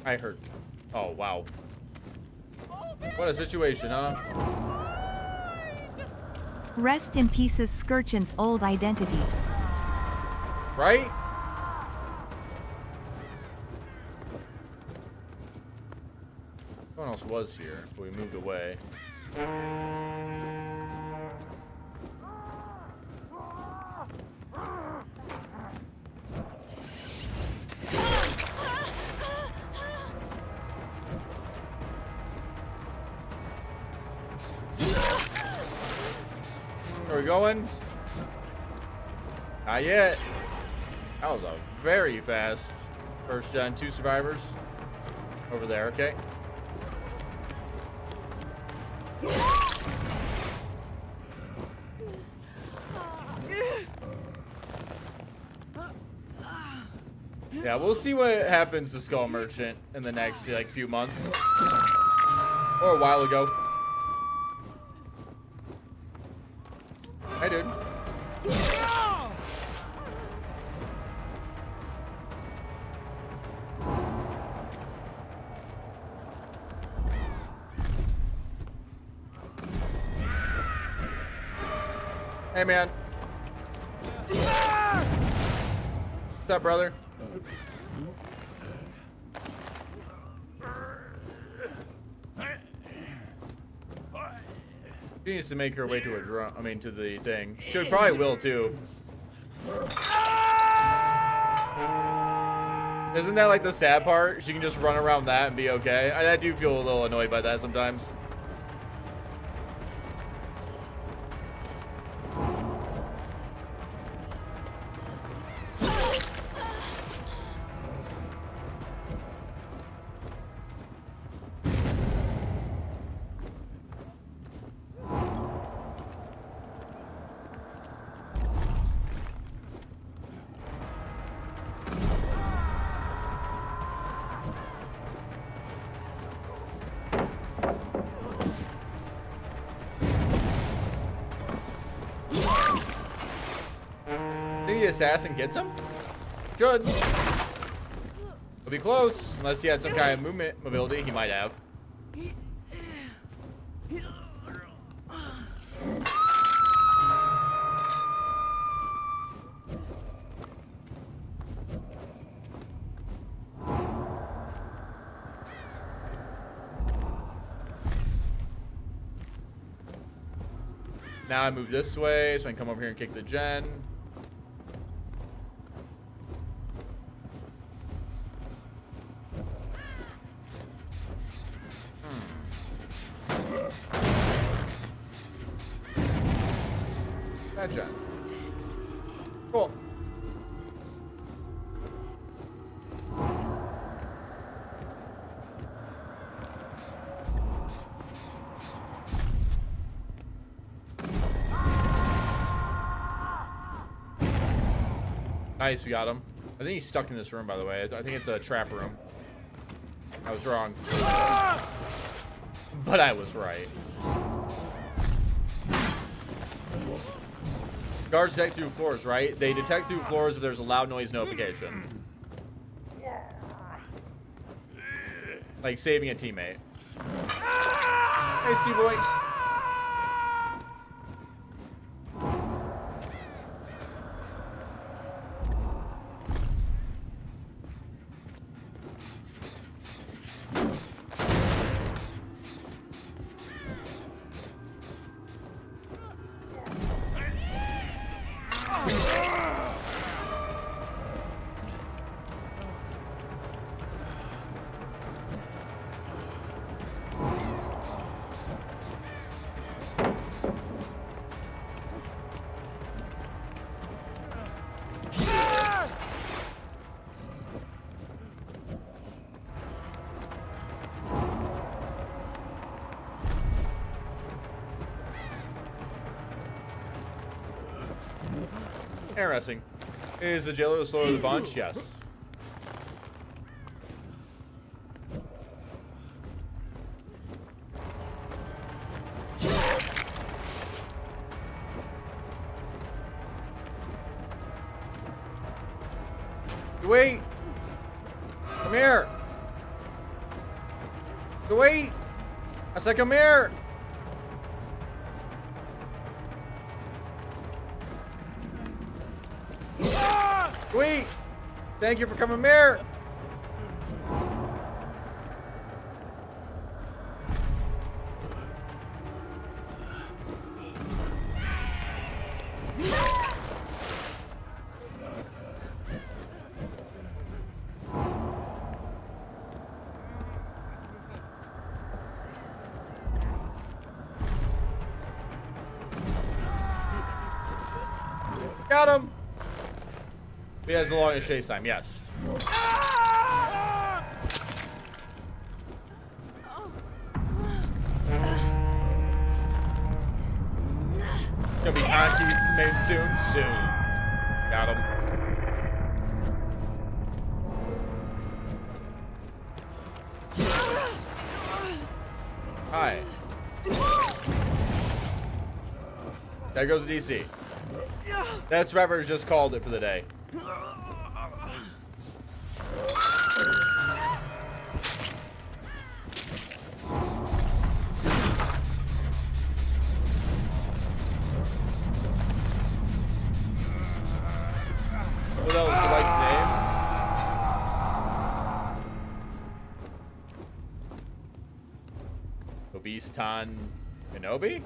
I heard. Oh, wow. What a situation, huh? Rest in pieces, Skirchin's old identity. Right? Someone else was here, but we moved away. Are we going? Not yet. That was a very fast first gen. 2 survivors over there. Okay. Yeah, we'll see what happens to Skull Merchant in the next like few months or a while ago. Hey, dude. Hey, man. What's up, brother? She needs to make her way to a drum. I mean, to the thing. She probably will too. Isn't that like the sad part? She can just run around that and be okay. I do feel a little annoyed by that sometimes. The assassin gets him? Should. He'll be close, unless he had some kind of movement mobility. He might have. Now I move this way so I can come over here and kick the gen. That gen. Cool. Nice, we got him. I think he's stuck in this room, by the way. I think it's a trap room. I was wrong. But I was right. Guards detect through floors, right? They detect through floors if there's a loud noise notification. Like saving a teammate. Hey, Steve boy. Interesting. Is the jailer the slower of the bunch? Yes. Wait. Come here. Wait. I said come here. Wait! Thank you for coming here! Got him! He has the longest chase time, yes. Gonna be Auntie's main soon. Got him. Hi. There goes the DC. That survivor just called it for the day. What else? The wife's name? Obese Tan Kenobi?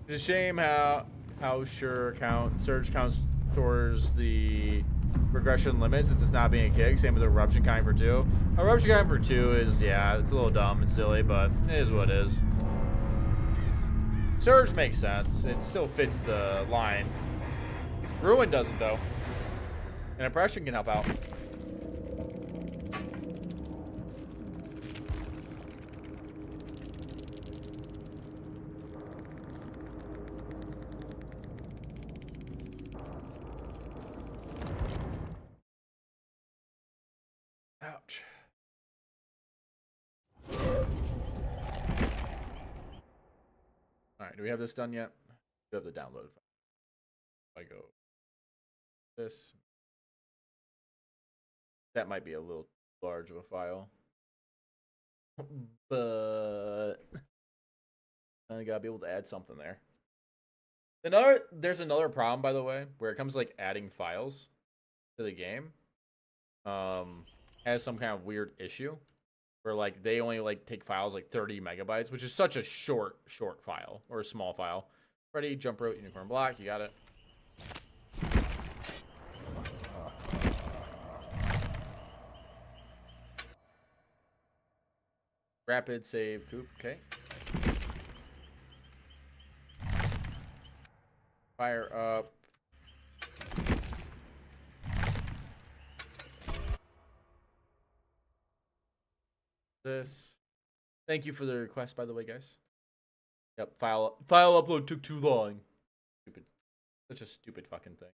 It's a shame how Surge counts towards the regression limit since it's not being a kick. Same with Eruption counting for 2. Eruption counting for 2 is, yeah, it's a little dumb and silly, but it is what it is. Surge makes sense. It still fits the line. Ruin doesn't, though. And Impression can help out. Ouch. All right, do we have this done yet? We have the download. I go this. That might be a little large of a file, but I gotta be able to add something there. There's another problem, by the way, where it comes to, like, adding files to the game. Has some kind of weird issue. where like they only like take files like 30 megabytes, which is such a short file or a small file. Ready, jump rope, unicorn block, you got it. Rapid save coop, okay. Fire up. This. Thank you for the request, by the way, guys. Yep, file upload took too long. Stupid. Such a stupid fucking thing.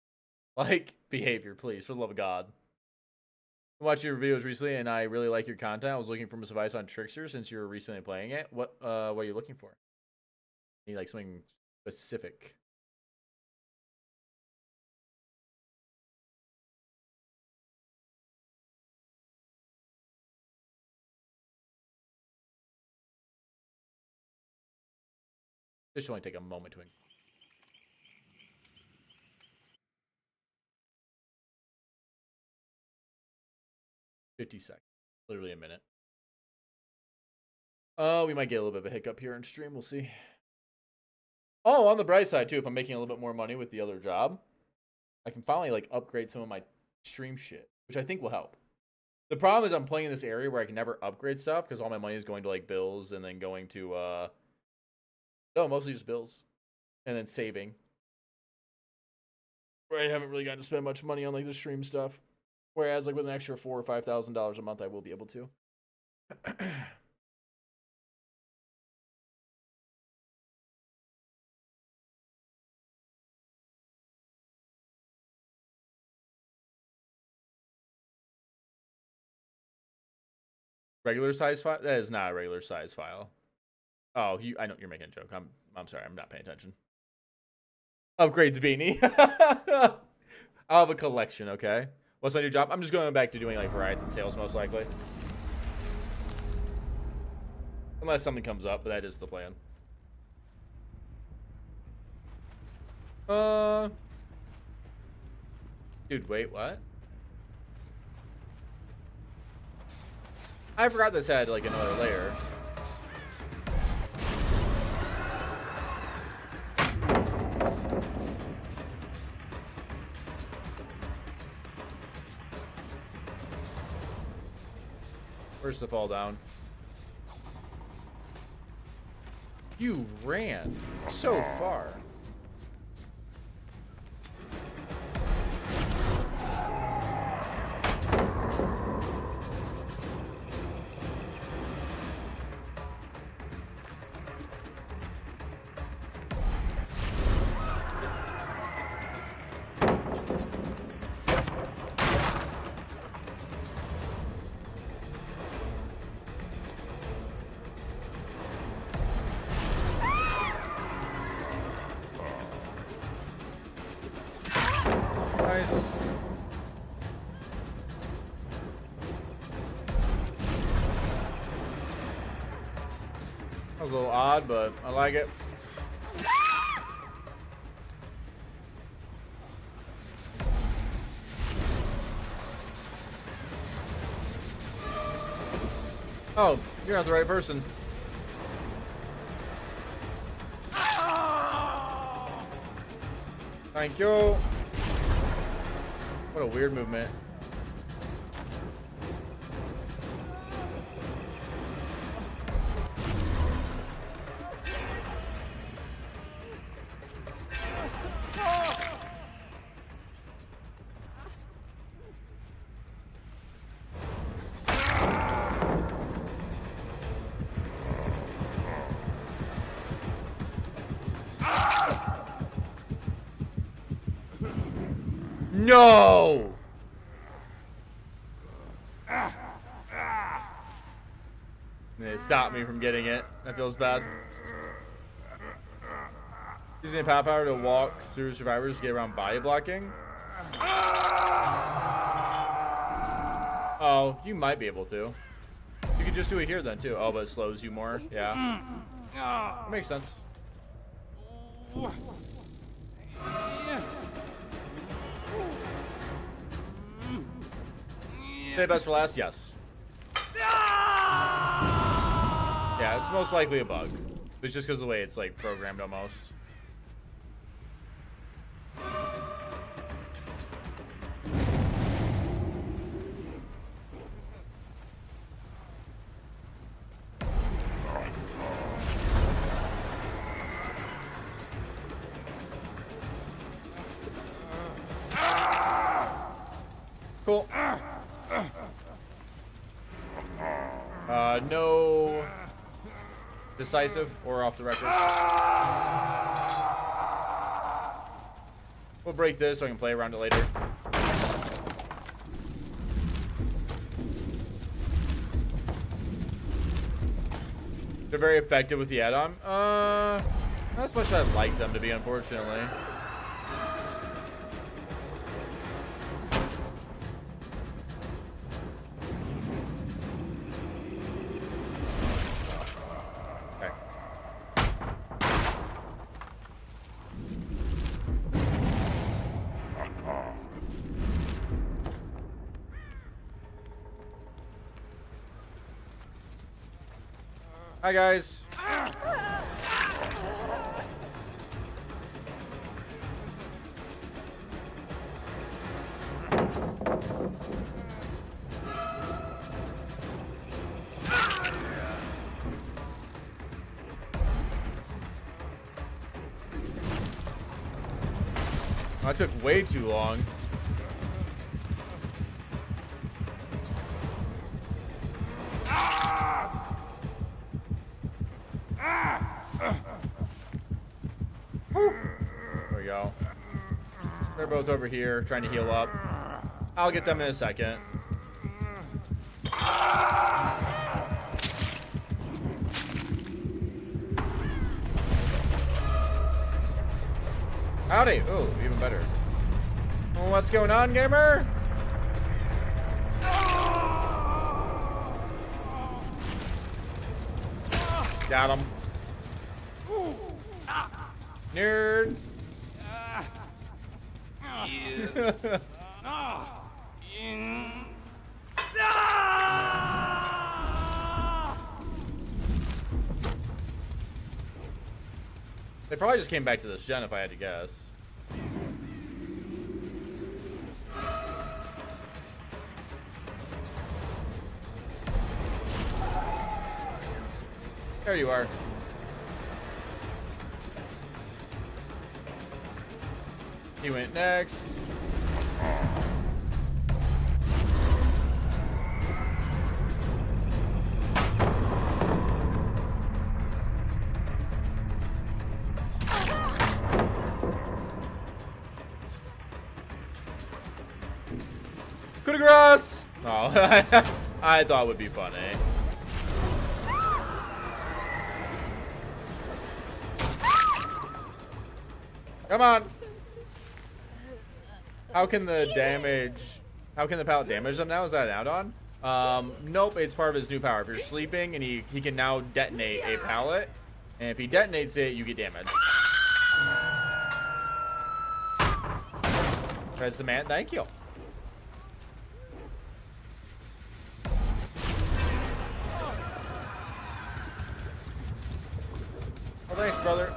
Like, behavior, please, for the love of God. I watched your videos recently, and I really like your content. I was looking for some advice on Trickster since you were recently playing it. What are you looking for? Need like something specific. This should only take a moment to 50 seconds. Literally a minute. We might get a little bit of a hiccup here in stream. We'll see. Oh, on the bright side, too, if I'm making a little bit more money with the other job, I can finally, like, upgrade some of my stream shit, which I think will help. The problem is I'm playing in this area where I can never upgrade stuff because all my money is going to, like, bills and then going to, no, mostly just bills. And then saving. Where I haven't really gotten to spend much money on, like, the stream stuff. Whereas, like, with an extra $4,000 or $5,000 a month, I will be able to. Regular size file? That is not a regular size file. Oh, I know you're making a joke. I'm sorry. I'm not paying attention. Upgrades beanie. I'll have a collection, okay? What's my new job? I'm just going back to doing like rides and sales most likely. Unless something comes up, but that is the plan. Dude, wait, what? I forgot this had like another layer. Where's the fall down? You ran so far. Nice. That was a little odd, but I like it. Oh, you're not the right person. Thank you. What a weird movement. No! It stopped me from getting it. That feels bad. Using a power to walk through survivors to get around body blocking. Oh, you might be able to. You could just do it here then too. Oh, but it slows you more. Yeah. That makes sense. Say best for last? Yes. Yeah, it's most likely a bug. It's just because of the way it's like programmed almost. Cool. No decisive or off the record. We'll break this so I can play around it later. They're very effective with the add-on. Not as much as I'd like them to be, unfortunately. Hi guys. That took way too long. There we go. They're both over here trying to heal up. I'll get them in a second. Howdy. Oh, even better. Well, what's going on, gamer? Got him. Nerd. They probably just came back to this gen if I had to guess. There you are. He went next. Coup de grace! Oh, I thought it would be funny. Come on. How can the pallet damage them now? Is that an add-on? Nope, it's part of his new power. If you're sleeping and he can now detonate a pallet, and if he detonates it, you get damage. Press the man. Thank you. Oh, thanks, brother.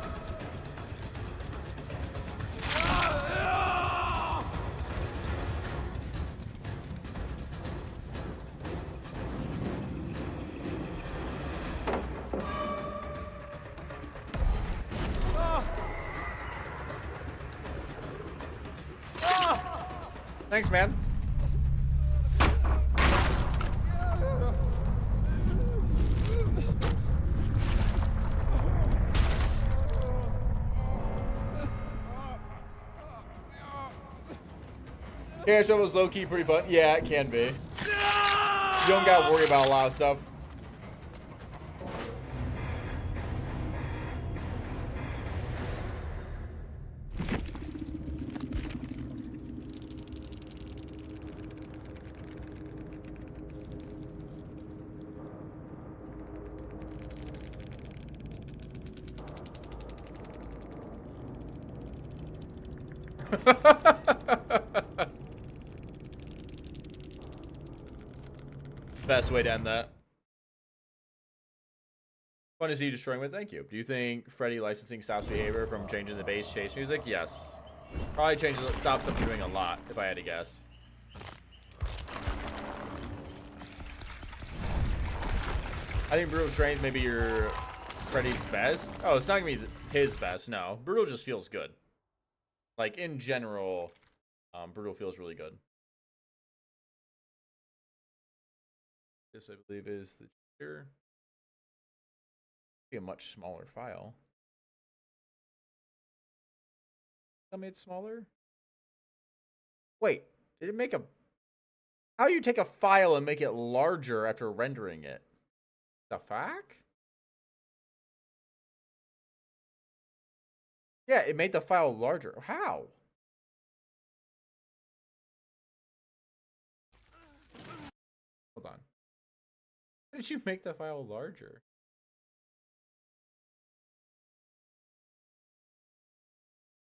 Thanks, man. Yeah, so it was low-key pretty fun. Yeah, it can be. You don't gotta worry about a lot of stuff. Best way to end that. Fun to see you destroying it. Thank you. Do you think Freddy licensing stops behavior from changing the bass chase music? Yes. Probably stops them from doing a lot, if I had to guess. I think Brutal Strength maybe your Freddy's best. Oh, it's not gonna be his best. No, Brutal just feels good. Like in general, Brutal feels really good. This I believe is the cheater. Be a much smaller file. I made smaller. Wait, did it make a? How do you take a file and make it larger after rendering it? The fuck? Yeah, it made the file larger. How? Hold on. How did you make the file larger?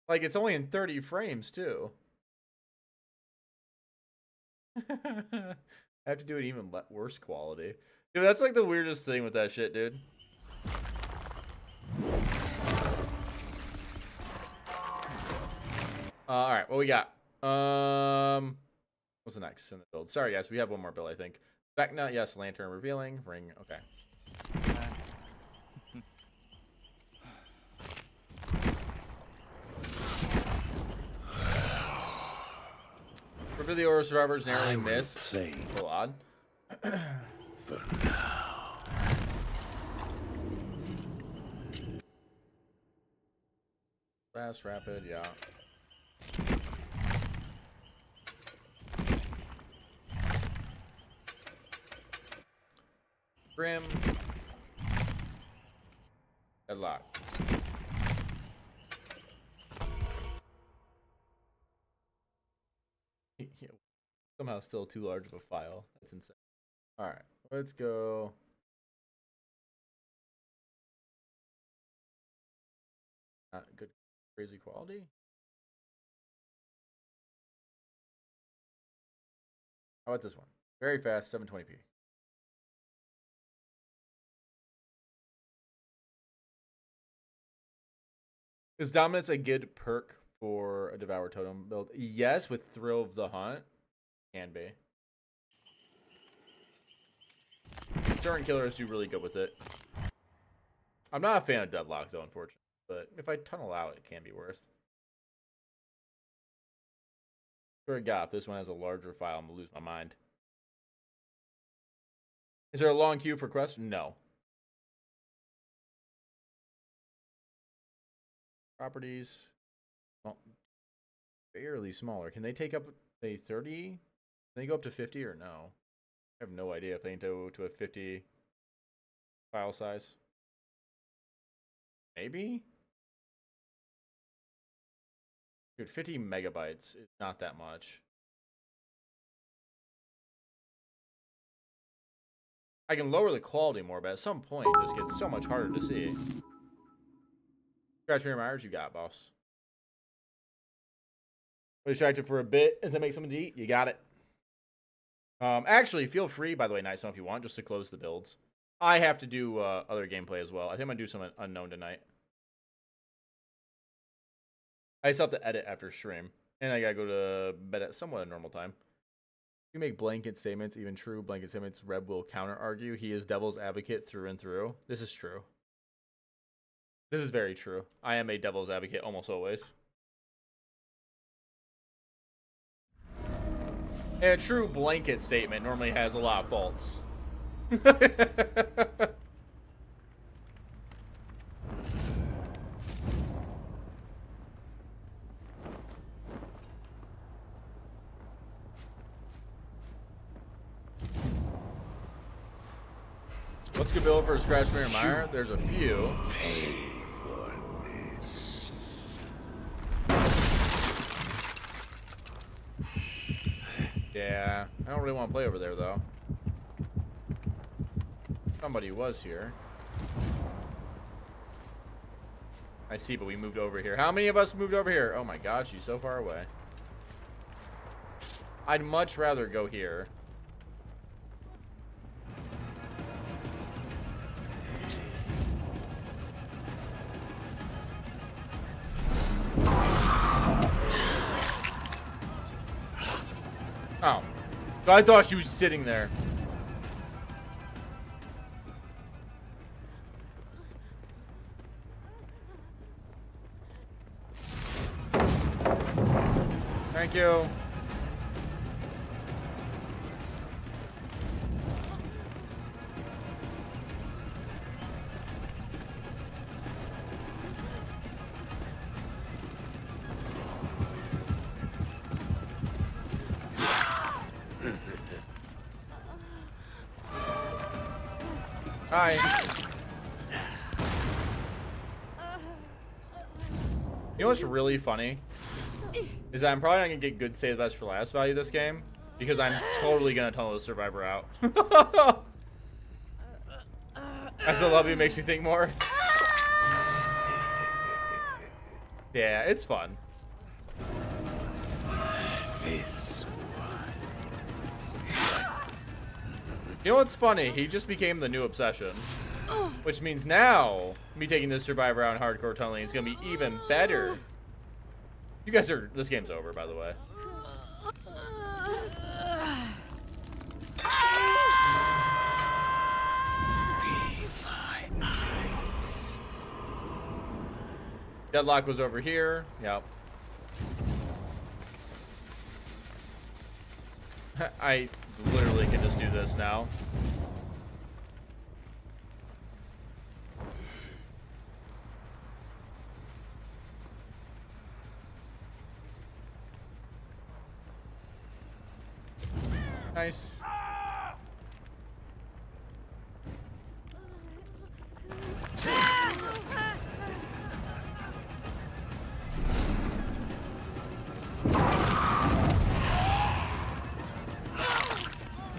Like, it's only in 30 frames, too. I have to do it even worse quality. Dude, that's like the weirdest thing with that shit, dude. Alright, what we got? What's the next in the build? Sorry, guys, we have one more build, I think. Back nut, yes. Lantern revealing. Ring, okay. For the Aura survivors narrowly missed. A little odd. For now. Fast, rapid, yeah. Grim. Headlock. Somehow still too large of a file. That's insane. Alright, let's go. Not good, crazy quality. How about this one? Very fast, 720p. Is Dominance a good perk for a Devour Totem build? Yes, with Thrill of the Hunt. Can be. Certain killers do really good with it. I'm not a fan of Deadlock, though, unfortunately. But if I tunnel out, it can be worth. For a God, if this one has a larger file, I'm going to lose my mind. Is there a long queue for quests? No. Properties. Well, barely smaller. Can they take up a 30? Can they go up to 50 or no? I have no idea if they can go to a 50 file size. Maybe? Dude, 50 megabytes is not that much. I can lower the quality more, but at some point it just gets so much harder to see. Scratch me Myers, you got, boss. Distracted for a bit. Does that make something to eat? You got it. Actually, feel free, by the way, Nice, if you want, just to close the builds. I have to do other gameplay as well. I think I'm going to do some unknown tonight. I still have to edit after stream. And I got to go to bed at somewhat a normal time. You make blanket statements, even true blanket statements, Reb will counter-argue. He is devil's advocate through and through. This is true. This is very true. I am a devil's advocate almost always. And a true blanket statement normally has a lot of faults. What's good build for a Scratch Mirror Meyer? There's a few. Pay for this. Yeah, I don't really want to play over there though. Somebody was here. I see, but we moved over here. How many of us moved over here? Oh my god, she's so far away. I'd much rather go here. Oh. So I thought she was sitting there. Thank you. Hi. You know what's really funny? Is that I'm probably not gonna get good save the best for last value this game because I'm totally gonna tunnel the survivor out. I still love you, makes me think more. Yeah, it's fun. This You know what's funny? He just became the new obsession. Which means now, me taking this survivor out in hardcore tunneling is gonna be even better. You guys are, this game's over, by the way. Deadlock was over here. Yep. I literally can just do this now. Nice.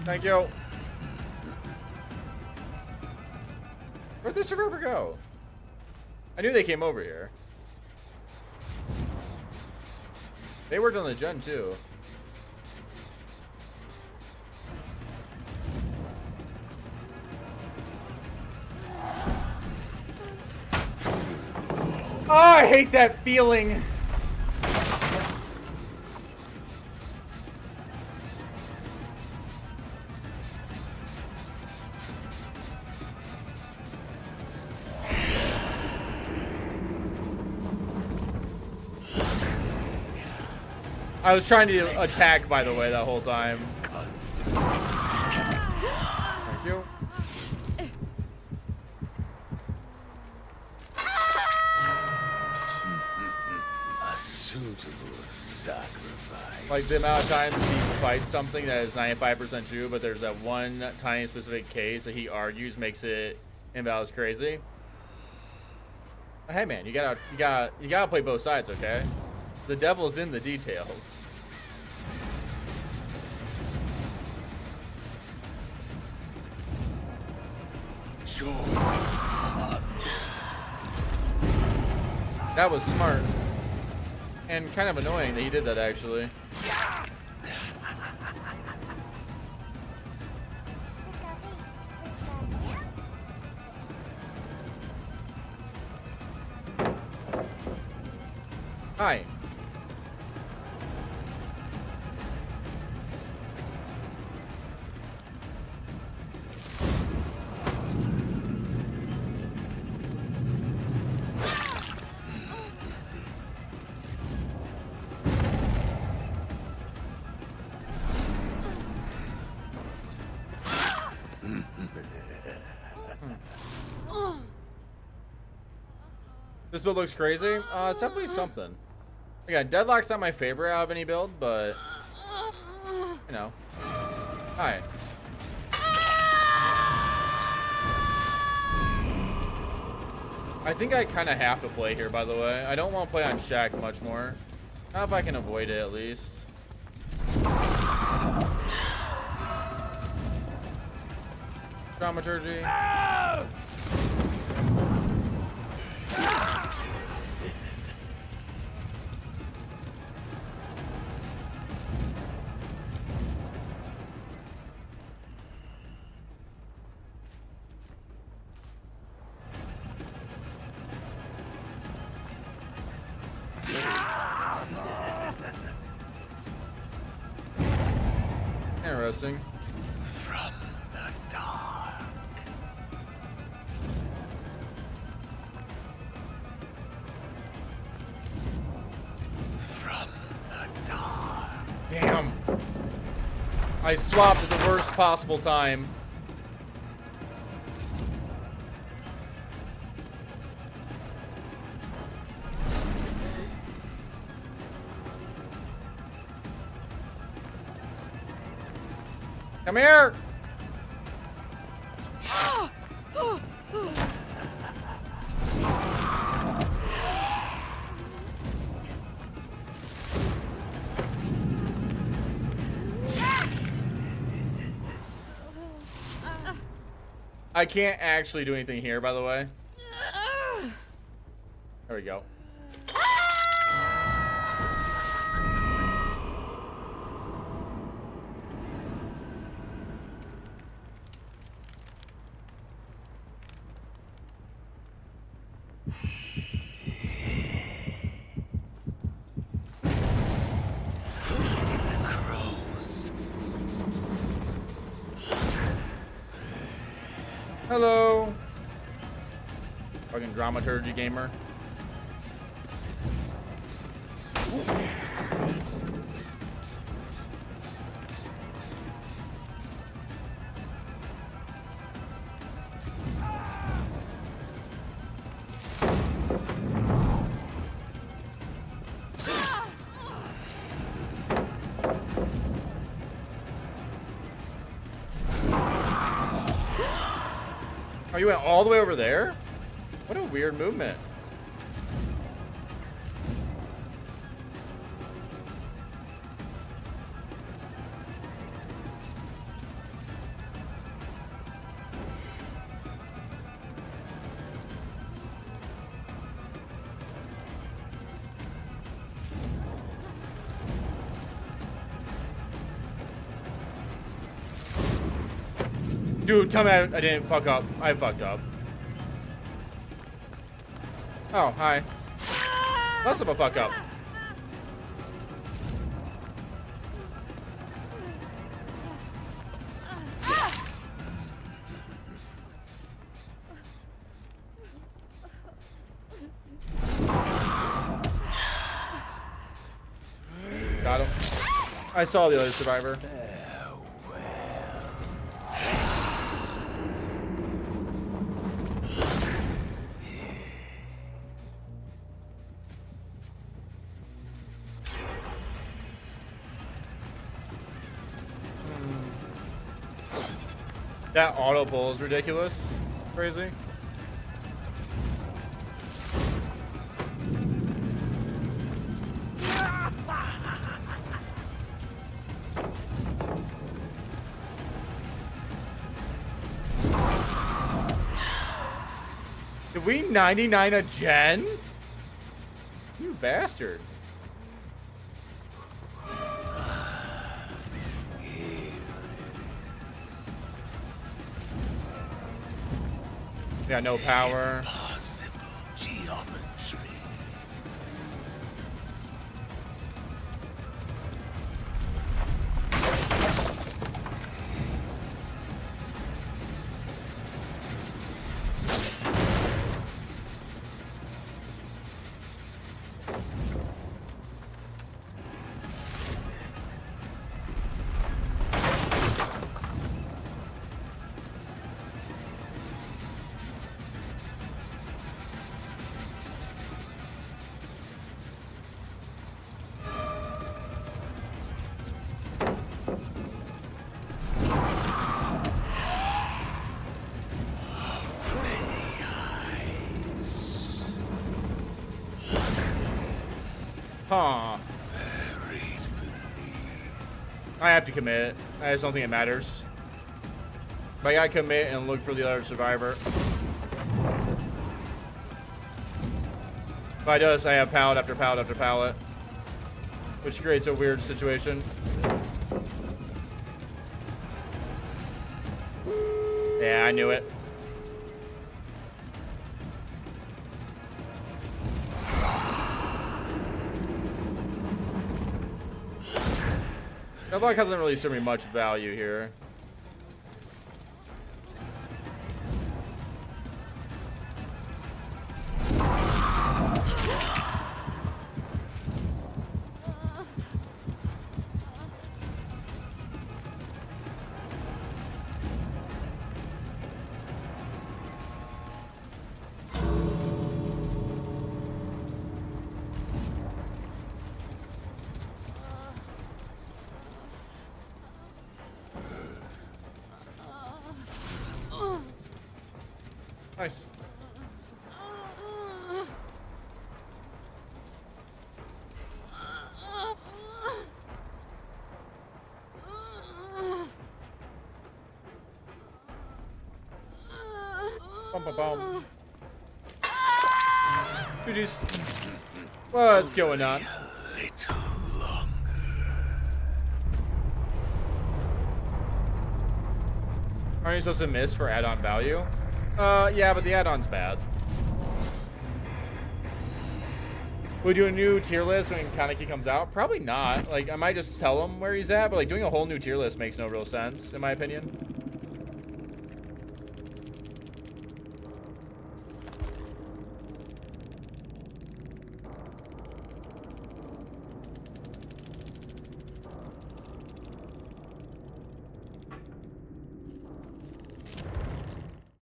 Thank you. Where'd the survivor go? I knew they came over here. They worked on the gen too. Oh, I hate that feeling. I was trying to attack, by the way, that whole time. Thank you. a suitable sacrifice. Like the amount of times he fights something that is 95% true, but there's that one tiny specific case that he argues makes it invalid. Crazy. But hey man, you gotta play both sides, okay? The devil's in the details. Sure. That was smart. And kind of annoying that he did that, actually. Hi. This build looks crazy. It's definitely something. Again, Deadlock's not my favorite out of any build, but you know. Hi. I think I kind of have to play here, by the way. I don't want to play on Shack much more. Not if I can avoid it, at least. Dramaturgy. Interesting. From the dark. From the dark. Damn. I swapped at the worst possible time. Come here. I can't actually do anything here, by the way. There we go. Hello. Fucking dramaturgy gamer. Oh, you went all the way over there? What a weird movement. Dude, tell me I didn't fuck up. I fucked up. Oh, hi. Less of a fuck up. Got him. I saw the other survivor. That auto pull is ridiculous. Crazy. Did we 99 a gen? You bastard. Got no power. Possible geometry. Huh. I have to commit. I just don't think it matters. But I gotta commit and look for the other survivor. If I do, I have pallet after pallet after pallet, which creates a weird situation. Yeah, I knew it. Deadlock hasn't really served me much value here. Nice. Bum, bum, bum. GG's. What's going on? Little longer. Aren't you supposed to miss for add-on value? Yeah, but the add-on's bad. Would we do a new tier list when Kaneki comes out? Probably not. Like, I might just tell him where he's at, but like doing a whole new tier list makes no real sense, in my opinion.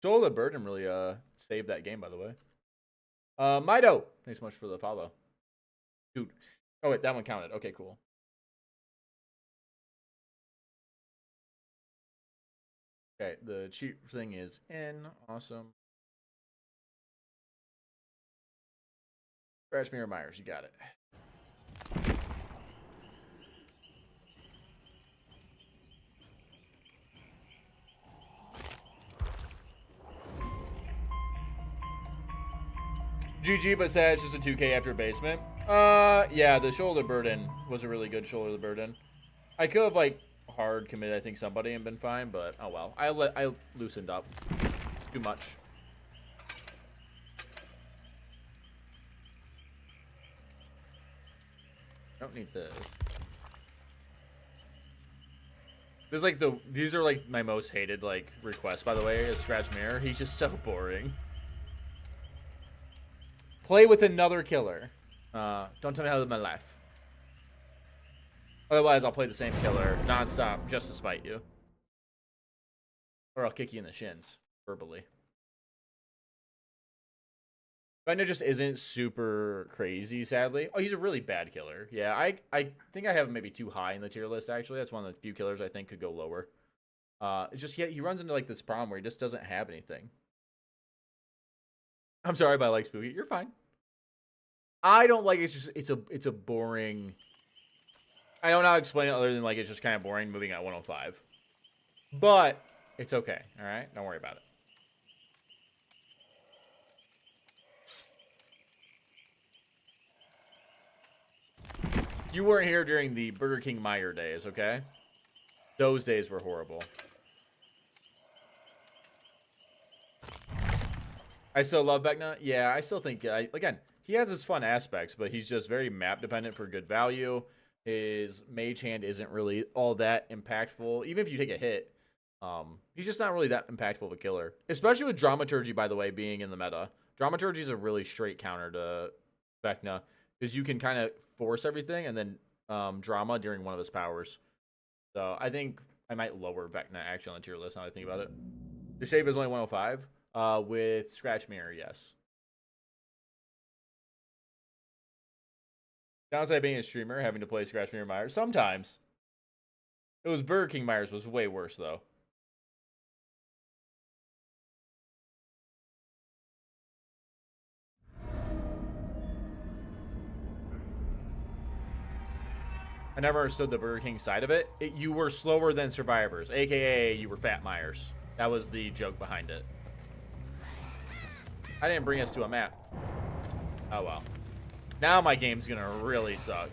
Joel Burden really saved that game, by the way. Mido, thanks so much for the follow. Dude. Oh wait, that one counted. Okay, cool. Okay, the cheat thing is in. Awesome. Scratch Mirror Myers, you got it. GG, but sad it's just a 2K after basement. Yeah, the shoulder burden was a really good shoulder burden. I could have like hard committed, I think, somebody and been fine, but oh well. I loosened up too much. Don't need this. This is like these are like my most hated like requests, by the way, is Scratch Mirror. He's just so boring. Play with another killer. Don't tell me how to live my life. Otherwise, I'll play the same killer nonstop just to spite you. Or I'll kick you in the shins, verbally. Vecna just isn't super crazy, sadly. Oh, he's a really bad killer. Yeah, I think I have him maybe too high in the tier list, actually. That's one of the few killers I think could go lower. It's just he runs into like this problem where he just doesn't have anything. I'm sorry, but I like Spooky. You're fine. I don't like it's a boring. I don't know how to explain it other than like it's just kind of boring moving at 105. But it's okay. All right, don't worry about it. You weren't here during the Burger King Meyer days, okay? Those days were horrible. I still love Vecna. Yeah, I still think again. He has his fun aspects, but he's just very map dependent for good value. His mage hand isn't really all that impactful. Even if you take a hit, he's just not really that impactful of a killer. Especially with Dramaturgy, by the way, being in the meta. Dramaturgy is a really straight counter to Vecna, because you can kind of force everything and then drama during one of his powers. So I think I might lower Vecna actually on the tier list now that I think about it. The shape is only 105. With Scratch Mirror, yes. Downside being a streamer, having to play Scratch Mirror Myers. Sometimes. It was Burger King Myers was way worse, though. I never understood the Burger King side of it. You were slower than survivors, a.k.a. you were Fat Myers. That was the joke behind it. I didn't bring us to a map. Oh, well. Now my game's gonna really suck.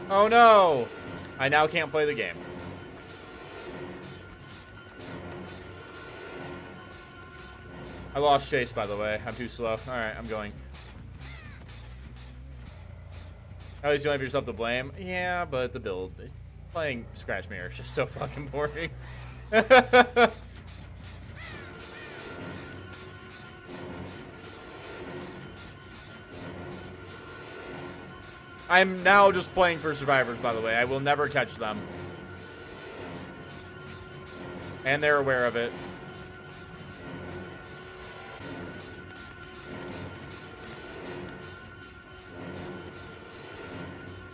Oh no! I now can't play the game. I lost chase, by the way. I'm too slow. Alright, I'm going. At least you have yourself to blame. Yeah, but the build. Playing Scratch Mirror is just so fucking boring. I'm now just playing for survivors, by the way. I will never catch them. And they're aware of it.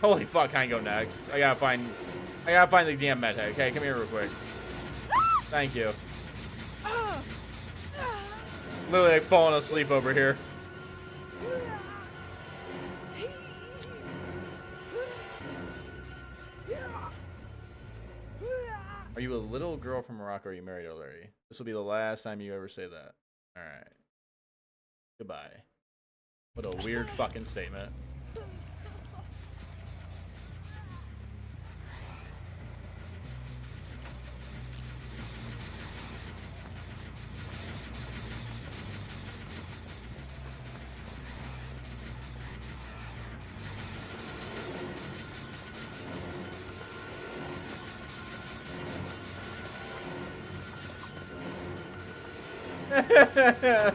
Holy fuck, I can go next. I gotta find the damn med head. Okay, come here real quick. Thank you. Literally like falling asleep over here. Are you a little girl from Morocco or are you married already? This will be the last time you ever say that. Alright. Goodbye. What a weird fucking statement. I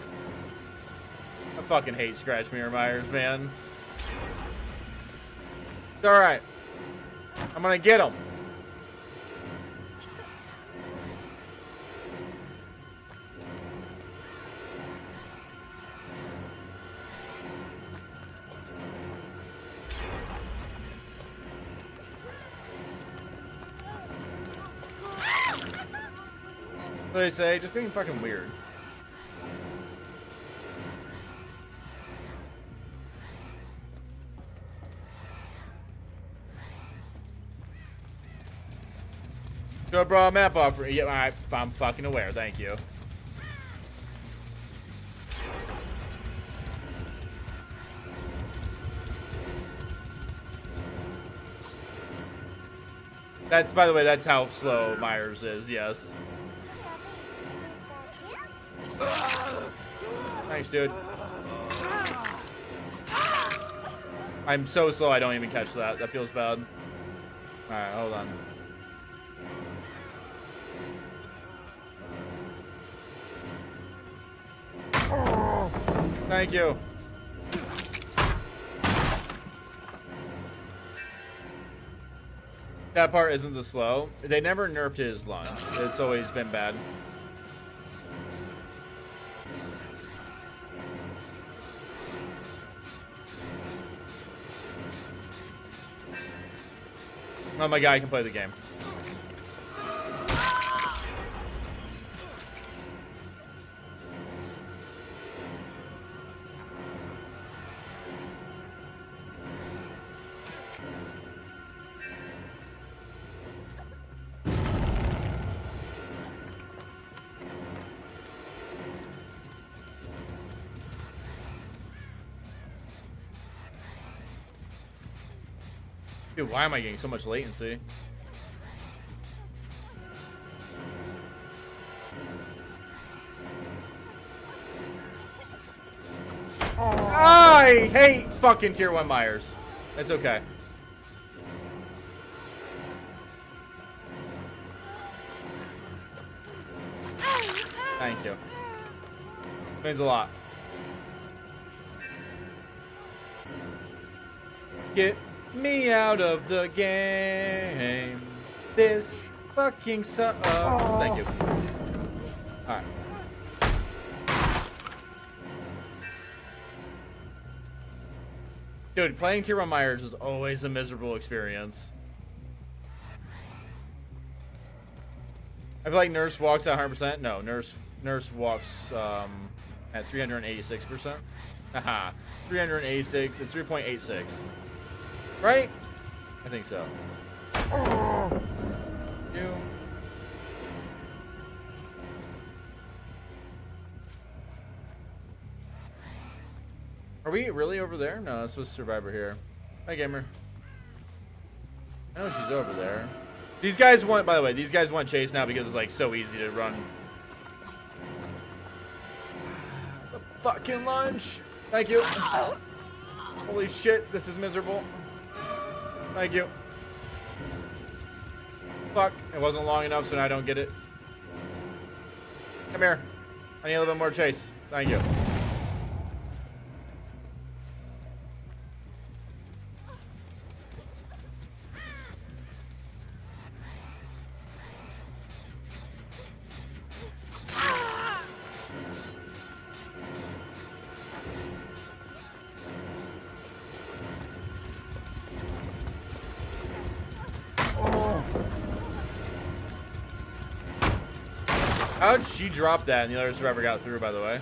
fucking hate Scratch Mirror Myers, man. It's alright. I'm gonna get him. What do they say? Just being fucking weird. Go bro, map offer. Yeah, I'm fucking aware. Thank you. That's, by the way, that's how slow Myers is. Yes. Thanks, dude. I'm so slow. I don't even catch that. That feels bad. All right, hold on. Thank you. That part isn't the slow. They never nerfed his lunge. It's always been bad. Oh my god, I can play the game. Dude, why am I getting so much latency? I hate fucking tier 1 Myers. It's okay. Thank you. Means a lot. Get me out of the game. This fucking sucks. Thank you. Alright. Dude, playing tier 1 Myers is always a miserable experience. I feel like Nurse walks at 100%. No, Nurse walks at 386%. Haha. 386. It's 3.86. Right? I think so. You. Are we really over there? No, this was Survivor here. Hi, gamer. I know she's over there. These guys want, by the way, these guys want chase now because it's like so easy to run. The fucking lunge. Thank you. Holy shit, this is miserable. Thank you. Fuck, it wasn't long enough, so now I don't get it. Come here. I need a little bit more chase. Thank you. How'd she drop that and the other survivor got through, by the way?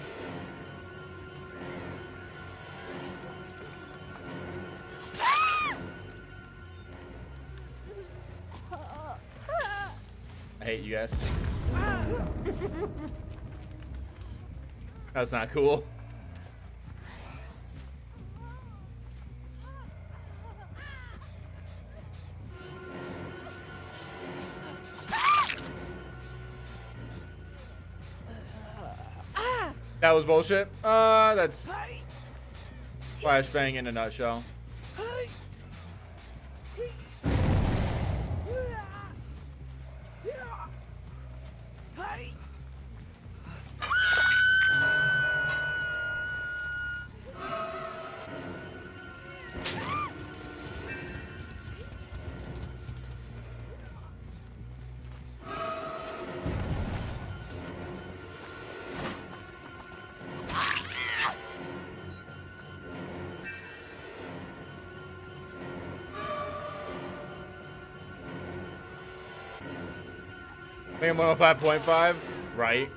I hate you guys. That's not cool. That was bullshit. That's flashbang in a nutshell. I am 105.5, right?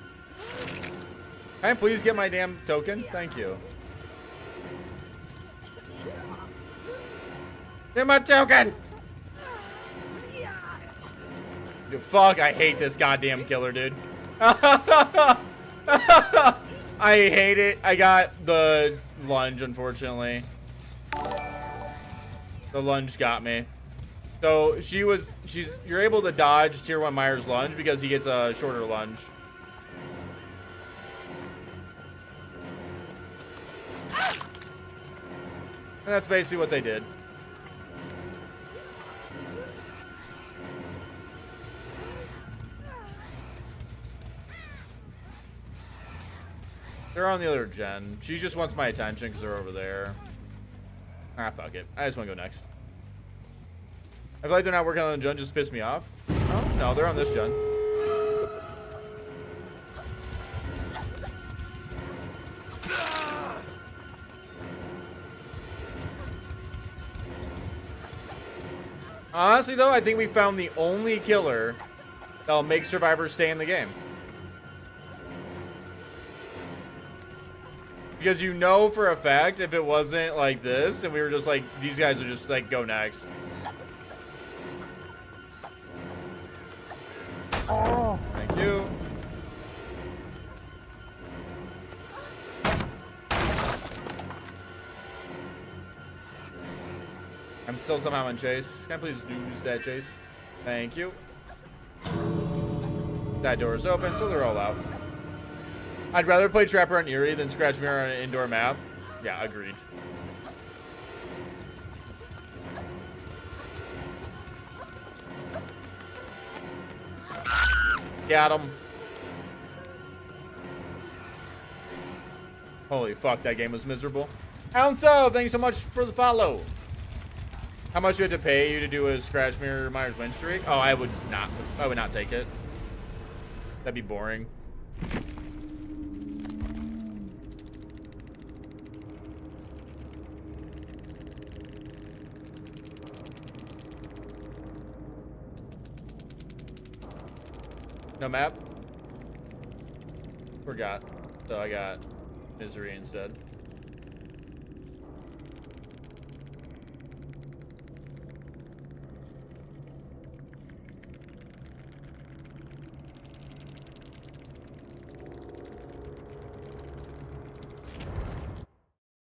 Can I please get my damn token? Thank you. Get my token! Dude, fuck, I hate this goddamn killer, dude. I hate it. I got the lunge, unfortunately. The lunge got me. So you're able to dodge tier 1 Myers lunge because he gets a shorter lunge. And that's basically what they did. They're on the other gen. She just wants my attention because they're over there. Ah, fuck it. I just want to go next. I feel like they're not working on the gen, just piss me off. Oh, no, they're on this gen. Honestly, though, I think we found the only killer that'll make survivors stay in the game. Because you know for a fact if it wasn't like this and we were just like, these guys would just like go next. Oh, thank you. I'm still somehow on chase. Can I please use that chase? Thank you. That door is open, so they're all out. I'd rather play Trapper on Erie than Scratch Mirror on an indoor map. Yeah, agreed. Got him. Holy fuck, that game was miserable. Ounso, thanks so much for the follow. How much do you have to pay you to do a Scratch Mirror Myers win streak? Oh, I would not take it. That'd be boring. No map? Forgot. So I got Misery instead.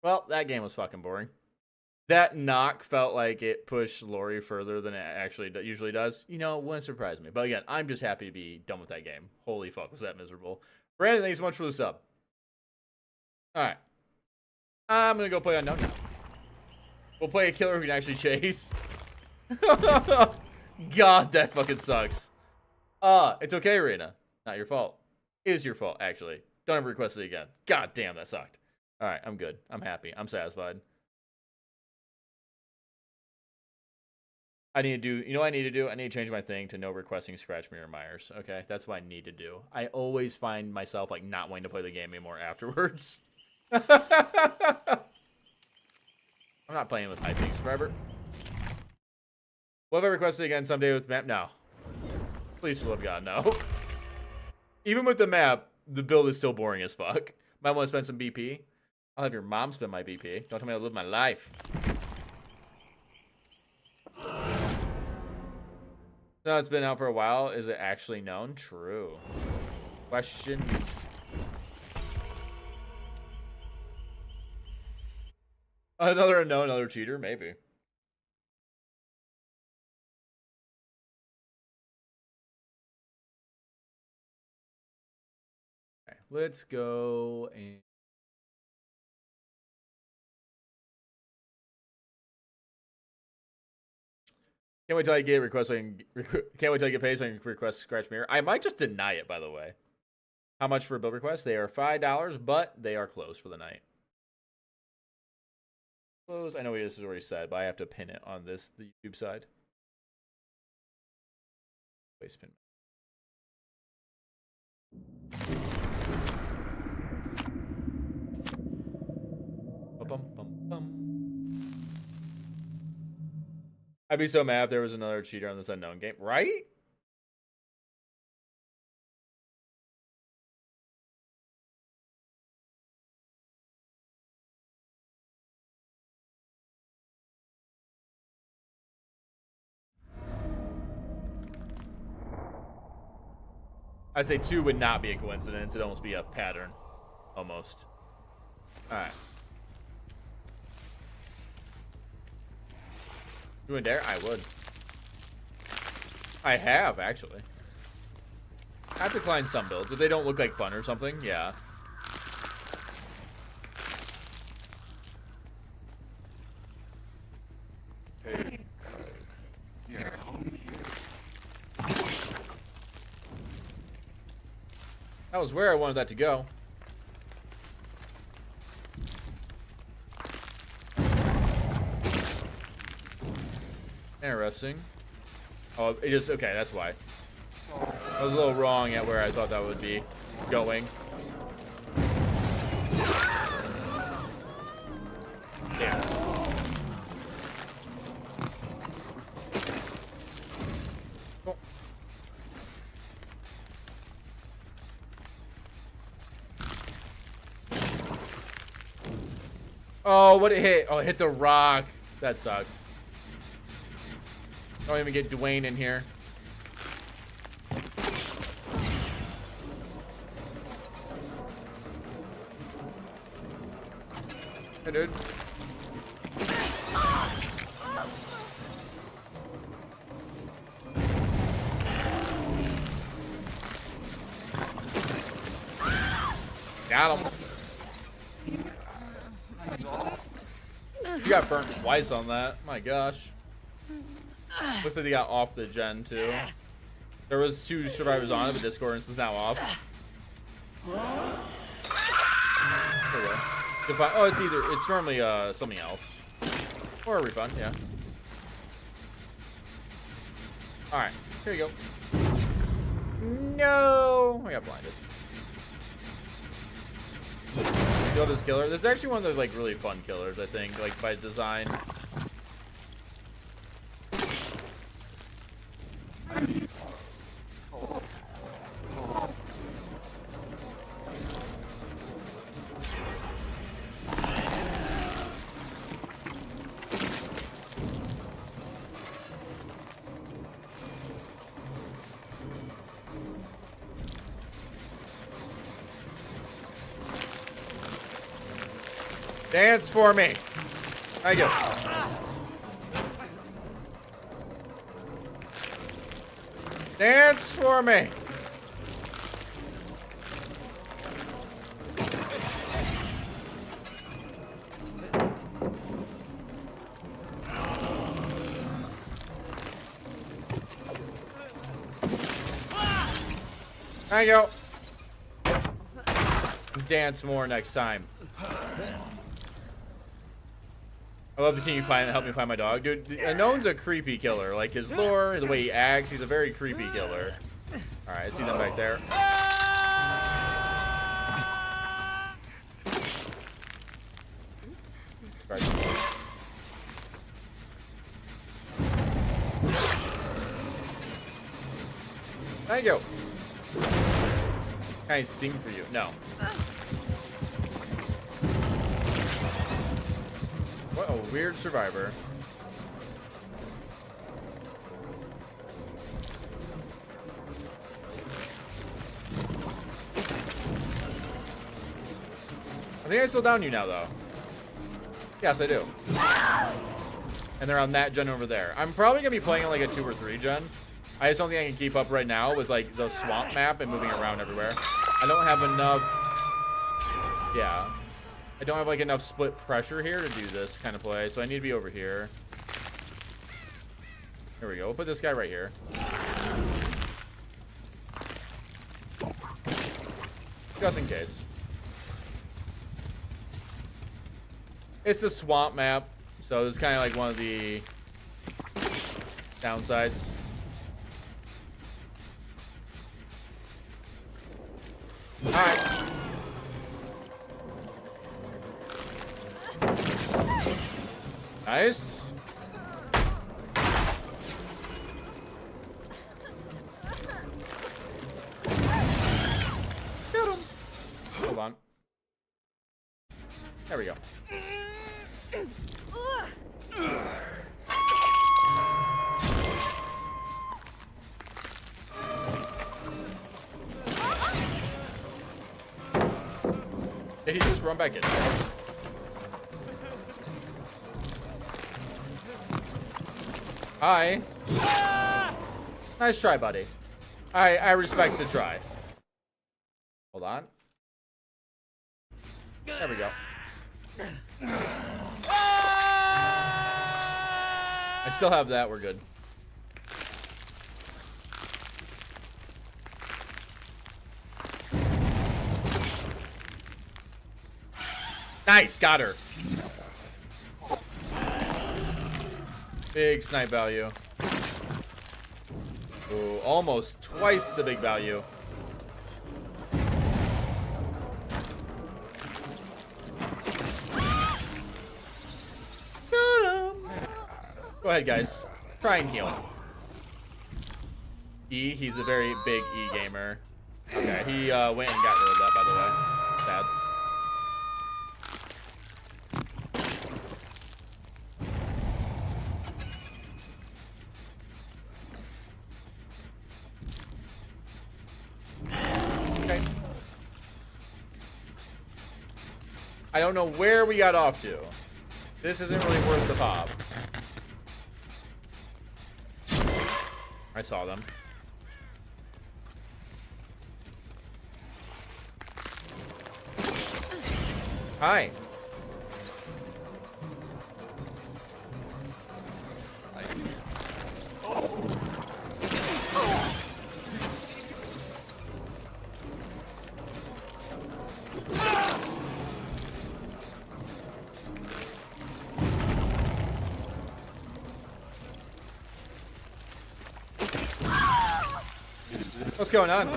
Well, that game was fucking boring. That knock felt like it pushed Lori further than it actually usually does. You know, it wouldn't surprise me. But again, I'm just happy to be done with that game. Holy fuck, was that miserable. Brandon, thanks so much for the sub. Alright. I'm going to go play Unknown now. We'll play a killer who can actually chase. God, that fucking sucks. It's okay, Rena. Not your fault. It is your fault, actually. Don't ever request it again. God damn, that sucked. Alright, I'm good. I'm happy. I'm satisfied. I need to do, you know what I need to do? I need to change my thing to no requesting Scratch Mirror Myers. Okay, that's what I need to do. I always find myself like not wanting to play the game anymore afterwards. I'm not playing with Hypings forever. Will I request it again someday with the map? No. Please, for the love of God, no. Even with the map, the build is still boring as fuck. Might want to spend some BP. I'll have your mom spend my BP. Don't tell me how to live my life. No, it's been out for a while. Is it actually known? True. Questions. Another unknown, another cheater? Maybe. Okay, let's go and... Can't wait till I get request so I can, can't wait till I get paid so I can request Scratch Mirror. I might just deny it, by the way. How much for a build request? They are $5, but they are closed for the night. Close. I know this is already said, but I have to pin it on the YouTube side. Waste pin. Bum, bum, bum. I'd be so mad if there was another cheater on this unknown game, right? I'd say 2 would not be a coincidence. It'd almost be a pattern. Almost. Alright. You would dare? I would. I have, actually. I've declined some builds. If they don't look like fun or something, yeah. Hey. Yeah, home here. That was where I wanted that to go. Interesting. Oh, it just, okay, that's why. I was a little wrong at where I thought that would be going. Damn. Oh. Oh, what it hit? Oh, it hit the rock. That sucks. Don't even get Dwayne in here. Hey, dude. Got him. You got burnt twice on that. My gosh. Looks like they got off the gen too. There was 2 survivors on it, but Discord is now off. There we go. Oh, it's normally something else. Or a refund, yeah. Alright, here you go. No! I got blinded. Kill this killer. This is actually one of the like really fun killers, I think, like by design. Dance for me. Thank you. Dance for me. There you go. Dance more next time. I love the Can you help me find my dog? Dude, Unknown's a creepy killer. Like his lore, the way he acts, he's a very creepy killer. Alright, I see them back there. Thank you. Can I sing for you? No. What a weird survivor. I think I still down you now, though. Yes, I do. And they're on that gen over there. I'm probably gonna be playing on like a 2 or 3 gen. I just don't think I can keep up right now with like the swamp map and moving around everywhere. I don't have enough. Yeah. I don't have like enough split pressure here to do this kind of play, so I need to be over here. There we go. We'll put this guy right here. Just in case. It's the swamp map, so this is kind of like one of the downsides. Alright. Nice. Got him. Hold on. There we go. Did he just run back in? Hi. Nice try, buddy. I respect the try. Hold on. There we go. I still have that. We're good. Nice, got her. Big snipe value. Ooh, almost twice the big value. Go ahead, guys. Try and heal. He's a very big E gamer. Okay, he went and got rid of that, by the way. Sad. Okay. I don't know where we got off to. This isn't really worth the pop. I saw them. Hi. What's going on?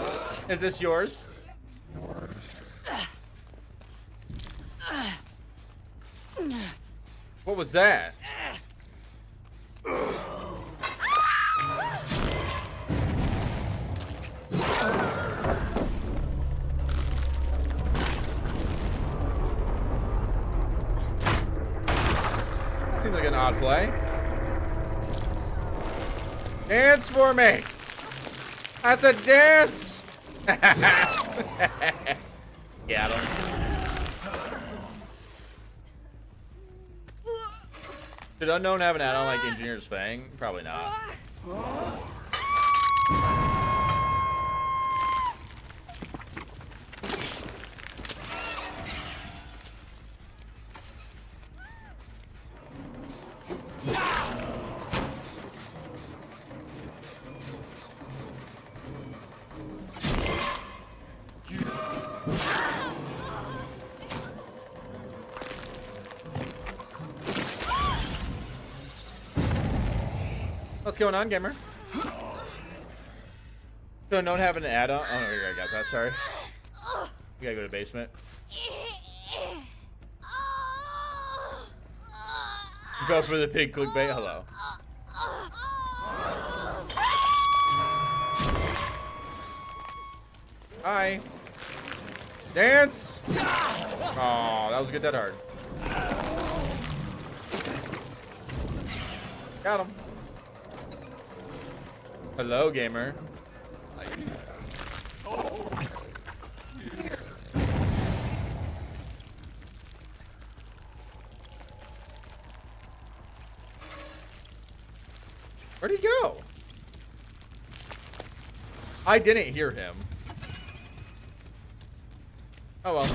Is this yours? What was that? Seems like an odd play. Dance for me. I said dance. Got him. Did Unknown have an add-on like Engineer's Fang? Probably not. What's going on, gamer? So, don't have an add-on. Oh, no, I got that. Sorry. You gotta go to the basement. You fell for the pig clickbait. Hello. Hi. Dance. Oh, that was good. That hard. Got him. Hello, gamer. Where'd he go? I didn't hear him. Oh well.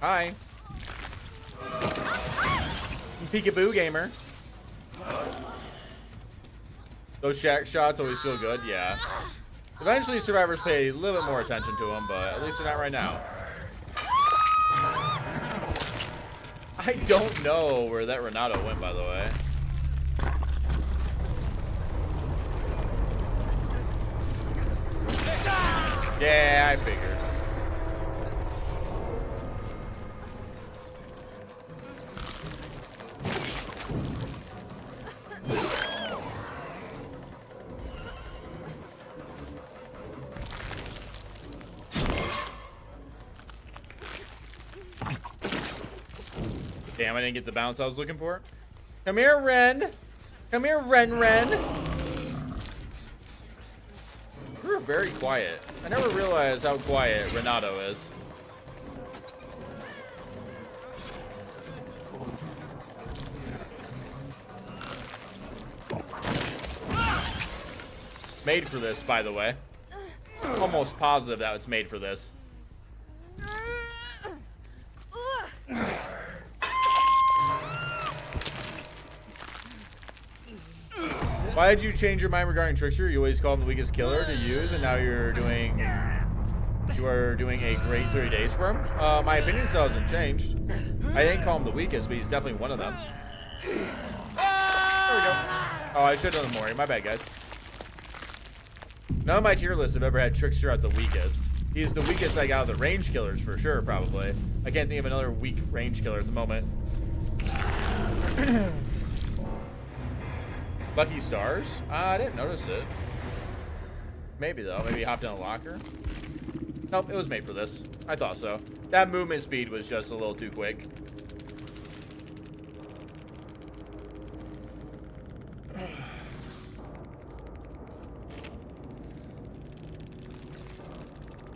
Hi. Peekaboo gamer. Those shack shots always feel good, yeah. Eventually survivors pay a little bit more attention to them, but at least they're not right now. I don't know where that Renato went, by the way. Yeah, I figured. Damn, I didn't get the bounce I was looking for. Come here, Ren. Come here, Ren. You're very quiet. I never realized how quiet Renato is. Made for this, by the way. Almost positive that it's made for this. Why did you change your mind regarding Trickster? You always call him the weakest killer to use, and now you are doing a great 30 days for him. My opinion still hasn't changed. I didn't call him the weakest, but he's definitely one of them. There we go. Oh, I should have done more. My bad, guys. None of my tier lists have ever had Trickster at the weakest. He's the weakest I got of the range killers for sure, probably. I can't think of another weak range killer at the moment. Lucky stars? I didn't notice it. Maybe though. Maybe he hopped in a locker. Nope, it was made for this. I thought so. That movement speed was just a little too quick.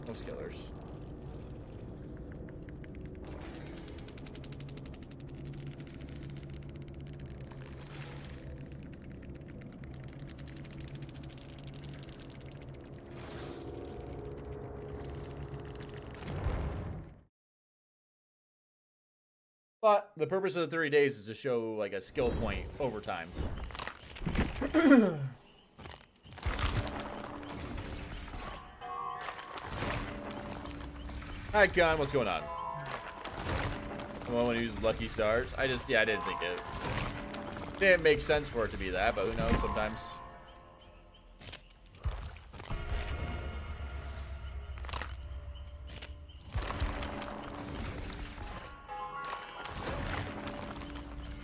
Most killers. But the purpose of the 30 days is to show like a skill point over time. Hi, Con. What's going on? I want to use lucky stars. I didn't think it didn't make sense for it to be that, but who knows? Sometimes.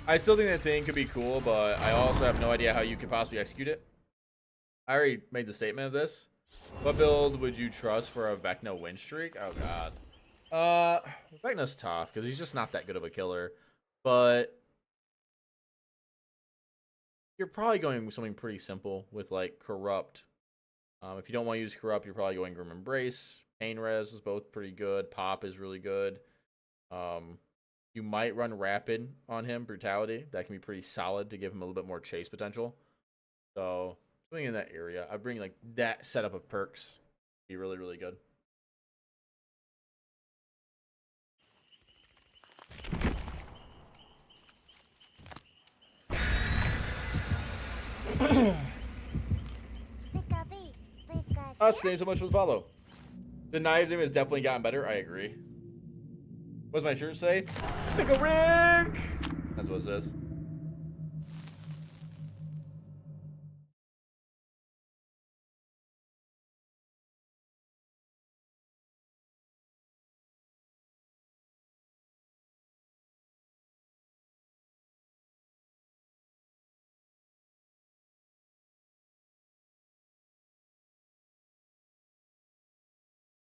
I still think that thing could be cool, but I also have no idea how you could possibly execute it. I already made the statement of this. What build would you trust for a Vecna win streak? Oh god. Vecna's tough because he's just not that good of a killer. But you're probably going with something pretty simple with like Corrupt. If you don't want to use Corrupt, you're probably going Grim Embrace. Pain Res is both pretty good. Pop is really good. You might run Rapid on him, Brutality. That can be pretty solid to give him a little bit more chase potential. So something in that area. I bring like that setup of perks. Be really, really good. Us, thank you so much for the follow. The knives game has definitely gotten better. I agree. What does my shirt say? Pick a Rick! That's what it says.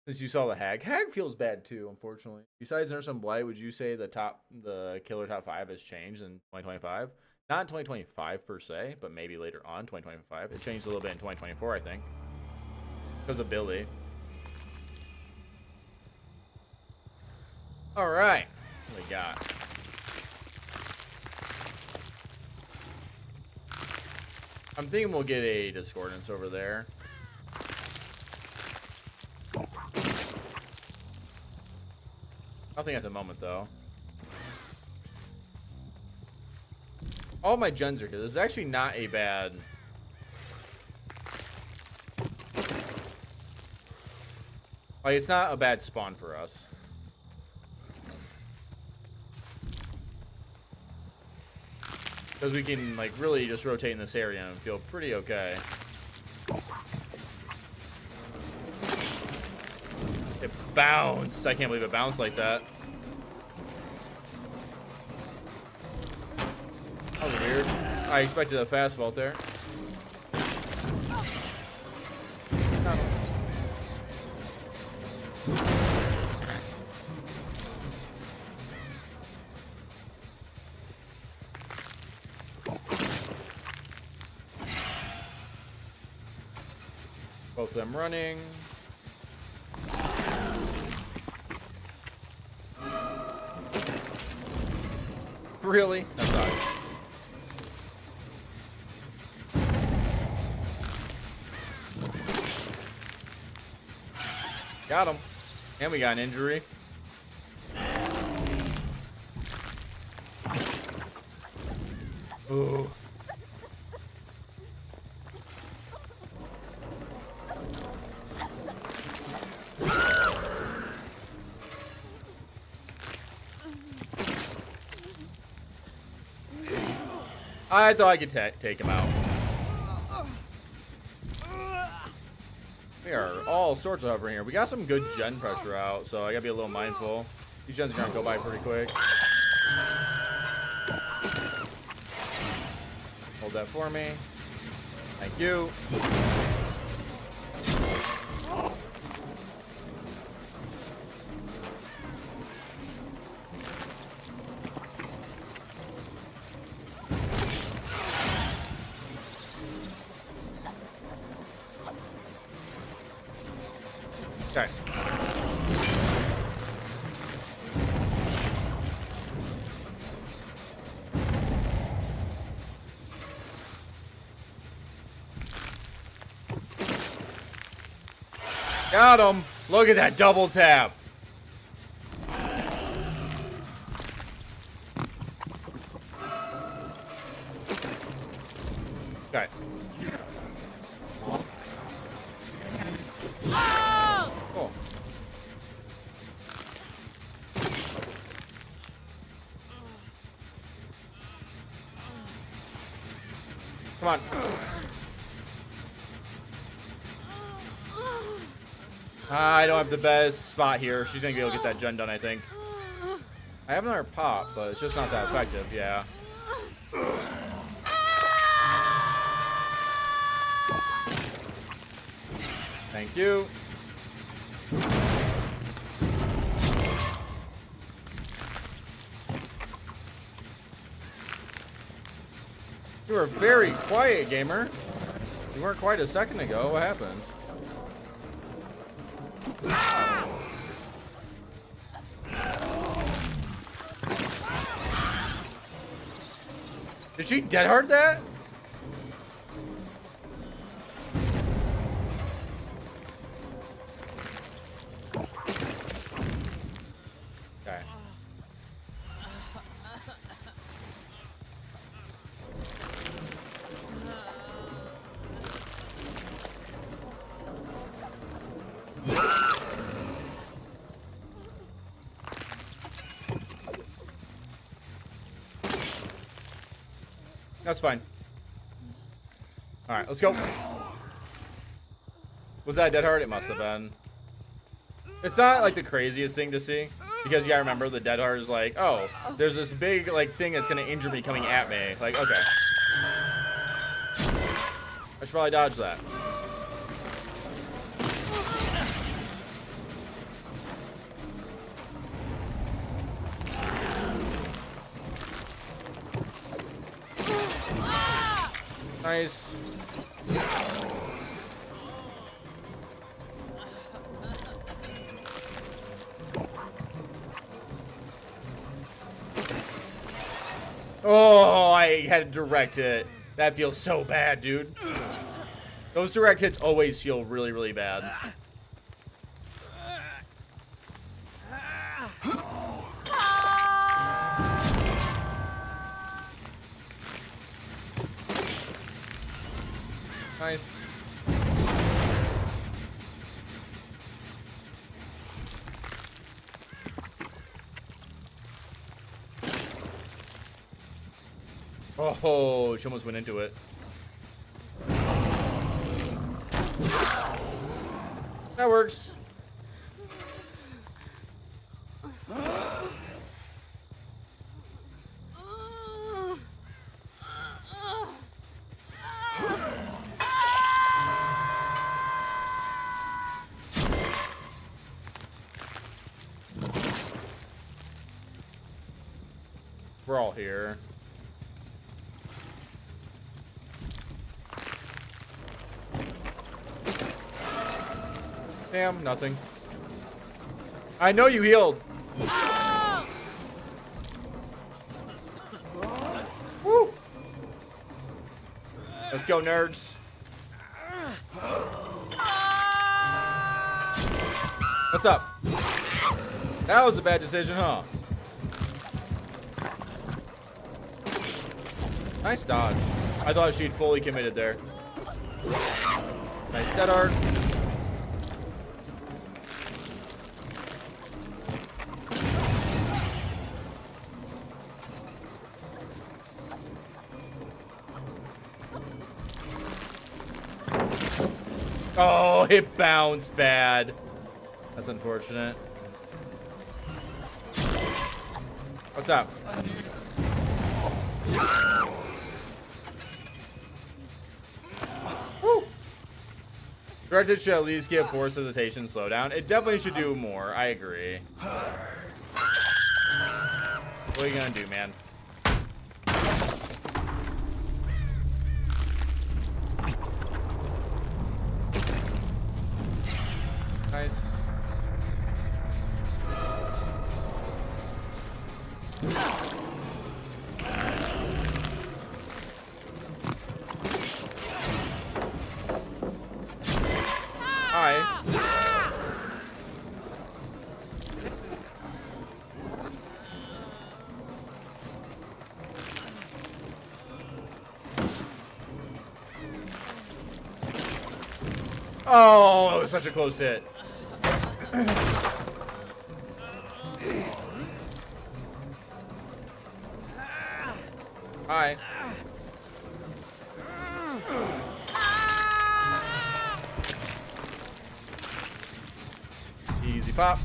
Since you saw the Hag. Hag feels bad too, unfortunately. Besides Nurse and Blight, would you say the killer top 5 has changed in 2025? Not in 2025 per se, but maybe later on, 2025. It changed a little bit in 2024, I think. Because of Billy. Alright. What do we got? I'm thinking we'll get a Discordance over there. Nothing at the moment, though. All my gens are good. This is actually not a bad... Like, it's not a bad spawn for us. Because we can, like, really just rotate in this area and feel pretty okay. It bounced. I can't believe it bounced like that. That was weird. I expected a fast vault there. Both of them running. Really? That sucks. Got him. And we got an injury. Ooh. I thought I could take him out. We are all sorts of hovering here. We got some good gen pressure out, so I gotta be a little mindful. These gens are gonna go by pretty quick. Hold that for me. Thank you. Okay. Got him. Look at that double tap. Okay. Oh. Come on. I don't have the best spot here. She's gonna be able to get that gen done, I think. I have another pop, but it's just not that effective, yeah. Thank you. You were very quiet, gamer. You weren't quite a second ago. What happened? Did she dead hard that? Okay. That's fine. All right, let's go. Was that dead hard? It must have been. It's not like the craziest thing to see because you gotta remember the dead hard is like, oh, there's this big like thing that's gonna injure me coming at me. Like, okay, I should probably dodge that. Nice. Oh, I had to direct hit. That feels so bad, dude. Those direct hits always feel really, really bad. Nice. Oh, she almost went into it. That works. We're all here. Damn, nothing. I know you healed. Woo. Let's go, nerds. What's up? That was a bad decision, huh? Nice dodge. I thought she'd fully committed there. Nice dead art. Oh, it bounced bad. That's unfortunate. What's up? Woo. Directed should at least give force hesitation slowdown. It definitely should do more. I agree. What are you gonna do, man? Nice. Hi. Oh, it was such a close hit. Hi. Easy pop.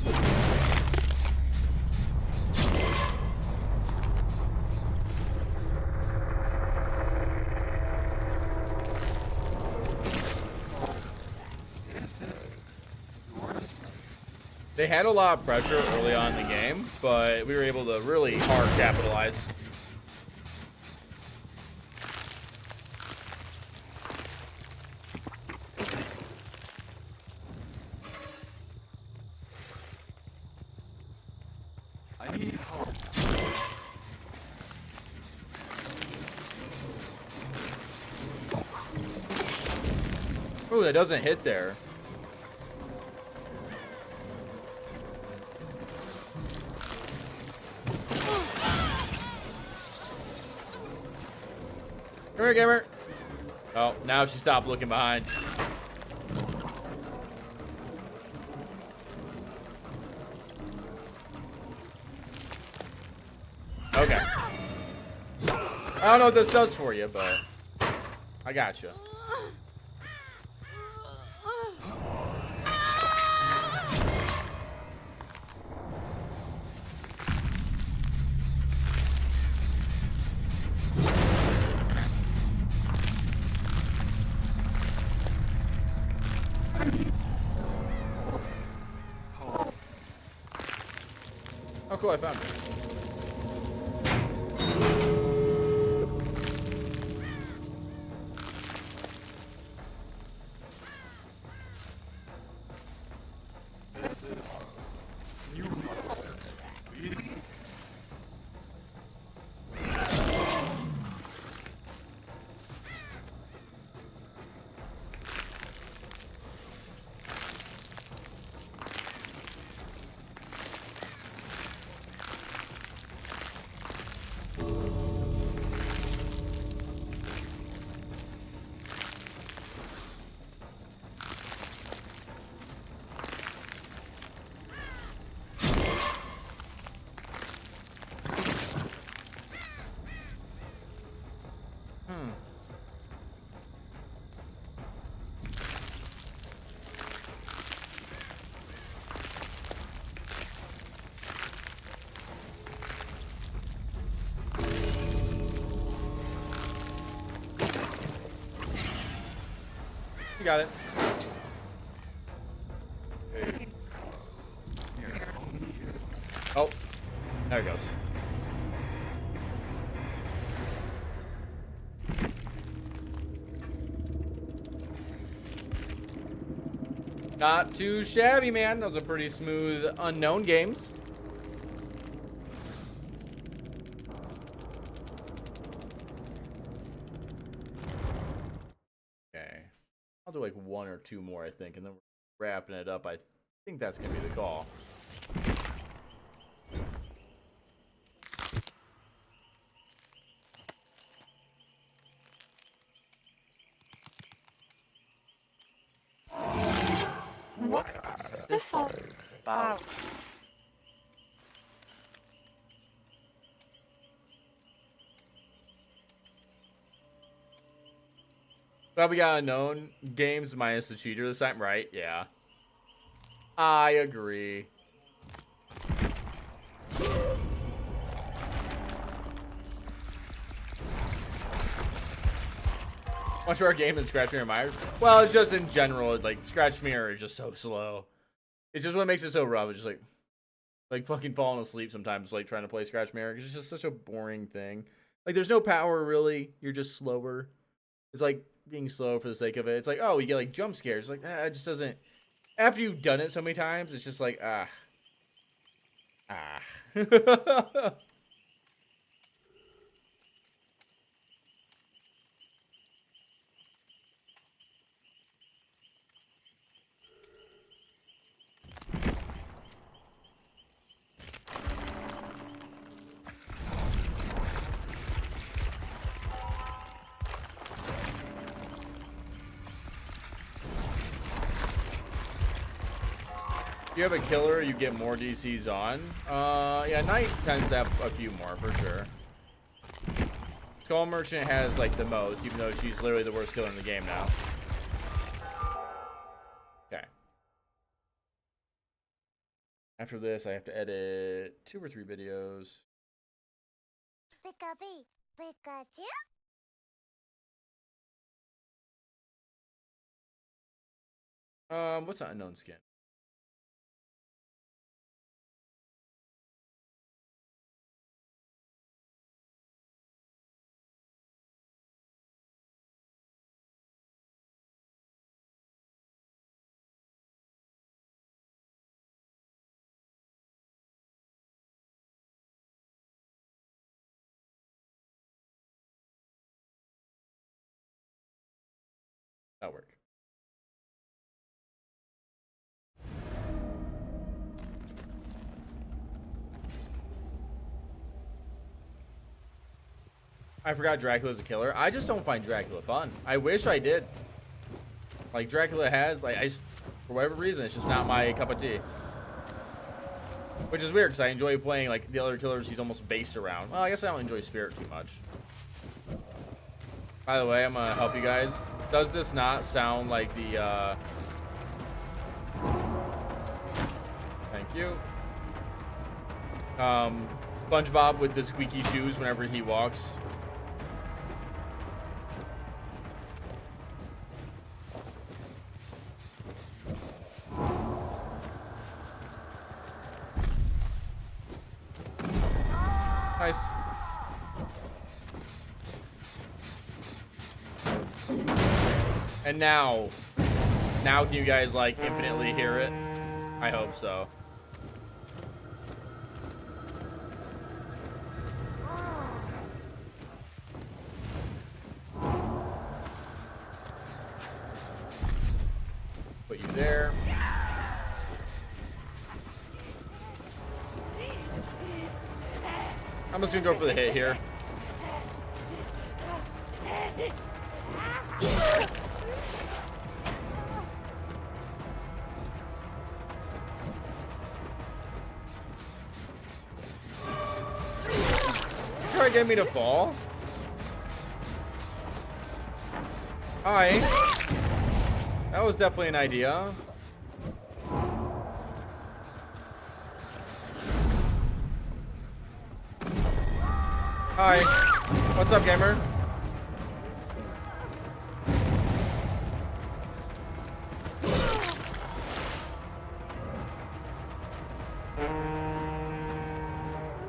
They had a lot of pressure early on in the game, but we were able to really hard capitalize. I need help. Ooh, that doesn't hit there. Come here, gamer. Oh, now she stopped looking behind. Okay. I don't know what this does for you, but I got you. Oh, cool, I found it. This is new. Please. You got it. Oh, there it goes. Not too shabby, man. Those are pretty smooth unknown games. Okay. I'll do like one or two more, I think, and then we're wrapping it up. I think that's going to be the call. What this all about? But we got unknown games minus the cheater this time, right? Yeah. I agree. Much more game than Scratch Mirror Myers. Well, it's just in general, like Scratch Mirror is just so slow. It's just what makes it so rough. It's just like fucking falling asleep sometimes, like trying to play Scratch Mirror. It's just such a boring thing. Like there's no power really. You're just slower. It's like being slow for the sake of it. It's like, oh, you get like jump scares. Like, it just doesn't. After you've done it so many times, it's just like, ah. You have a killer, you get more DCs on. Yeah, Knight tends to have a few more for sure. Skull Merchant has like the most, even though she's literally the worst killer in the game now. Okay. After this, I have to edit 2 or 3 videos. What's that unknown skin? That'll work. I forgot Dracula's a killer. I just don't find Dracula fun. I wish I did. Like, Dracula has, like, for whatever reason, it's just not my cup of tea. Which is weird, because I enjoy playing, like, the other killers he's almost based around. Well, I guess I don't enjoy Spirit too much. By the way, I'm going to help you guys. Does this not sound like the, Thank you. SpongeBob with the squeaky shoes whenever he walks? Nice. And now can you guys like infinitely hear it? I hope so. Put you there. I'm just gonna go for the hit here. Try to get me to fall. Hi. That was definitely an idea. Hi. What's up, gamer?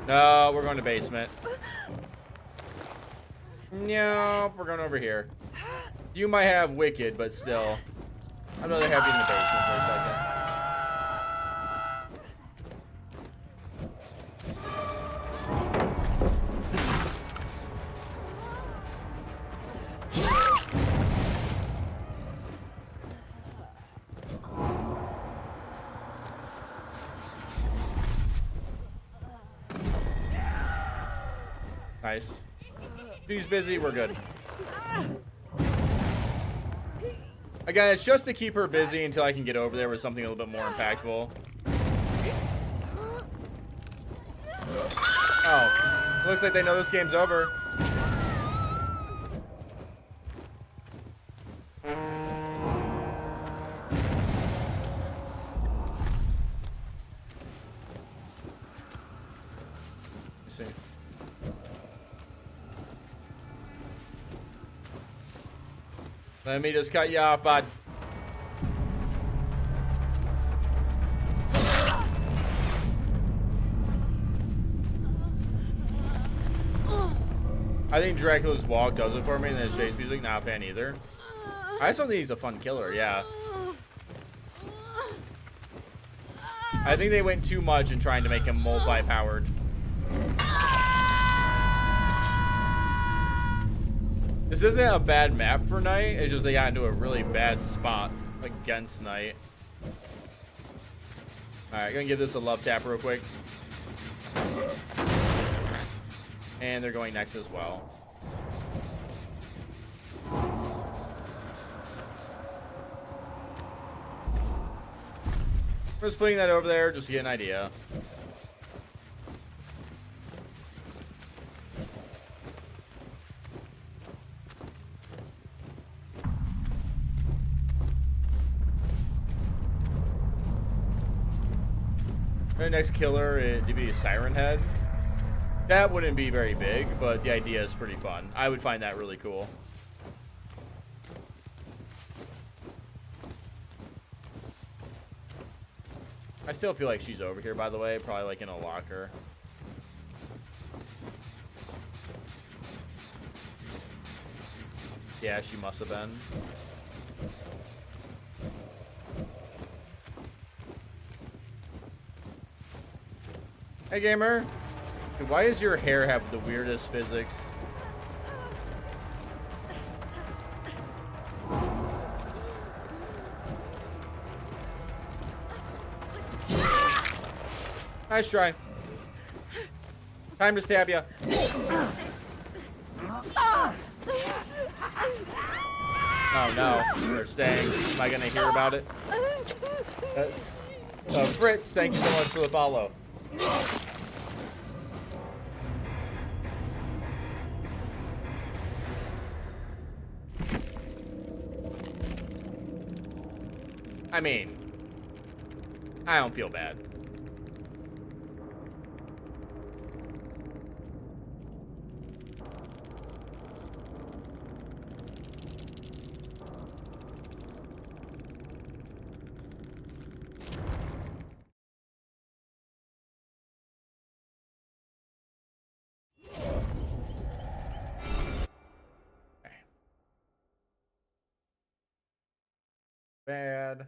No, we're going to basement. No, we're going over here. You might have Wicked, but still. I'd rather have you in the basement for a second. Nice. She's busy, we're good. Again, it's just to keep her busy until I can get over there with something a little bit more impactful. Oh, looks like they know this game's over. Let's see. Let me just cut you off, bud. I think Dracula's walk does it for me, and then chase music, not a fan either. I just don't think he's a fun killer, yeah. I think they went too much in trying to make him multi-powered. This isn't a bad map for Night, it's just they got into a really bad spot against Night. Alright, gonna give this a love tap real quick. And they're going next as well. We're just putting that over there just to get an idea. The next killer to be a Siren Head. That wouldn't be very big, but the idea is pretty fun. I would find that really cool. I still feel like she's over here, by the way, probably like in a locker. Yeah, she must have been. Hey, gamer. Dude, why does your hair have the weirdest physics? Nice try. Time to stab ya. Oh no, they're staying. Am I gonna hear about it? That's Fritz, thank you so much for the follow. I mean, I don't feel bad. Bad.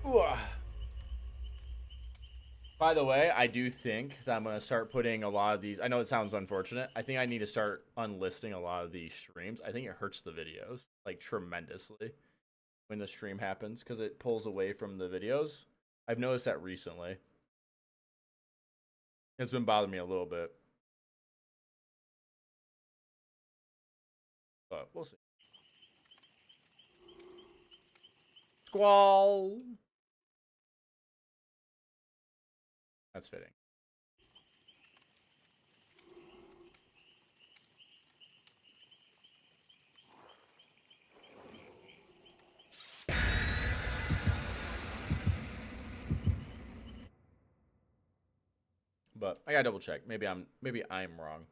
Ooh. By the way, I do think that I'm going to start putting a lot of these. I know it sounds unfortunate. I think I need to start unlisting a lot of these streams. I think it hurts the videos like tremendously when the stream happens because it pulls away from the videos. I've noticed that recently. It's been bothering me a little bit. But we'll see. Squall. That's fitting. But I gotta double check. Maybe I'm wrong.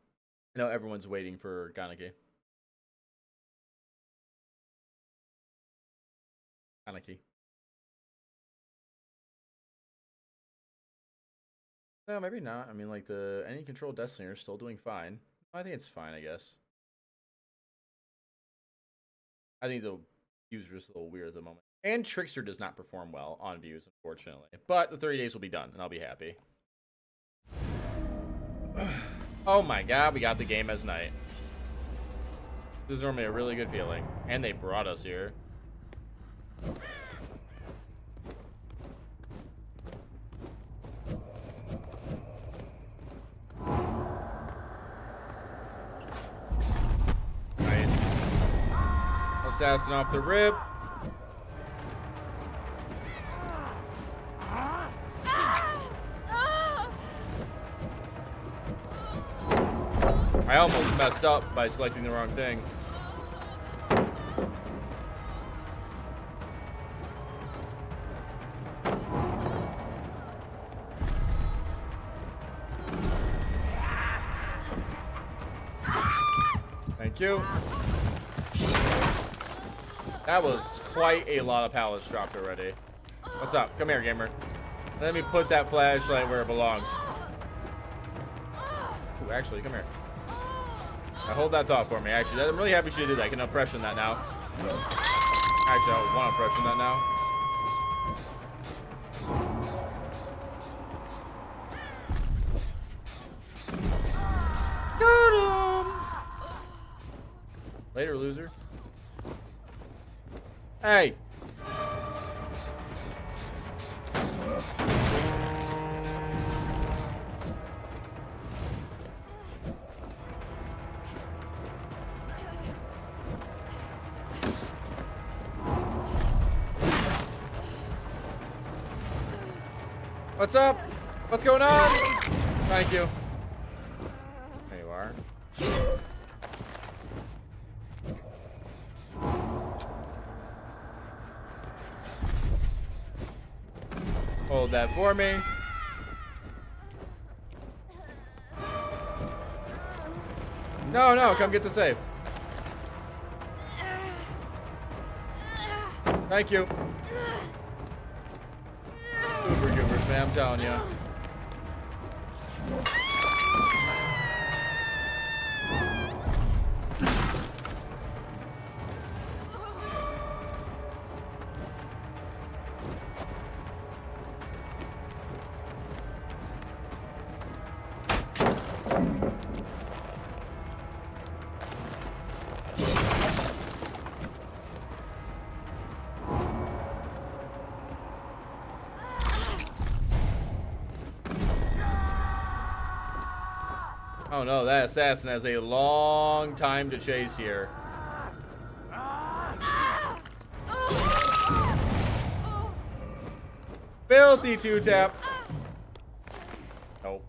I know everyone's waiting for Ganaki. Ganaki. No, maybe not. I mean, like, the any control Destiny are still doing fine. I think it's fine, I guess. I think the views are just a little weird at the moment. And Trickster does not perform well on views, unfortunately. But the 30 days will be done, and I'll be happy. Oh my god, we got the game as night. This is normally a really good feeling. And they brought us here. Assassin off the rib. I almost messed up by selecting the wrong thing. Thank you. That was quite a lot of pallets dropped already. What's up? Come here, gamer. Let me put that flashlight where it belongs. Ooh, actually, come here. Now hold that thought for me. Actually, I'm really happy she did that. I can oppression that now. Actually, I want to oppression that now. Got him! Later, loser. Hey! What's up? What's going on? Thank you. There you are. Hold that for me. No, no, come get the safe. Thank you. Super goobers, man, I'm telling you. Oh no, that assassin has a long time to chase here. Filthy two-tap. Nope.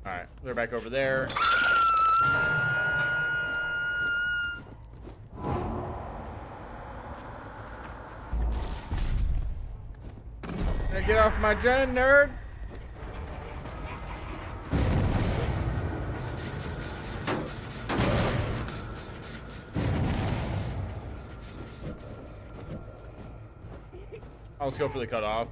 Alright, they're back over there. Get off my gen, nerd. Let's go for the cutoff.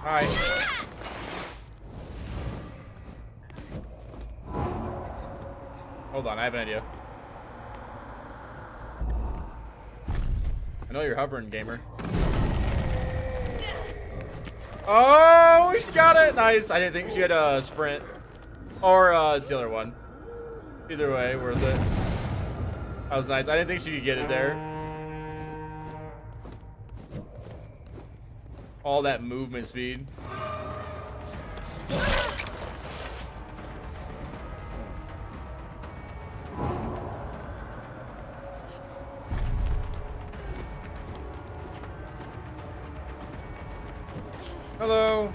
Hi. Hold on, I have an idea. I know you're hovering, gamer. Oh, she got it! Nice. I didn't think she had a sprint. Or it's the other one. Either way, worth it. That was nice. I didn't think she could get it there. All that movement speed. Hello.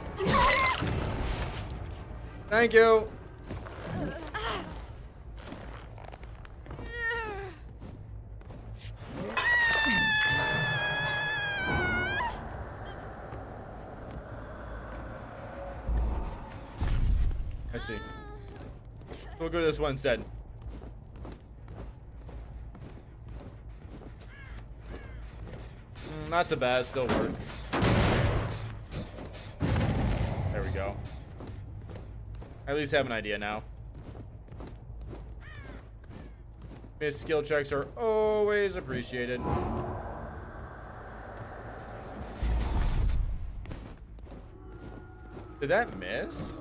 Thank you. I see. We'll go to this one instead. Not the best, still work. There we go. I at least have an idea now. Missed skill checks are always appreciated. Did that miss?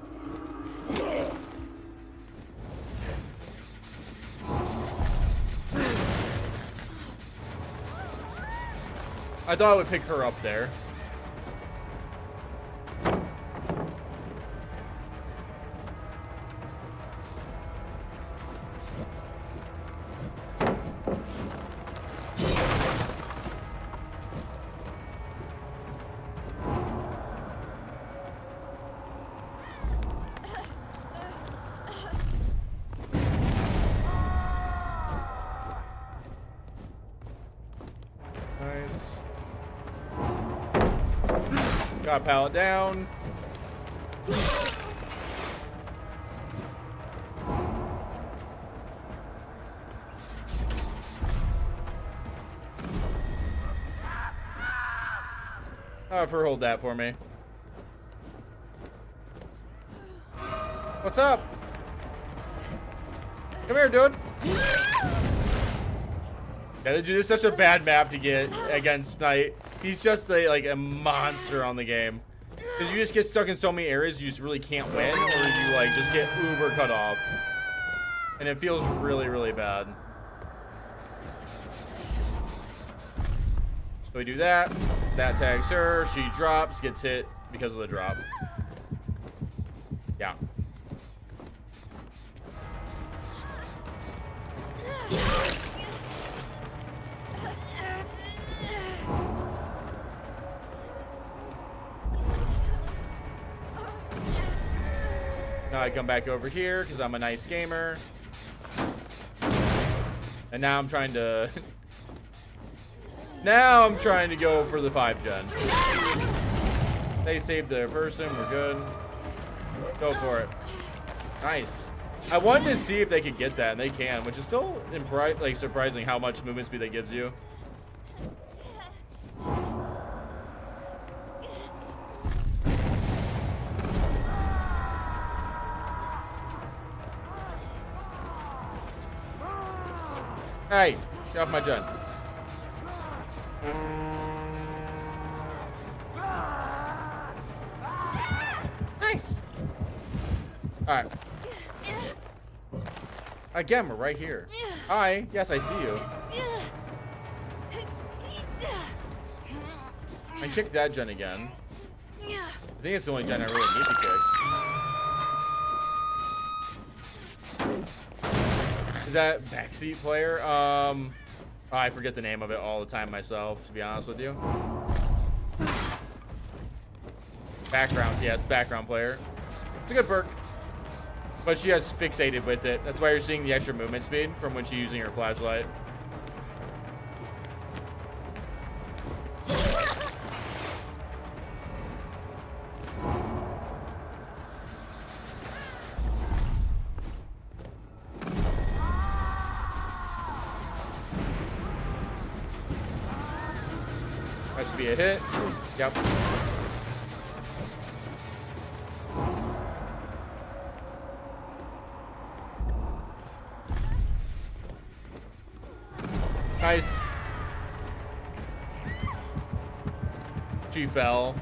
I thought I would pick her up there. Got pallet down. Have her hold that for me. What's up? Come here, dude. Yeah, this is such a bad map to get against Knight. He's just like a monster on the game. Because you just get stuck in so many areas you just really can't win, or you like just get uber cut off. And it feels really, really bad. So we do that. That tags her. She drops, gets hit because of the drop. Yeah. Now I come back over here because I'm a nice gamer. And now I'm trying to... now I'm trying to go for the 5 gen. They saved their person. We're good. Go for it. Nice. I wanted to see if they could get that, and they can, which is still like surprising how much movement speed that gives you. Hey, get off my gen. Nice. All right. Again, we're right here. Hi. Yes, I see you. I kicked that gen again. I think it's the only gen I really need to kick. Is that backseat player? Oh, I forget the name of it all the time myself, to be honest with you. Background. Yeah, it's background player. It's a good perk. But she has fixated with it. That's why you're seeing the extra movement speed from when she's using her flashlight. That should be a hit. Yep. Nice. She fell.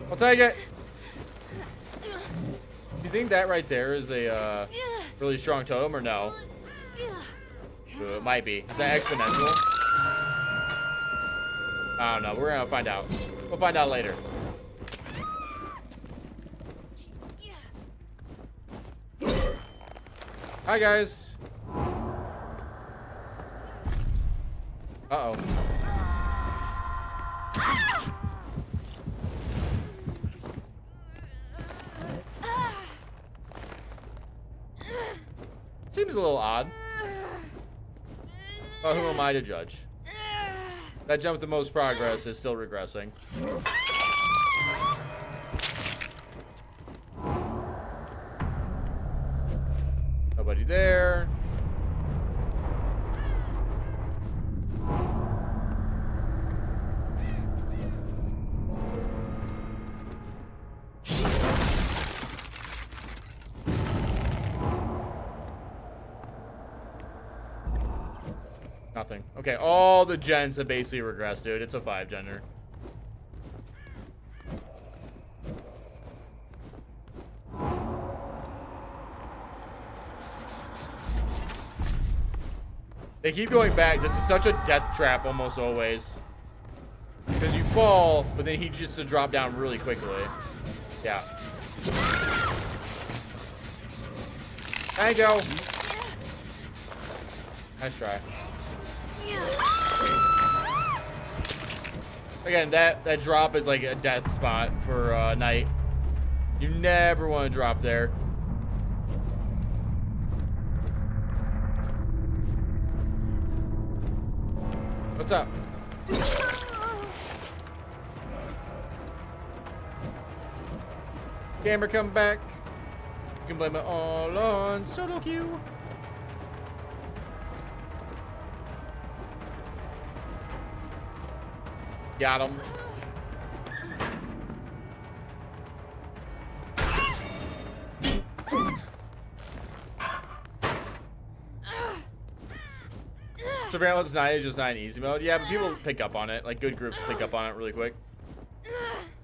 I'll take it. You think that right there is a really strong totem or no? Ooh, it might be. Is that exponential? I don't know. We're gonna find out. We'll find out later. Hi guys. Uh-oh. Seems a little odd. Well, who am I to judge? That jump with the most progress is still regressing. Nobody there. Nothing. Okay, all the gens have basically regressed, dude. It's a 5-gender. They keep going back. This is such a death trap almost always. Because you fall, but then he just to drop down really quickly. Yeah. Thank you. Nice try. Again, that drop is like a death spot for Knight. You never want to drop there. What's up? Camera come back. You can blame it all on solo queue. Got him. Surveillance Night is just not an easy mode. Yeah, but people pick up on it. Like, good groups pick up on it really quick.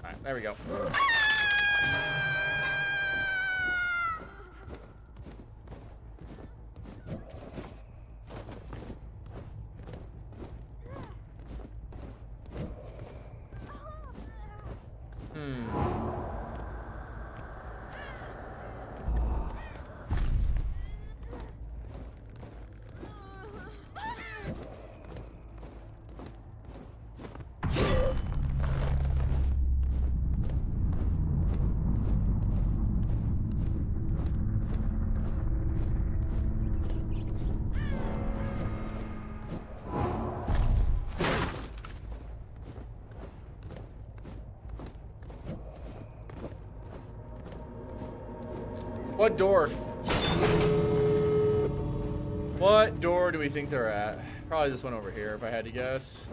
Alright, there we go. What door? What door do we think they're at? Probably this one over here, if I had to guess.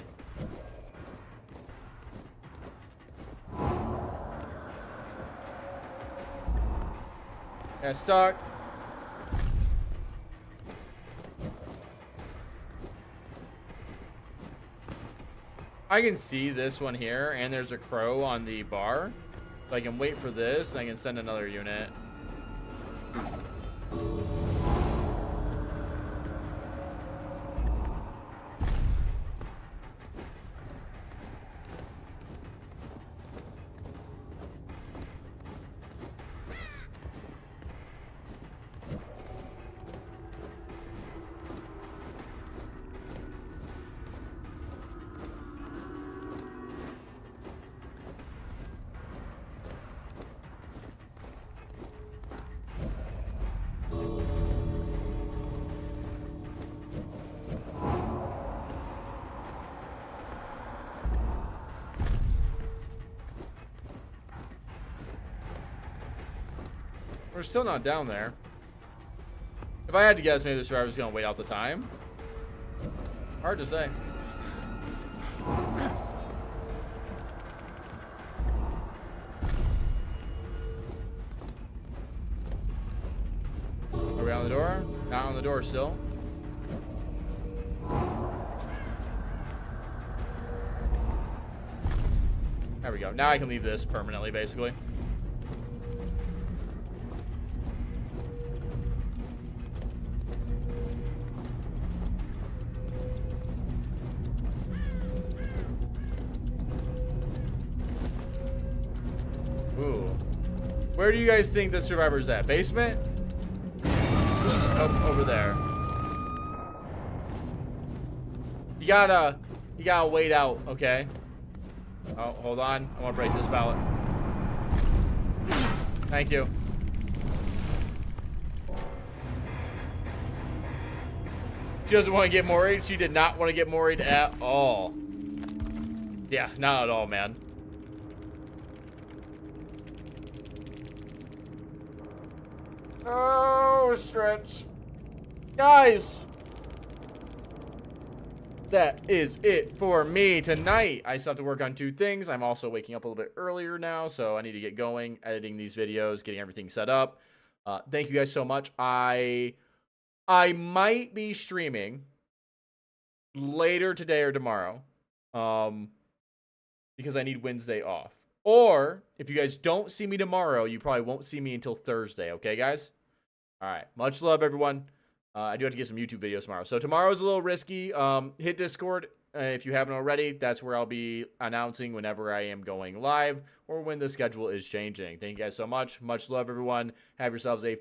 Yeah, stuck. I can see this one here, and there's a crow on the bar. So I can wait for this, and I can send another unit. We're still not down there. If I had to guess, maybe the survivor's gonna wait out the time. Hard to say. Are we on the door? Not on the door still. There we go. Now I can leave this permanently, basically. Ooh. Where do you guys think the survivor's at? Basement? Oh, over there. You gotta wait out, okay? Oh, hold on. I want to break this pallet. Thank you. She doesn't want to get worried. She did not want to get worried at all. Yeah, not at all, man. Oh, stretch. Guys. That is it for me tonight. I still have to work on 2 things. I'm also waking up a little bit earlier now, so I need to get going, editing these videos, getting everything set up. Thank you guys so much. I might be streaming later today or tomorrow, because I need Wednesday off. Or if you guys don't see me tomorrow, you probably won't see me until Thursday. Okay, guys? All right. Much love, everyone. I do have to get some YouTube videos tomorrow. So tomorrow's a little risky. Hit Discord if you haven't already. That's where I'll be announcing whenever I am going live or when the schedule is changing. Thank you guys so much. Much love, everyone. Have yourselves a